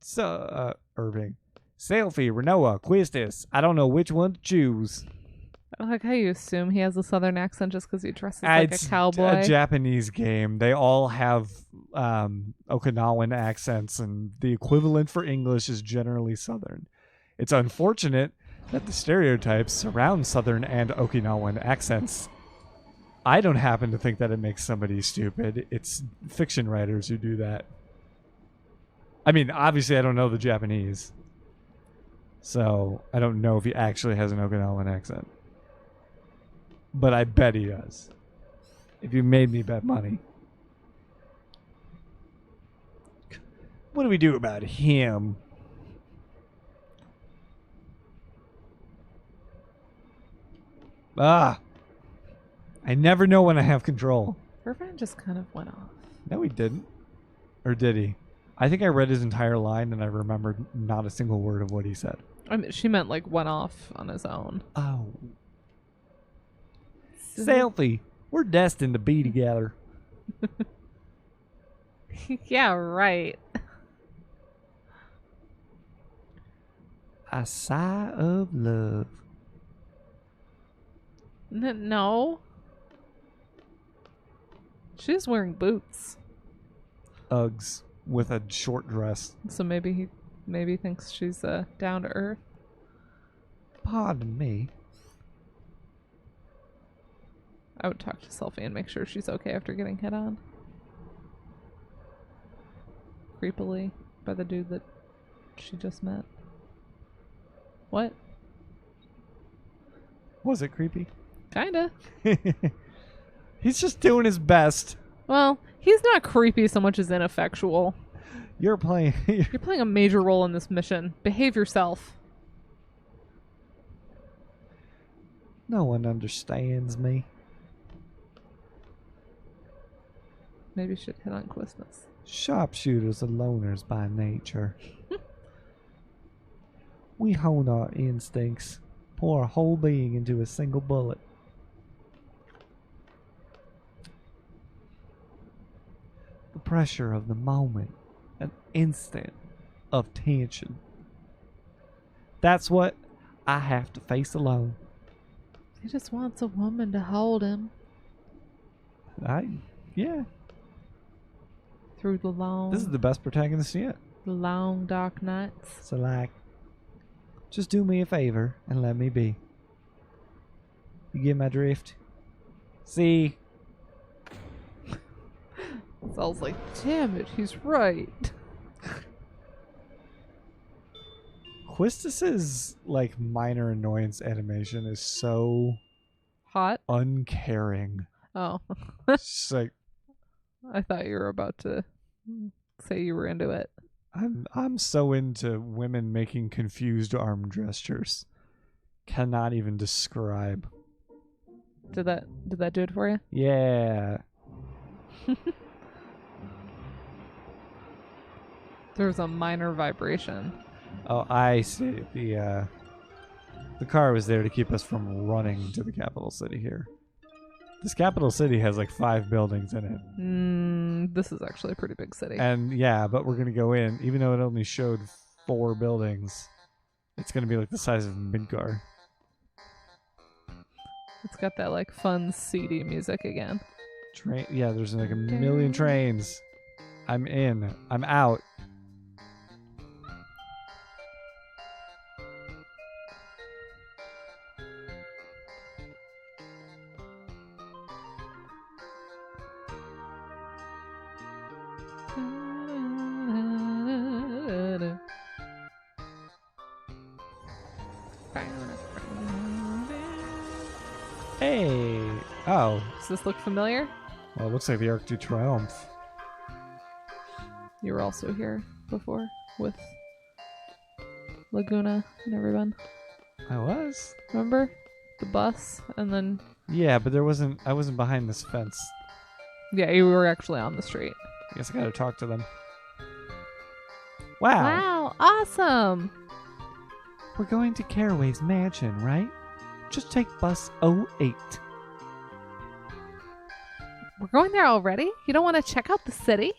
So, Irving. Selfie, Renoa, Quistis. I don't know which one to choose. I like how you assume he has a southern accent just because he dresses like a cowboy. It's a Japanese game. They all have Okinawan accents, and the equivalent for English is generally southern. It's unfortunate that the stereotypes surround southern and Okinawan accents. I don't happen to think that it makes somebody stupid. It's fiction writers who do that. I mean, obviously I don't know the Japanese, so I don't know if he actually has an Okinawan accent. But I bet he does. If you made me bet money. What do we do about him? Ah! I never know when I have control. Irvine just kind of went off. No, he didn't. Or did he? I think I read his entire line and I remembered not a single word of what he said. I mean, she meant like went off on his own. Oh. Selfie, we're destined to be together. Yeah, right. A sigh of love. No. She's wearing boots. Uggs with a short dress. So maybe he thinks she's down to earth. Pardon me. I would talk to Selfie and make sure she's okay after getting hit on. Creepily by the dude that she just met. What? Was it creepy? Kinda. He's just doing his best. Well, he's not creepy so much as ineffectual. You're playing. You're playing a major role in this mission. Behave yourself. No one understands me. Maybe you should hit on Christmas. Sharpshooters are loners by nature. We hone our instincts, pour our whole being into a single bullet. The pressure of the moment, an instant of tension. That's what I have to face alone. He just wants a woman to hold him Yeah. through the long, This is the best protagonist yet. the long dark nights. So like, just do me a favor and let me be. You get my drift? See? So I was like, damn it, he's right. Quistis's like minor annoyance animation is so Hot? uncaring. Oh. It's like I thought you were about to say you were into it. I'm so into women making confused arm gestures. Cannot even describe. Did that do it for you? Yeah. There was a minor vibration. Oh, I see. The car was there to keep us from running to the capital city here. This capital city has like 5 buildings in it. This is actually a pretty big city. And yeah, but we're going to go in. Even though it only showed 4 buildings, it's going to be like the size of Midgar. It's got that like fun CD music again. Train. Yeah, there's like a million trains. I'm in. I'm out. Hey. Oh. Does this look familiar? Well, it looks like the Arc de Triomphe. You were also here before with Laguna and everyone. I was? Remember? The bus and then Yeah, but I wasn't behind this fence. yeah, you were actually on the street. I guess I gotta talk to them. Wow. Wow, awesome. We're going to Caraway's mansion, right? Just take bus 08. We're going there already? You don't want to check out the city?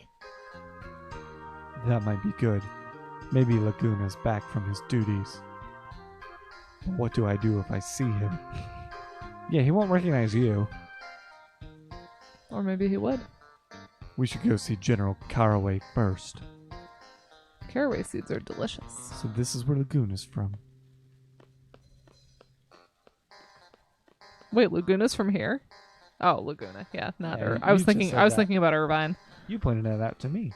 That might be good. Maybe Laguna's back from his duties. What do I do if I see him? Yeah, he won't recognize you. Or maybe he would. We should go see General Caraway first. Caraway seeds are delicious. So this is where Laguna's from. Wait, Laguna's from here? Oh, Laguna. Yeah, not Yeah, I was you just thinking said I was that. thinking about Irvine. You pointed that out to me.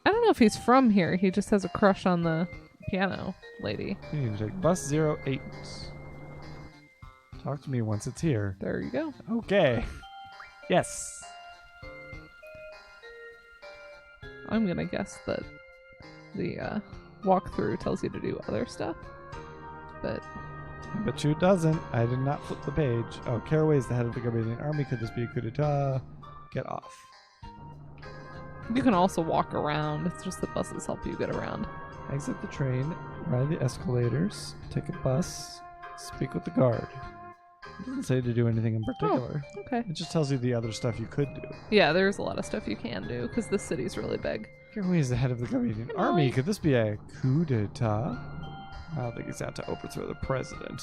I don't know if he's from here. He just has a crush on the piano lady. You need to take bus 08. Talk to me once it's here. There you go. Okay. Yes. I'm gonna guess that the walkthrough tells you to do other stuff. But I bet you it doesn't. I did not flip the page. Oh, Caraway is the head of the Gabanian army. Could this be a coup d'etat? Get off. you can also walk around. It's just the buses help you get around. Exit the train, ride the escalators, take a bus, speak with the guard. It doesn't say to do anything in particular. Okay. It just tells you the other stuff you could do. Yeah, there's a lot of stuff you can do because the city's really big. Caraway is the head of the Gabanian army. Could this be a coup d'etat? I don't think he's out to overthrow the president.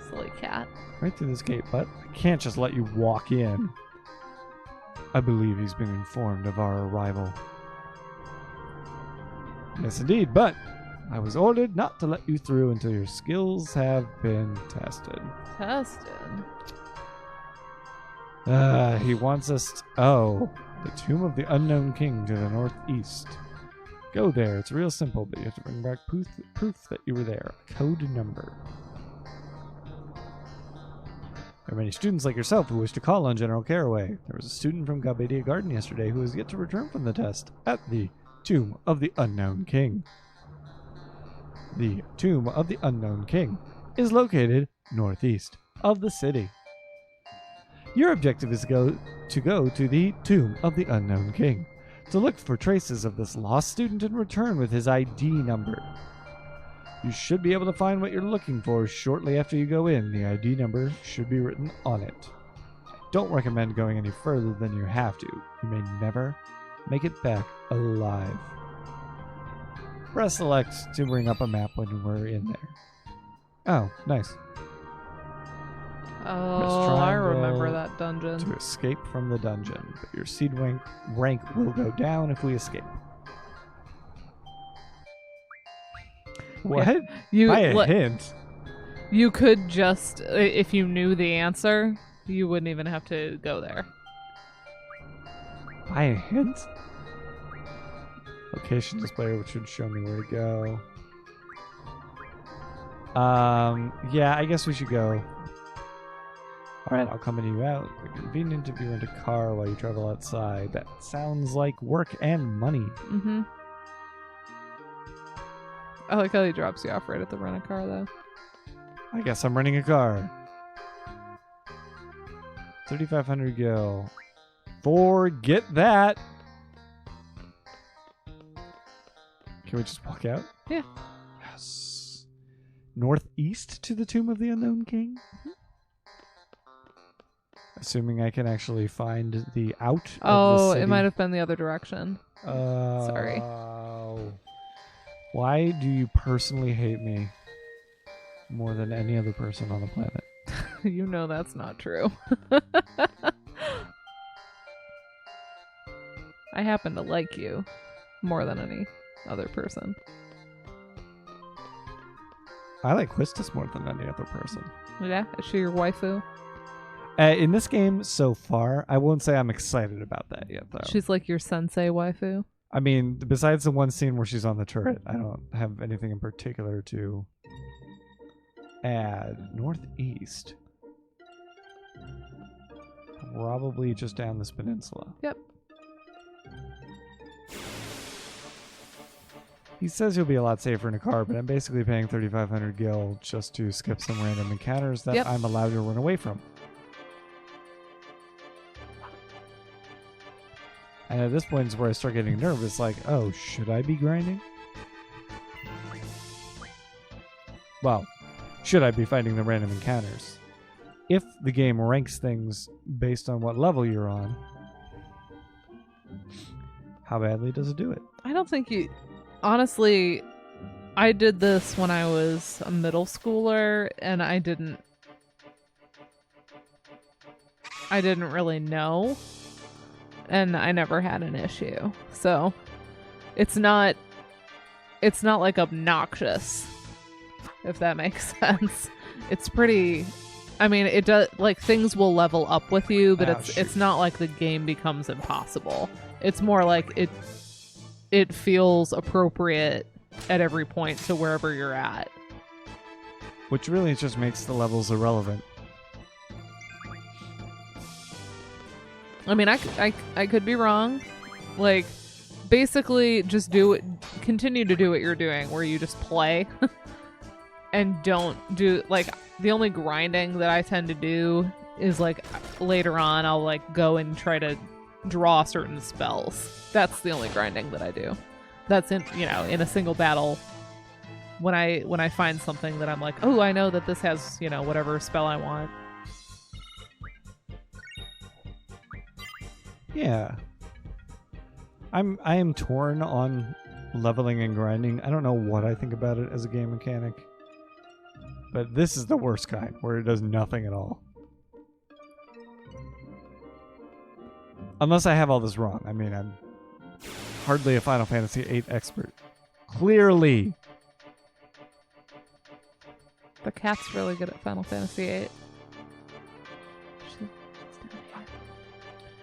Silly cat. Right through this gate, but I can't just let you walk in. I believe he's been informed of our arrival. Yes, indeed, but I was ordered not to let you through until your skills have been tested. Tested. He wants us. Oh, the tomb of the unknown king to the northeast. Go there. It's real simple, but you have to bring back proof that you were there. A code number. There are many students like yourself who wish to call on General Caraway. There was a student from Galbadia Garden yesterday who has yet to return from the test at the Tomb of the Unknown King. The Tomb of the Unknown King is located northeast of the city. Your objective is to go to the Tomb of the Unknown King to look for traces of this lost student and return with his ID number. You should be able to find what you're looking for shortly after you go in. The ID number should be written on it. I don't recommend going any further than you have to. You may never make it back alive. Press select to bring up a map when we're in there. Oh, nice. Oh, I remember that dungeon. To escape from the dungeon. But your seed rank will go down if we escape. What? By a hint? You could just, if you knew the answer, you wouldn't even have to go there. By a hint? Location display, which should show me where to go. Yeah, I guess we should go. Alright, I'll accompany you out. It's convenient if you rent a car while you travel outside. That sounds like work and money. Mm-hmm. I like how he drops you off right at the rent a car, though. I guess I'm renting a car. 3,500 gil. Forget that. Can we just walk out? Yeah. Yes. Northeast to the Tomb of the Unknown King? Mm-hmm. Assuming I can actually find the out of the city. Oh, it might have been the other direction. Sorry. Why do you personally hate me more than any other person on the planet? You know that's not true. I happen to like you more than any other person. I like Quistis more than any other person. Yeah? Is she your waifu? In this game so far, I won't say I'm excited about that yet, though. She's like your sensei waifu? I mean, besides the one scene where she's on the turret, I don't have anything in particular to add. Northeast. Probably just down this peninsula. Yep. He says you'll be a lot safer in a car, but I'm basically paying 3,500 gil just to skip some random encounters that I'm allowed to run away from. And at this point is where I start getting nervous, like, oh, should I be grinding? Well, should I be fighting the random encounters? If the game ranks things based on what level you're on, how badly does it do it? I don't think you... Honestly, I did this when I was a middle schooler, and I didn't really know. And I never had an issue. So it's not like obnoxious, if that makes sense. It's pretty, I mean, it does, like, things will level up with you, but it's not like the game becomes impossible. It's more like it feels appropriate at every point to wherever you're at. Which really just makes the levels irrelevant. I mean, I could be wrong. Like, basically, just continue to do what you're doing, where you just play and don't do, like, the only grinding that I tend to do is, like, later on, I'll, like, go and try to draw certain spells. That's the only grinding that I do. That's in a single battle. When I find something that I'm like, oh, I know that this has, whatever spell I want. Yeah. I am torn on leveling and grinding. I don't know what I think about it as a game mechanic. But this is the worst kind, where it does nothing at all. Unless I have all this wrong. I mean, I'm hardly a Final Fantasy VIII expert. Clearly. The cat's really good at Final Fantasy VIII.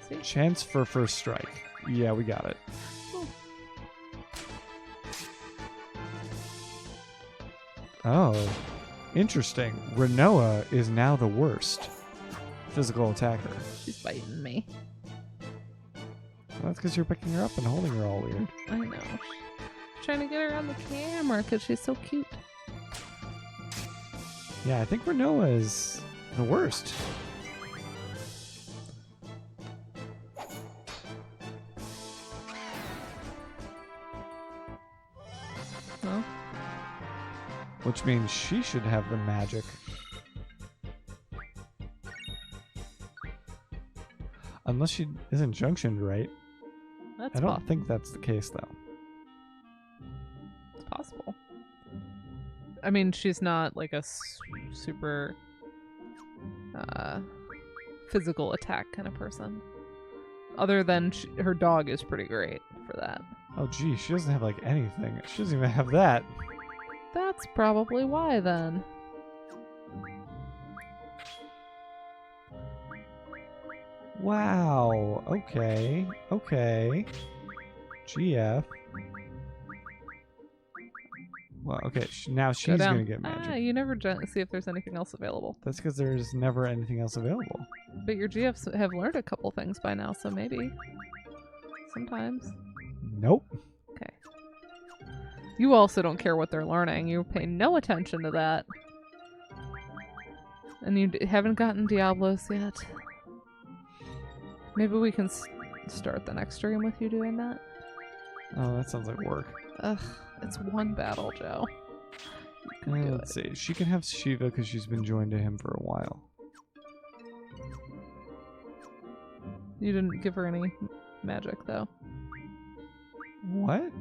See? Chance for first strike. Yeah, we got it. Ooh. Oh, interesting. Renoa is now the worst. physical attacker. She's biting me. Well, that's because you're picking her up and holding her all weird. I know. Trying to get her on the camera because she's so cute. Yeah, I think Renoa is the worst. Well, Which means she should have the magic. Unless she isn't junctioned right. that's I don't think that's the case, though. it's possible. I mean, she's not like a super physical attack kind of person. Other than her dog is pretty great for that. Oh, gee, she doesn't have, like, anything. She doesn't even have that. That's probably why, then. Wow. Okay. Okay. GF. Well, okay. Now she's down. going to get magic. You never see if there's anything else available. That's because there's never anything else available. But your GFs have learned a couple things by now, so maybe. Sometimes. Nope. Okay. You also don't care what they're learning. You pay no attention to that. And you haven't gotten Diablos yet. Maybe we can start the next stream with you doing that. Oh, that sounds like work. Ugh, it's one battle, Joe. You can do Let's it. see. She can have Shiva because she's been joined to him for a while. You didn't give her any magic, though. What?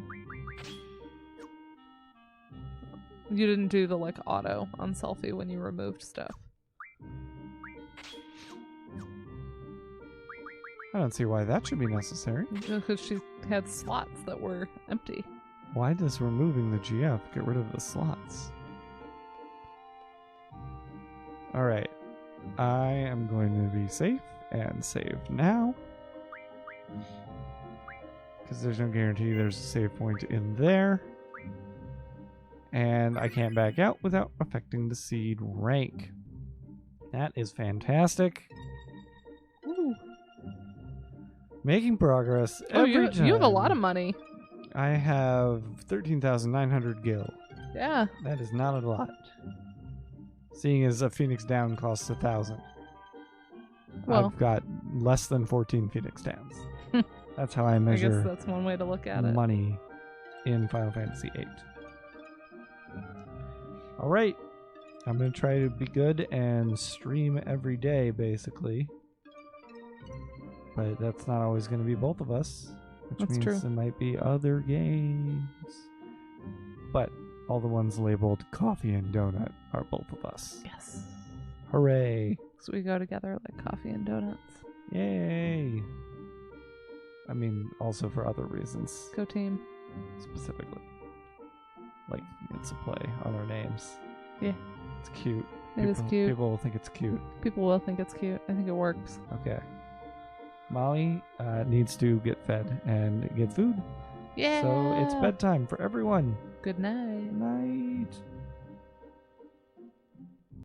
You didn't do the, like, auto on selfie when you removed stuff. I don't see why that should be necessary. Because she had slots that were empty. Why does removing the GF get rid of the slots? Alright. I am going to be safe and save now. Because there's no guarantee there's a save point in there. And I can't back out without affecting the seed rank. That is fantastic. Ooh. Making progress every time. You have a lot of money. I have 13,900 gil. Yeah. That is not a lot. Seeing as a Phoenix Down costs 1,000. Well. I've got less than 14 Phoenix Downs. That's how I I measure guess that's one way to look at it. money in Final Fantasy VIII. Alright. I'm going to try to be good and stream every day, basically. But that's not always going to be both of us. Which That's means true. there might be other games. But all the ones labeled coffee and donut are both of us. Yes. Hooray. So we go together like coffee and donuts. Yay. I mean, also for other reasons, Go team. specifically. Like, it's a play on our names. Yeah. It's cute. It is cute. People will think it's cute. People will think it's cute. I think it works. Okay. Molly needs to get fed and get food. Yeah. So it's bedtime for everyone. Good night. Night.